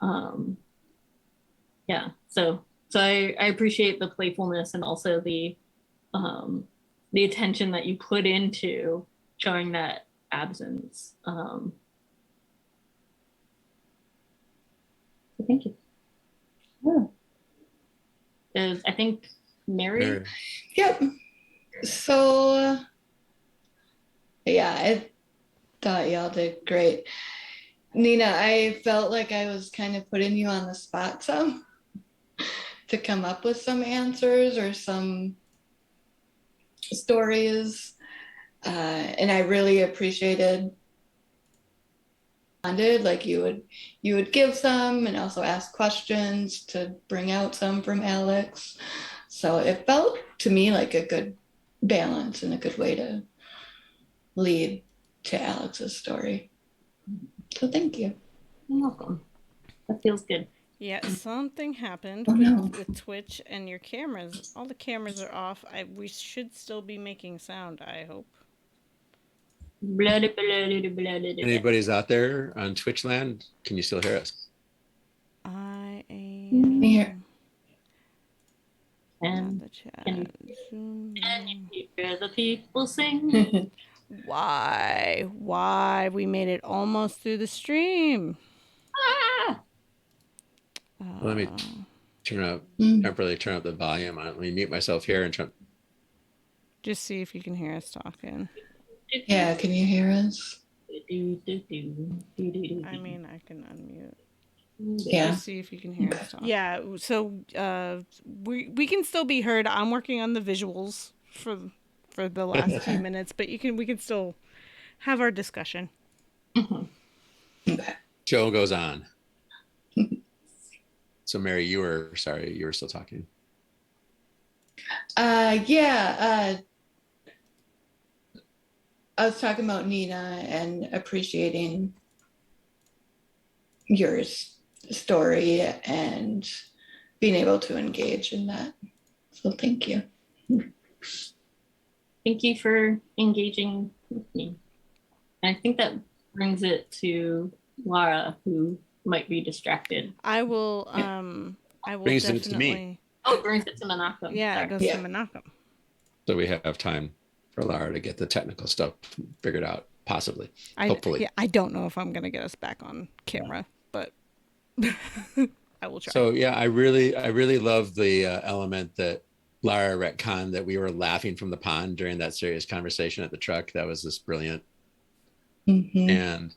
so I appreciate the playfulness and also the attention that you put into showing that absence. So thank you. I think Mary. Yep. So Yeah, I thought y'all did great. Nina, I felt like I was kind of putting you on the spot some to come up with some answers or some stories. And I really appreciated like you would give some and also ask questions to bring out some from Alex. So it felt to me like a good balance and a good way to lead to Alex's story. So thank you. You're welcome. That feels good. Yeah, something happened Oh no. with Twitch and your cameras. All the cameras are off. We should still be making sound, I hope. Anybody's out there on Twitch land? Can you still hear us? I am Here. And the chat. can you hear the people sing? Why? We made it almost through the stream. Ah! Let me temporarily turn up the volume. Let me mute myself here and turn. Just see if you can hear us talking. Yeah, can you hear us? I mean, I can unmute. Yeah. Just see if you can hear us talk. Yeah, so we can still be heard. I'm working on the visuals for the last few minutes, but we can still have our discussion. Okay. Joe goes on. So Mary, you were still talking. I was talking about Nina and appreciating your story and being able to engage in that. So thank you. Thank you for engaging with me. And I think that brings it to Lara, who might be distracted. I will Brings it definitely. to me. Oh, it brings it to Manako. Yeah, Sorry. it goes to Manako. So we have time for Lara to get the technical stuff figured out, possibly. Hopefully. I don't know if I'm gonna get us back on camera, but I will try. So yeah, I really love the element that Lara retconned that we were laughing from the pond during that serious conversation at the truck. That was just brilliant. Mm-hmm. And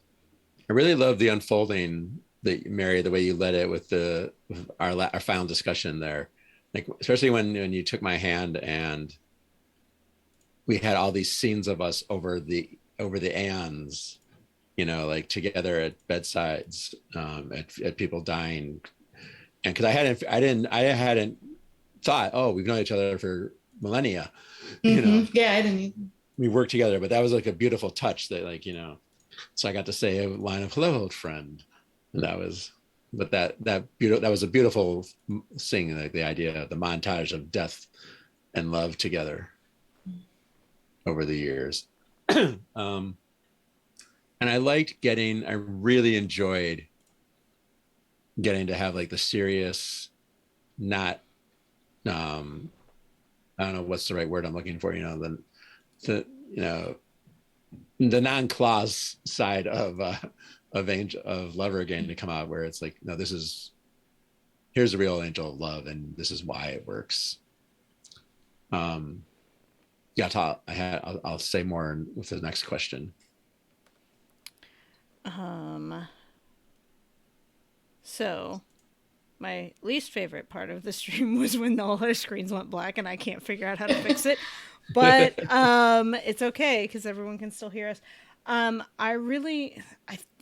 I really love the unfolding that Mary, the way you led it with our final discussion there, like especially when you took my hand and we had all these scenes of us over the aeons, like together at bedsides, at people dying, and because I hadn't thought, oh, we've known each other for millennia, Yeah, I didn't even. we worked together, but that was like a beautiful touch that so I got to say a line of hello, old friend, and that was a beautiful thing, like the idea of the montage of death and love together over the years. And I really enjoyed getting to have like the serious, not I don't know what's the right word I'm looking for, the non-clause side of Lover Again to come out, where it's like, no, here's the real angel of love, and this is why it works. I'll say more with the next question. So my least favorite part of the stream was when all our screens went black and I can't figure out how to fix it. But it's okay because everyone can still hear us. I really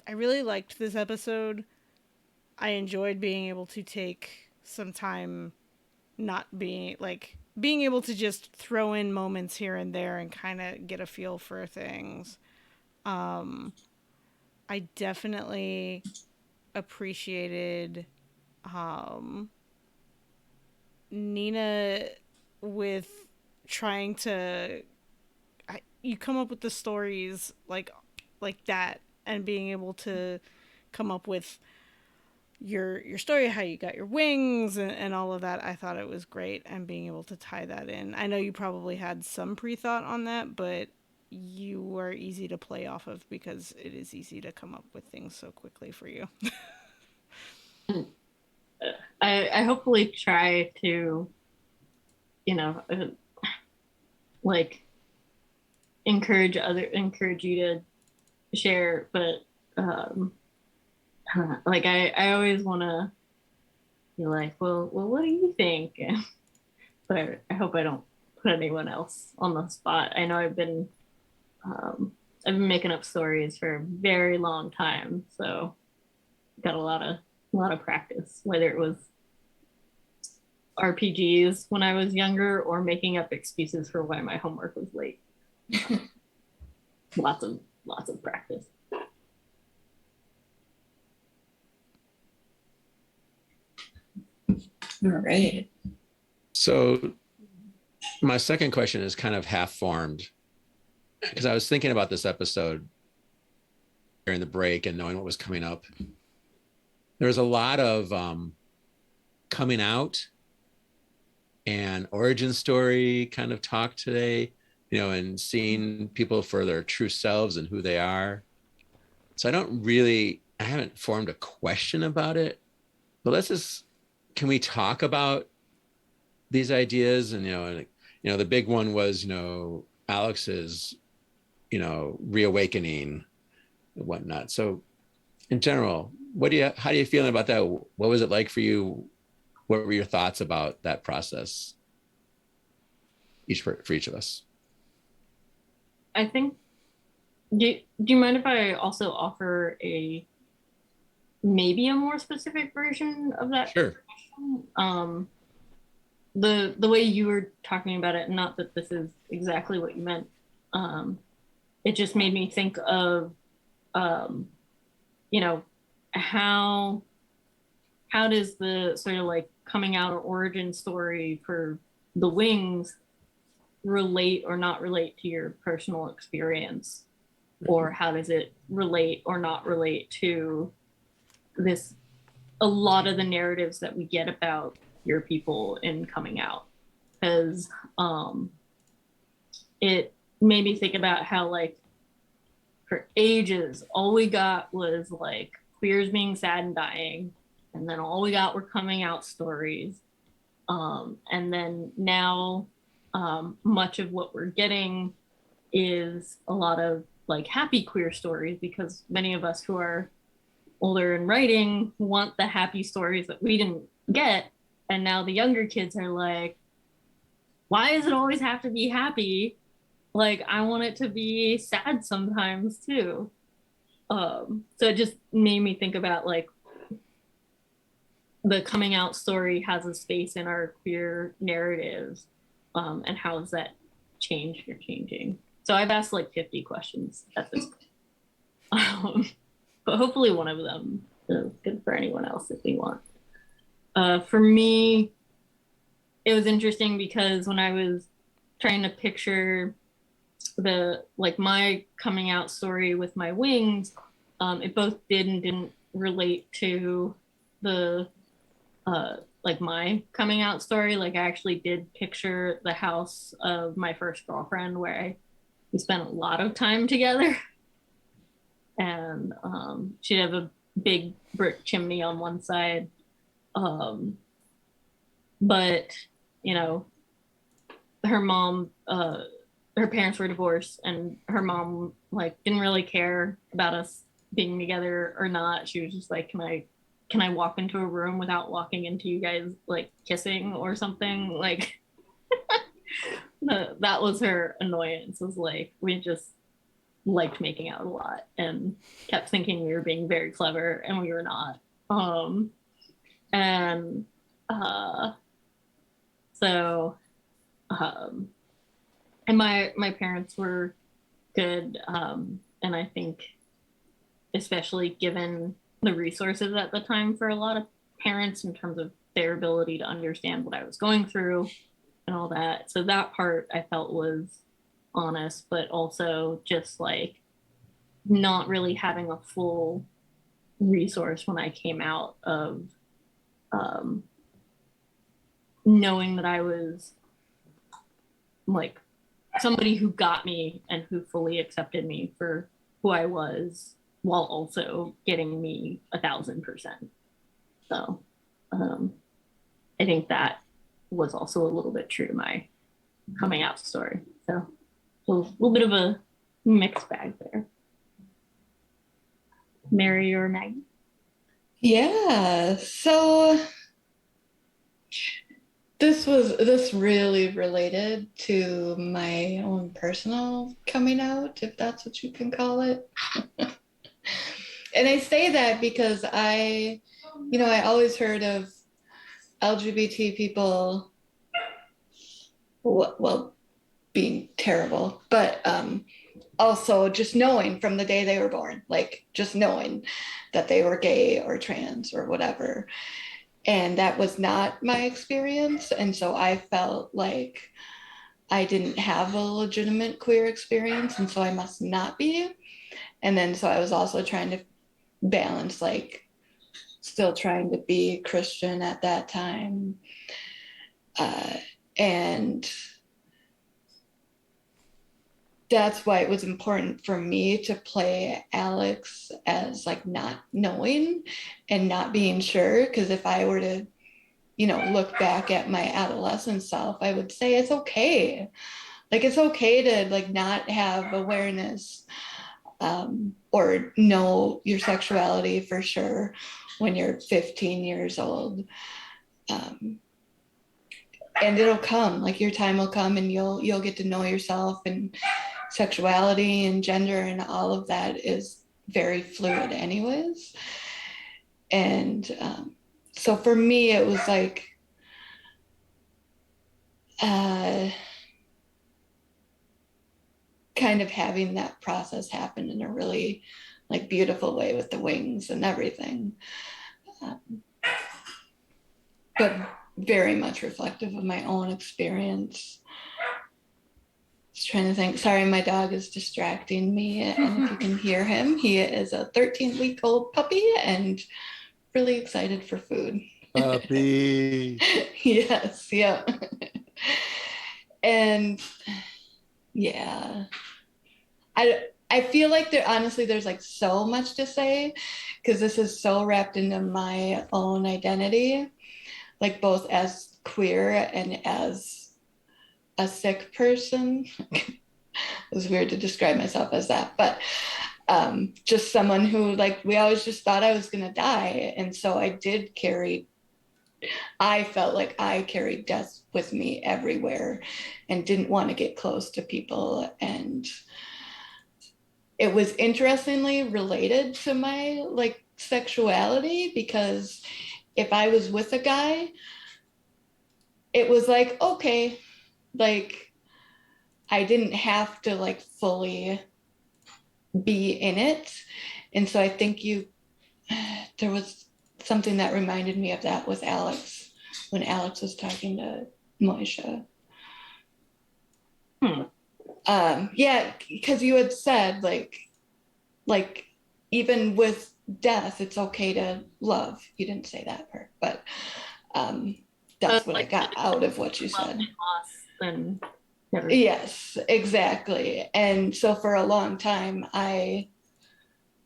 liked this episode. I enjoyed being able to take some time, not being able to just throw in moments here and there and kind of get a feel for things. I definitely appreciated Nina with trying to you come up with the stories like that, and being able to come up with your story, how you got your wings and all of that. I thought it was great, and being able to tie that in. I know you probably had some pre-thought on that, but you were easy to play off of because it is easy to come up with things so quickly for you. I hopefully try to, like encourage you to share, but like I always want to be like, well, what do you think? But I hope I don't put anyone else on the spot. I know I've been making up stories for a very long time, so got a lot of practice, whether it was RPGs when I was younger or making up excuses for why my homework was late. lots of practice. All right. So my second question is kind of half formed because I was thinking about this episode during the break and knowing what was coming up. There was a lot of coming out and origin story kind of talk today, and seeing people for their true selves and who they are. So I haven't formed a question about it, but can we talk about these ideas? And, the big one was, Alex's, reawakening and whatnot. So in general, how do you feel about that? What was it like for you? What were your thoughts about that process? For each of us. I think, do you mind if I also offer maybe a more specific version of that? Sure. The way you were talking about it, not that this is exactly what you meant, it just made me think of, how does the sort of like coming out or origin story for the Wings relate or not relate to your personal experience? Or how does it relate or not relate to a lot of the narratives that we get about your people in coming out? Because it made me think about how, like, for ages, all we got was like queers being sad and dying, and then all we got were coming out stories. And then now, much of what we're getting is a lot of like happy queer stories, because many of us who are older and writing want the happy stories that we didn't get. And now the younger kids are like, why does it always have to be happy? Like, I want it to be sad sometimes too. So it just made me think about, like, the coming out story has a space in our queer narratives, and how has that changed or changing? So I've asked like 50 questions at this point. But hopefully one of them is good for anyone else if they want. For me, it was interesting because when I was trying to picture my coming out story with my Wings, it both did and didn't relate to the my coming out story. Like, I actually did picture the house of my first girlfriend where we spent a lot of time together. And she'd have a big brick chimney on one side. But, her mom, her parents were divorced, and her mom didn't really care about us being together or not. She was just like, can I walk into a room without walking into you guys kissing or something? That was her annoyance, was we just liked making out a lot and kept thinking we were being very clever, and we were not. And my parents were good, and I think, especially given the resources at the time for a lot of parents in terms of their ability to understand what I was going through and all that. So that part I felt was honest, but also just not really having a full resource when I came out of knowing that I was somebody who got me and who fully accepted me for who I was, while also getting me 1,000%. So I think that was also a little bit true to my coming out story. So little bit of a mixed bag there. Mary or Maggie? Yeah, so this really related to my own personal coming out, if that's what you can call it. And I say that because I always heard of LGBT people, well, being terrible, but also just knowing from the day they were born, like just knowing that they were gay or trans or whatever. And that was not my experience. And so I felt like I didn't have a legitimate queer experience, and so I must not be. And then so I was also trying to balance, like, still trying to be Christian at that time. And that's why it was important for me to play Alex as like not knowing and not being sure. Because if I were to, look back at my adolescent self, I would say it's okay. Like, it's okay to like not have awareness or know your sexuality for sure when you're 15 years old. And it'll come, like your time will come, and you'll get to know yourself, and sexuality and gender and all of that is very fluid anyways. And so for me, it was like kind of having that process happen in a really like beautiful way with the wings and everything. But very much reflective of my own experience. Just trying to think. Sorry, my dog is distracting me. And if you can hear him, he is a 13-week-old puppy and really excited for food. Puppy. Yes, yeah. And yeah, I feel like there's like so much to say, because this is so wrapped into my own identity, like both as queer and as a sick person. It was weird to describe myself as that, but just someone who, like, we always just thought I was gonna die. And so I felt like I carried death with me everywhere and didn't want to get close to people. And it was interestingly related to my like sexuality, because if I was with a guy, it was like, okay, like I didn't have to like fully be in it. And so I think there was something that reminded me of that with Alex when Alex was talking to Moisha. Yeah, because you had said like even with death, it's okay to love. You didn't say that part, but that's what I got out of what you said. And yes, exactly. And so for a long time, I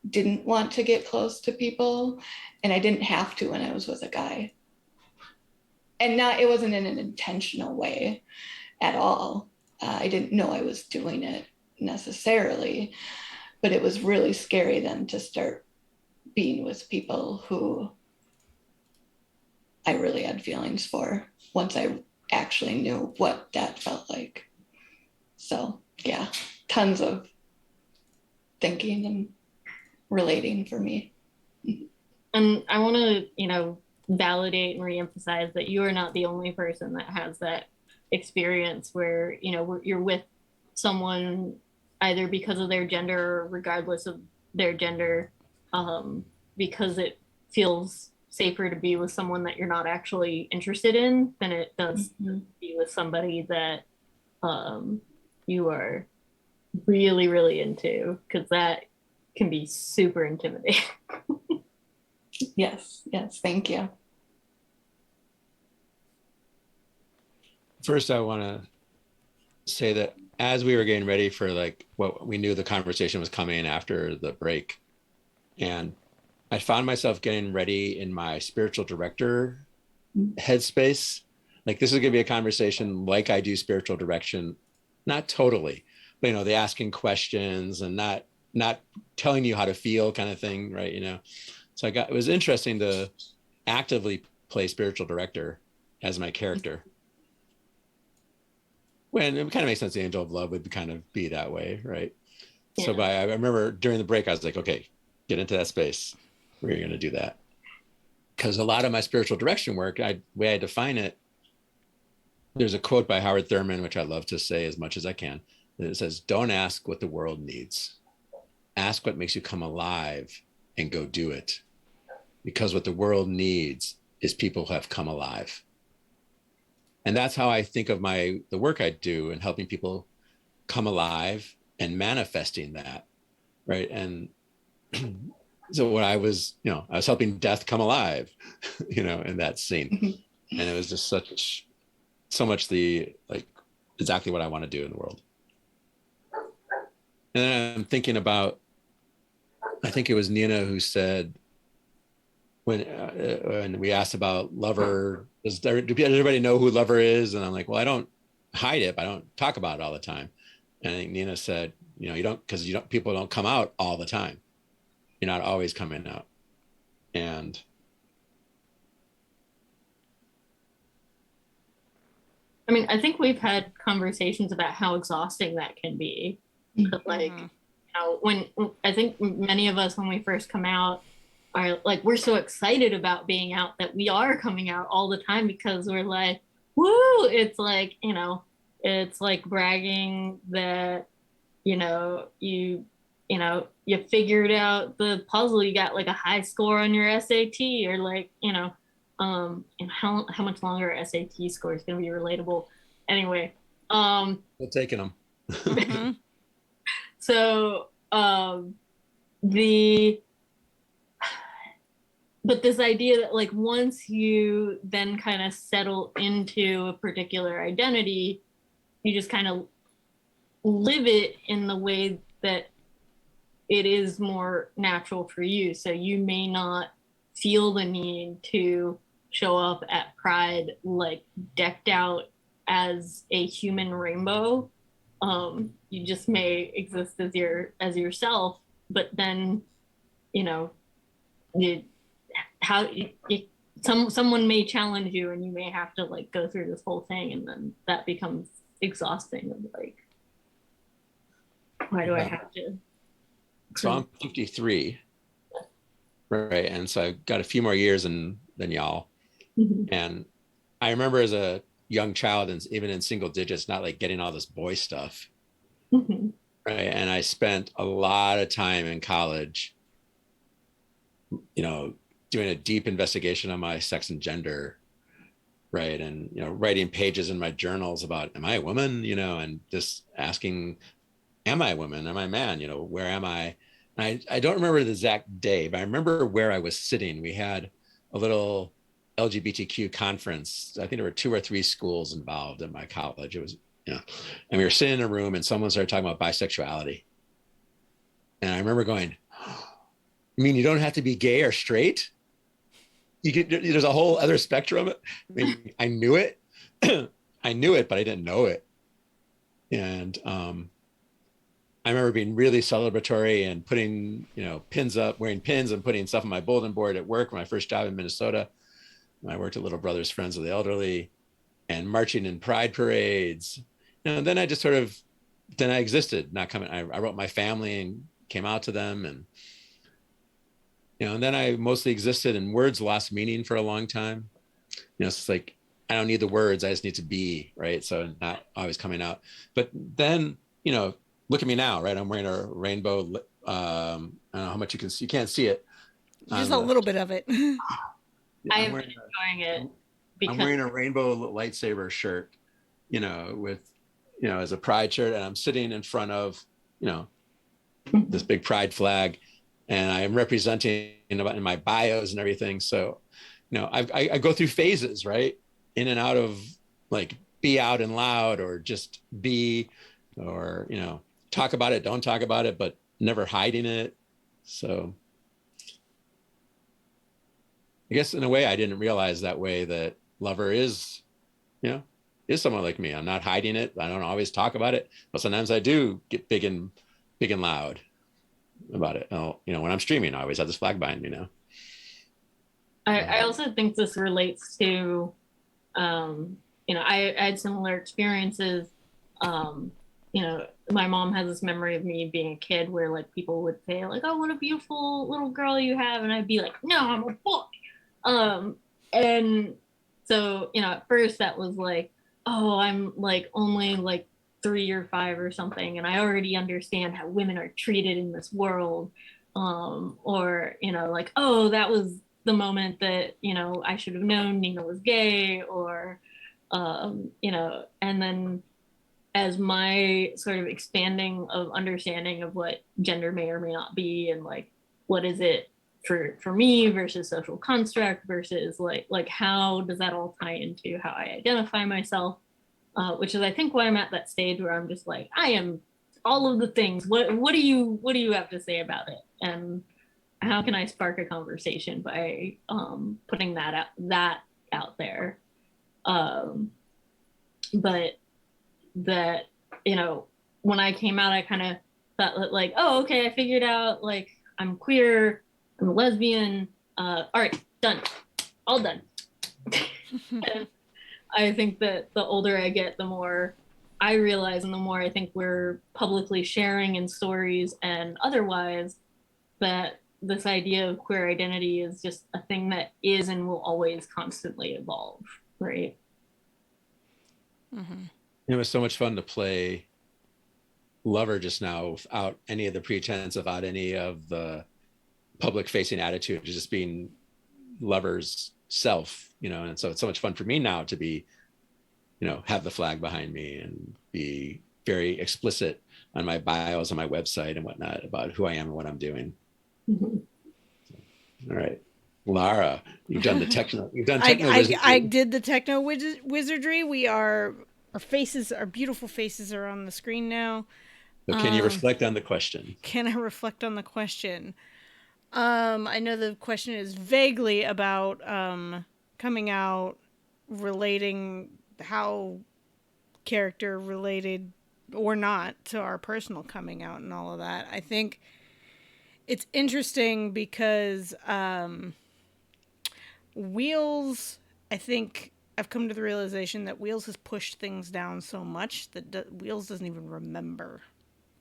didn't want to get close to people, and I didn't have to when I was with a guy. And it wasn't in an intentional way at all. I didn't know I was doing it necessarily, but it was really scary then to start being with people who I really had feelings for once I actually knew what that felt like. So yeah, tons of thinking and relating for me. And I want to, validate and reemphasize that you are not the only person that has that experience where, you're with someone either because of their gender or regardless of their gender, because it feels safer to be with someone that you're not actually interested in than it does to be with somebody that you are really, really into, because that can be super intimidating. Yes, thank you. First, I want to say that as we were getting ready for like what we knew the conversation was coming after the break, and I found myself getting ready in my spiritual director headspace. Like, this is going to be a conversation like I do spiritual direction, not totally, the asking questions and not telling you how to feel kind of thing, right? So it was interesting to actively play spiritual director as my character. When it kind of makes sense, the angel of love would kind of be that way, right? Yeah. So I remember during the break, I was like, okay, get into that space. We're going to do that. Because a lot of my spiritual direction work, the way I define it, there's a quote by Howard Thurman, which I love to say as much as I can. And it says, don't ask what the world needs. Ask what makes you come alive and go do it. Because what the world needs is people who have come alive. And that's how I think of the work I do in helping people come alive and manifesting that, right? And so what I was helping death come alive, in that scene. And it was just so much exactly what I want to do in the world. And then I'm thinking about, I think it was Nina who said, when we asked about Lover, does everybody know who Lover is? And I'm like, well, I don't hide it, but I don't talk about it all the time. And I think Nina said, because people don't come out all the time. You're not always coming out. And I mean, I think we've had conversations about how exhausting that can be. But when I think many of us, when we first come out, are like, we're so excited about being out that we are coming out all the time because we're like, woo, it's like, it's like bragging that, you figured out the puzzle, you got like a high score on your SAT, or like, and how much longer a SAT score is going to be relatable. Anyway. We're taking them. Mm-hmm. So, but this idea that like once you then kind of settle into a particular identity, you just kind of live it in the way that it is more natural for you. So you may not feel the need to show up at Pride like decked out as a human rainbow. You just may exist as yourself, but then, someone may challenge you and you may have to like go through this whole thing, and then that becomes exhausting of like, why do I have to? So I'm 53, right? And so I've got a few more years than y'all. Mm-hmm. And I remember as a young child, and even in single digits, not like getting all this boy stuff. Mm-hmm. Right. And I spent a lot of time in college, doing a deep investigation on my sex and gender. Right. And, writing pages in my journals about, am I a woman? And just asking, am I a woman? Am I a man? Where am I? And I don't remember the exact day, but I remember where I was sitting. We had a little LGBTQ conference. I think there were 2 or 3 schools involved in my college. It was, and we were sitting in a room and someone started talking about bisexuality. And I remember going, you mean you don't have to be gay or straight? There's a whole other spectrum. I mean, I knew it. I knew it, but I didn't know it. And I remember being really celebratory and putting, pins up, wearing pins and putting stuff on my bulletin board at work. My first job in Minnesota, I worked at Little Brothers Friends of the Elderly, and marching in pride parades. And then I just then I existed, not coming. I wrote my family and came out to them, and and then I mostly existed, and words lost meaning for a long time. It's like, I don't need the words, I just need to be, right? So not always coming out. But then, look at me now, right? I'm wearing a rainbow. I don't know how much you can see. You can't see it. Just a little bit of it. I'm enjoying it. I'm wearing a rainbow lightsaber shirt, with, as a pride shirt, and I'm sitting in front of, this big pride flag, and I am representing in my bios and everything. So, I go through phases, right? In and out of like, be out and loud, or just be, or, talk about it, don't talk about it, but never hiding it. So I guess in a way I didn't realize that way that Lover is, is someone like me. I'm not hiding it. I don't always talk about it, but sometimes I do get big and loud about it. When I'm streaming, I always have this flag behind me now. I also think this relates to, I had similar experiences. My mom has this memory of me being a kid where like people would say like, "Oh, what a beautiful little girl you have," and I'd be like, "No, I'm a boy." And so, at first that was like, "Oh, I'm like only like 3 or 5 or something, and I already understand how women are treated in this world." Or, like, "Oh, that was the moment that, I should have known Nina was gay," or, and then as my sort of expanding of understanding of what gender may or may not be, and like what is it for me versus social construct versus like how does that all tie into how I identify myself, which is I think why I'm at that stage where I'm just like, I am all of the things. What do you have to say about it, and how can I spark a conversation by putting that out there. But that, when I came out, I kind of thought like, oh, okay, I figured out like I'm queer, I'm a lesbian. All right, done, all done. And I think that the older I get, the more I realize, and the more I think we're publicly sharing in stories and otherwise, that this idea of queer identity is just a thing that is and will always constantly evolve, right? Mm-hmm. It was so much fun to play Lover just now without any of the pretense, without any of the public facing attitude, just being Lover's self, and so it's so much fun for me now to be, have the flag behind me and be very explicit on my bios on my website and whatnot about who I am and what I'm doing. Mm-hmm. All right, Lara, you've done the techno. You've done techno. I did the techno wizardry. Our beautiful faces are on the screen now. So can you reflect on the question? Can I reflect on the question? I know the question is vaguely about coming out, relating how character related or not to our personal coming out and all of that. I think it's interesting because Wheels, I think I've come to the realization that Wheels has pushed things down so much that Wheels doesn't even remember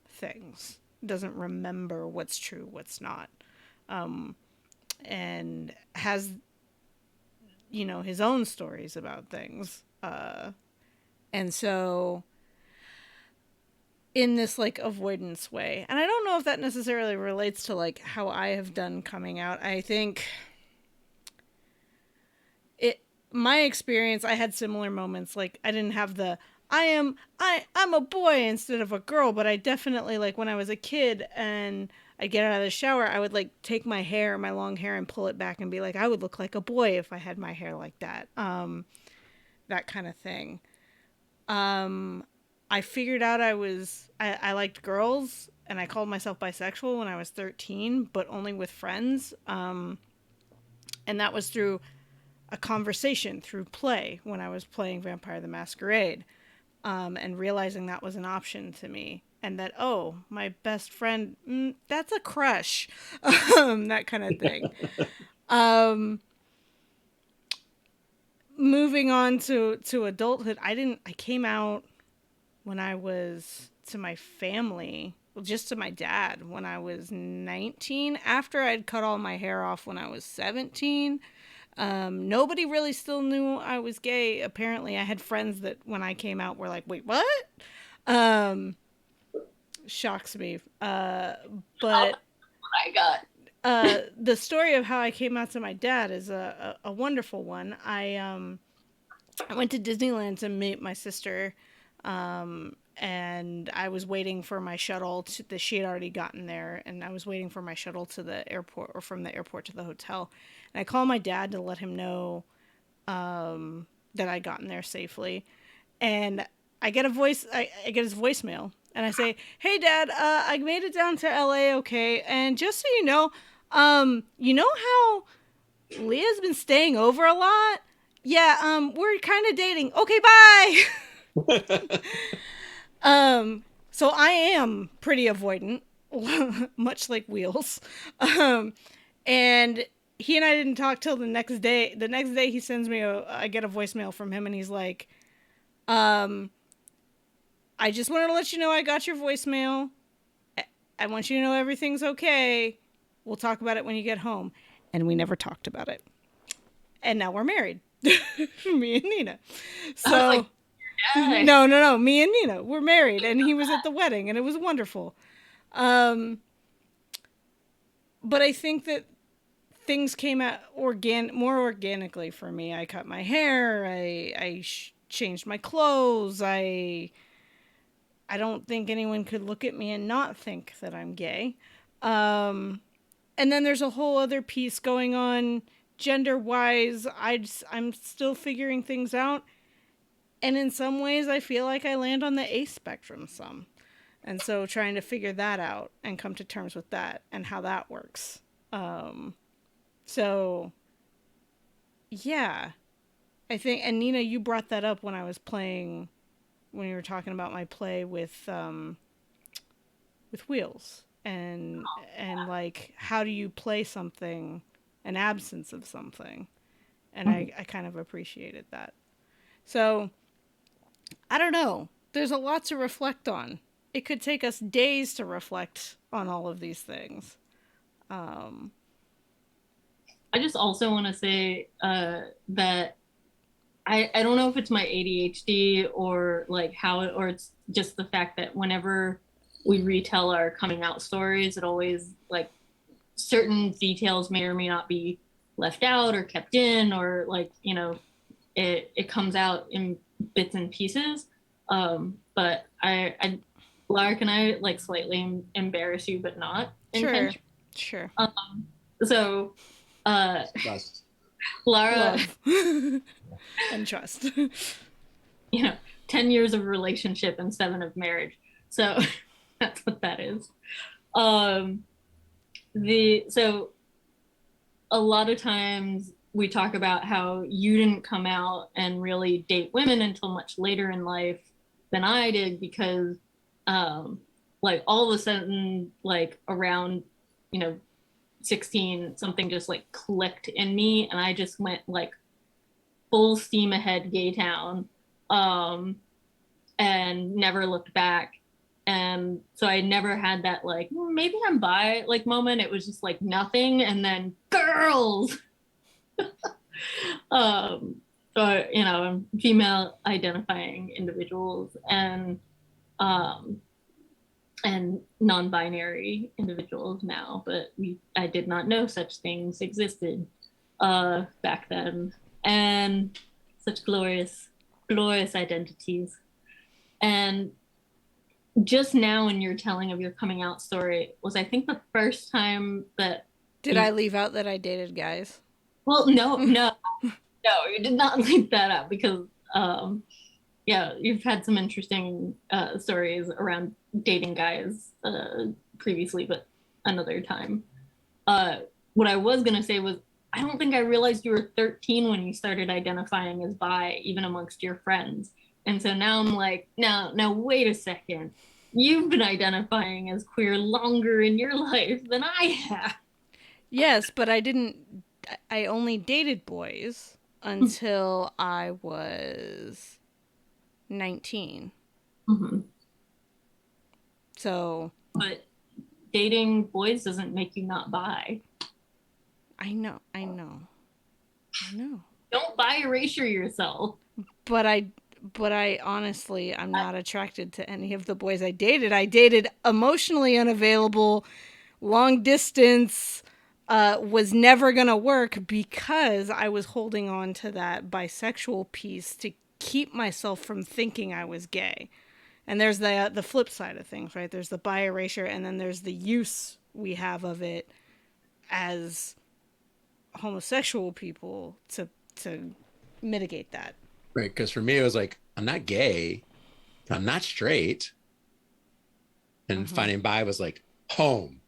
things. Doesn't remember what's true, what's not. And has, his own stories about things. And so in this like avoidance way, and I don't know if that necessarily relates to like how I have done coming out. I think my experience, I had similar moments. Like I didn't have the I'm a boy instead of a girl, but I definitely, like when I was a kid and I get out of the shower, I would like take my long hair and pull it back and be like, I would look like a boy if I had my hair like that. That kind of thing. I figured out I liked girls, and I called myself bisexual when I was 13, but only with friends. And that was through a conversation, through play, when I was playing Vampire the Masquerade, and realizing that was an option to me. And that, oh, my best friend, that's a crush, that kind of thing. Moving on to adulthood, I came out when I was to my family, well, just to my dad, when I was 19, after I'd cut all my hair off when I was 17. Nobody really still knew I was gay. Apparently, I had friends that when I came out were like, wait, what? Shocks me. But I got the story of how I came out to my dad is a wonderful one. I went to Disneyland to meet my sister, and I was waiting for my shuttle she had already gotten there, and I was waiting for my shuttle to the airport, or from the airport to the hotel. And I called my dad to let him know that I'd gotten there safely. And I get I get his voicemail, and I say, "Hey Dad, I made it down to LA, okay? And just so you know how Leah's been staying over a lot? we're kind of dating. Okay, bye. So I am pretty avoidant, much like Wheels. And he and I didn't talk till the next day. The next day he sends me I get a voicemail from him and he's like, I just wanted to let you know I got your voicemail. I want you to know everything's okay. We'll talk about it when you get home. And we never talked about it. And now we're married. Me and Nina. So no. Me and Nina, we're married, and he was at the wedding, and it was wonderful. But I think that things came out more organically for me. I cut my hair. I changed my clothes. I don't think anyone could look at me and not think that I'm gay. And then there's a whole other piece going on gender-wise. I'm still figuring things out. And in some ways, I feel like I land on the A spectrum some. And so trying to figure that out and come to terms with that and how that works. So, yeah. I think, and Nina, you brought that up when when you were talking about my play with Wheels. And like, how do you play something, an absence of something? And I kind of appreciated that. So, I don't know. There's a lot to reflect on. It could take us days to reflect on all of these things. I just also want to say that I don't know if it's my ADHD or like or it's just the fact that whenever we retell our coming out stories, it always like certain details may or may not be left out or kept in, or like, you know, it comes out in bits and pieces. But Lara, can I like slightly embarrass you, but not intentionally? Sure. So, Trust. Lara, and trust. You know, 10 years of relationship and 7 of marriage. So that's what that is. So a lot of times we talk about how you didn't come out and really date women until much later in life than I did, because like all of a sudden, like around, you know, 16, something just like clicked in me and I just went like full steam ahead gay town, and never looked back. And so I never had that like, maybe I'm bi like moment. It was just like nothing, and then girls. So, you know, female identifying individuals and non-binary individuals now, but I did not know such things existed back then, and such glorious identities. And just now in your telling of your coming out story was, I think, the first time that Did I leave out that I dated guys? Well, no, you did not leave that out, because yeah, you've had some interesting stories around dating guys previously, but another time. What I was gonna say was, I don't think I realized you were 13 when you started identifying as bi, even amongst your friends. And so now I'm like, now wait a second. You've been identifying as queer longer in your life than I have. Yes, but I only dated boys until I was 19. Mm-hmm. So. But dating boys doesn't make you not bi. I know. Don't bi erasure yourself. But I honestly, I'm not attracted to any of the boys I dated. I dated emotionally unavailable, long distance, was never going to work because I was holding on to that bisexual piece to keep myself from thinking I was gay. And there's the flip side of things, right? There's the bi erasure, and then there's the use we have of it as homosexual people to mitigate that. Right, because for me it was like, I'm not gay, I'm not straight, and finding bi was like home.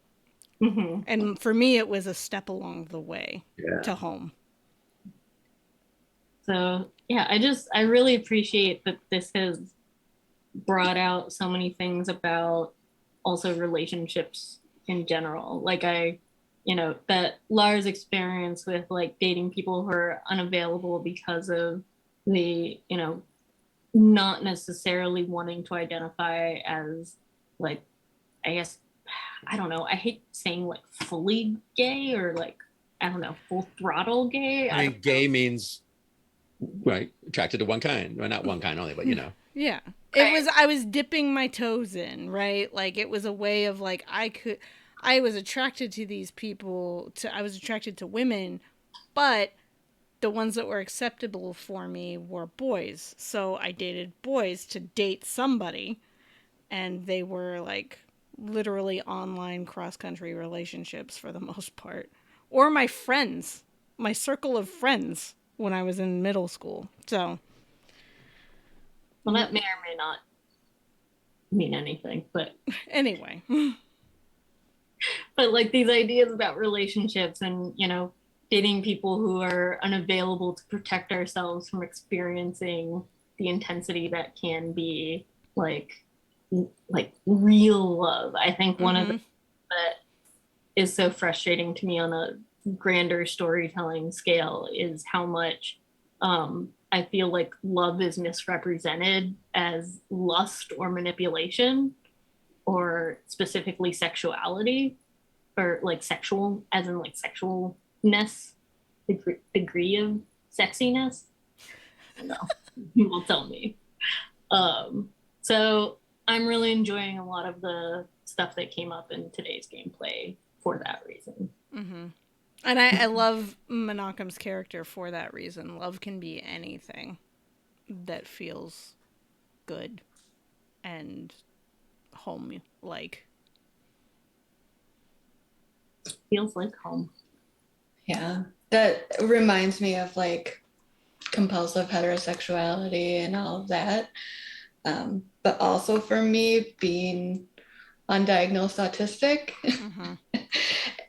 Mm-hmm. And for me it was a step along the way to home. So yeah, I really appreciate that this has brought out so many things about also relationships in general. Like that Lara's experience with like dating people who are unavailable because of the, not necessarily wanting to identify as like, I guess, I don't know, I hate saying like fully gay or like, I don't know, full throttle gay. I think gay means right, attracted to one kind. Well, not one kind only, but Yeah. Right. I was dipping my toes in, right? Like it was a way of like I was attracted to these people, I was attracted to women, but the ones that were acceptable for me were boys. So I dated boys to date somebody, and they were like literally online cross country relationships for the most part. Or my friends, my circle of friends when I was in middle school. So, Well, that may or may not mean anything, but anyway. like these ideas about relationships and, dating people who are unavailable to protect ourselves from experiencing the intensity that can be like real love. I think one of the that is so frustrating to me on a grander storytelling scale is how much I feel like love is misrepresented as lust or manipulation, or specifically sexuality, or like sexual, as in like sexualness, degree of sexiness. No, you will tell me. So I'm really enjoying a lot of the stuff that came up in today's gameplay for that reason. Mm-hmm. And I love Menachem's character for that reason. Love can be anything that feels good and home-like. Feels like home. Yeah, that reminds me of like compulsive heterosexuality and all of that. But also for me, being undiagnosed autistic,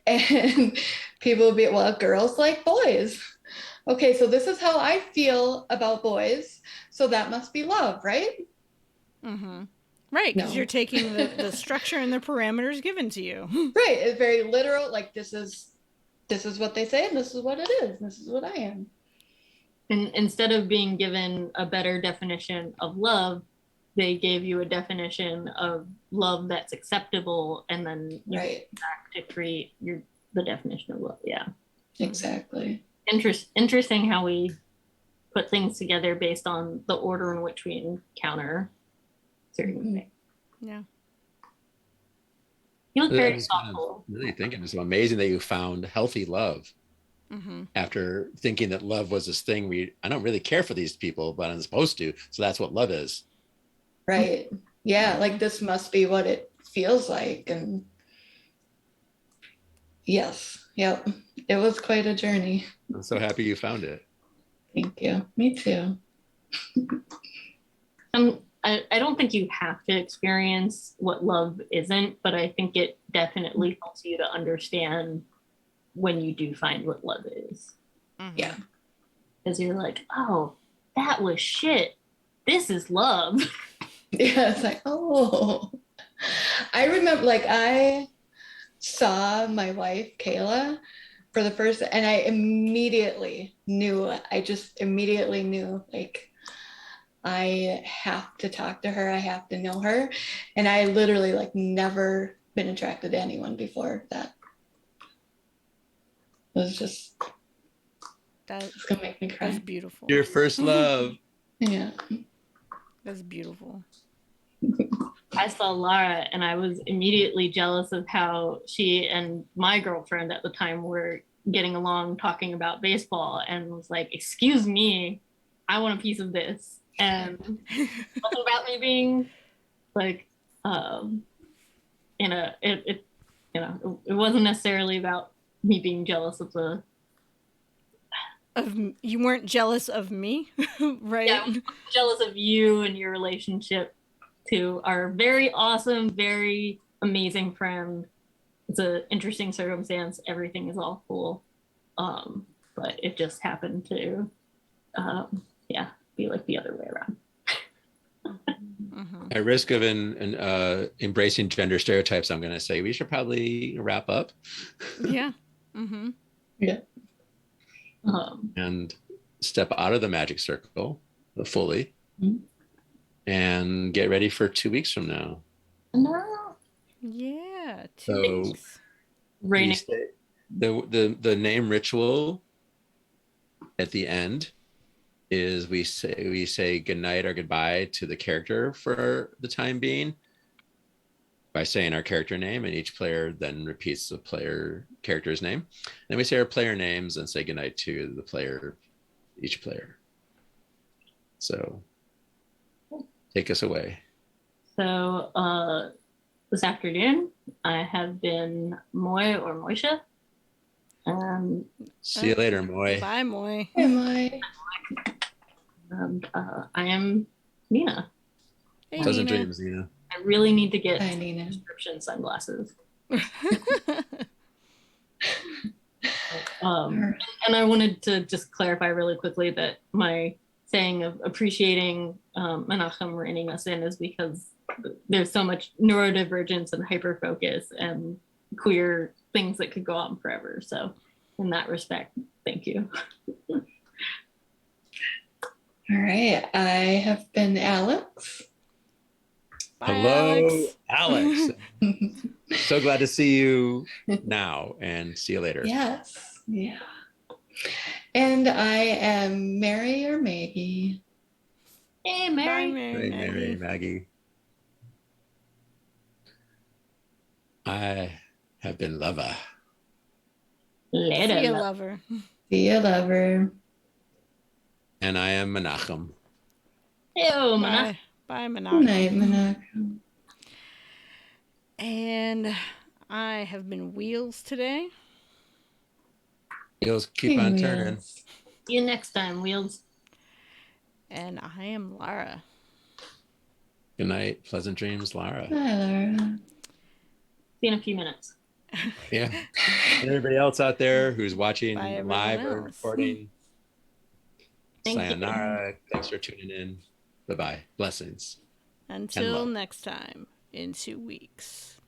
and people be, well, girls like boys. Okay, so this is how I feel about boys, so that must be love, right? Right, because No. you're taking the structure and the parameters given to you. Right, it's very literal. Like this is what they say, and this is what it is. This is what I am. And instead of being given a better definition of love, they gave you a definition of love that's acceptable, and then you Right. back to create the definition of love. Yeah, exactly. Interesting how we put things together based on the order in which we encounter certain things. Yeah. You look very I'm just thoughtful. really thinking it's so amazing that you found healthy love after thinking that love was this thing I don't really care for these people, but I'm supposed to. So that's what love is. Right. Yeah, like this must be what it feels like. And yes, yep. It was quite a journey. I'm so happy you found it. Thank you. Me too. I don't think you have to experience what love isn't, but I think it definitely helps you to understand when you do find what love is. Yeah. Because you're like, oh, that was shit. This is love. Yeah, it's like, oh. I remember like I saw my wife, Kayla, for the first, and I just immediately knew like I have to talk to her. I have to know her. And I literally like never been attracted to anyone before that. It was just, it's gonna make me cry. That's beautiful. Your first love. Yeah. That's beautiful. I saw Lara and I was immediately jealous of how she and my girlfriend at the time were getting along talking about baseball, and was like, excuse me, I want a piece of this. And also about me being like, it wasn't necessarily about me being jealous of the. You weren't jealous of me, right? Yeah, I was jealous of you and your relationship to our very awesome, very amazing friend. It's an interesting circumstance. Everything is all cool. But it just happened to yeah, be like the other way around. Mhm. At risk of embracing gender stereotypes, I'm going to say we should probably wrap up Yeah. Mm-hmm. Yeah. and step out of the magic circle fully Mhm. and get ready for 2 weeks from now. No. Yeah. 2 So weeks. we Raining. say, the name ritual at the end is we say goodnight or goodbye to the character for the time being by saying our character name, and each player then repeats the player character's name. Then we say our player names and say goodnight to the player, each player. So take us away. So this afternoon, I have been Moy or Moisha. See you later, Moy. Bye, Moy. Am I? And I am Nina. Hey, Pleasant Nina. dreams, Nina. I really need to get Hi, Nina. prescription sunglasses. All right. And I wanted to just clarify really quickly that my saying of appreciating Menachem reining us in is because there's so much neurodivergence and hyperfocus and queer things that could go on forever. So in that respect, thank you. All right. I have been Alex. Bye, Hello, Alex. So glad to see you now, and see you later. Yes. Yeah. And I am Mary or Maggie. Hey, Bye, Mary. Mary. Hey, Mary, Maggie. I have been Leva. Later. See ya, love. lover. See you, lover. And I am Menachem. Ew, Menachem. Bye, Good Menachem. night, Menachem. And I have been Wheels today. Wheels keep on turning. See you next time, Wheels. And I am Lara. Good night. Pleasant dreams, Lara. Hi, Laura. See you in a few minutes. Yeah. And everybody else out there who's watching Bye, everyone live or else. recording, Thank you. sayonara. Thanks for tuning in. Bye-bye. Blessings. Until love. next time, in 2 weeks.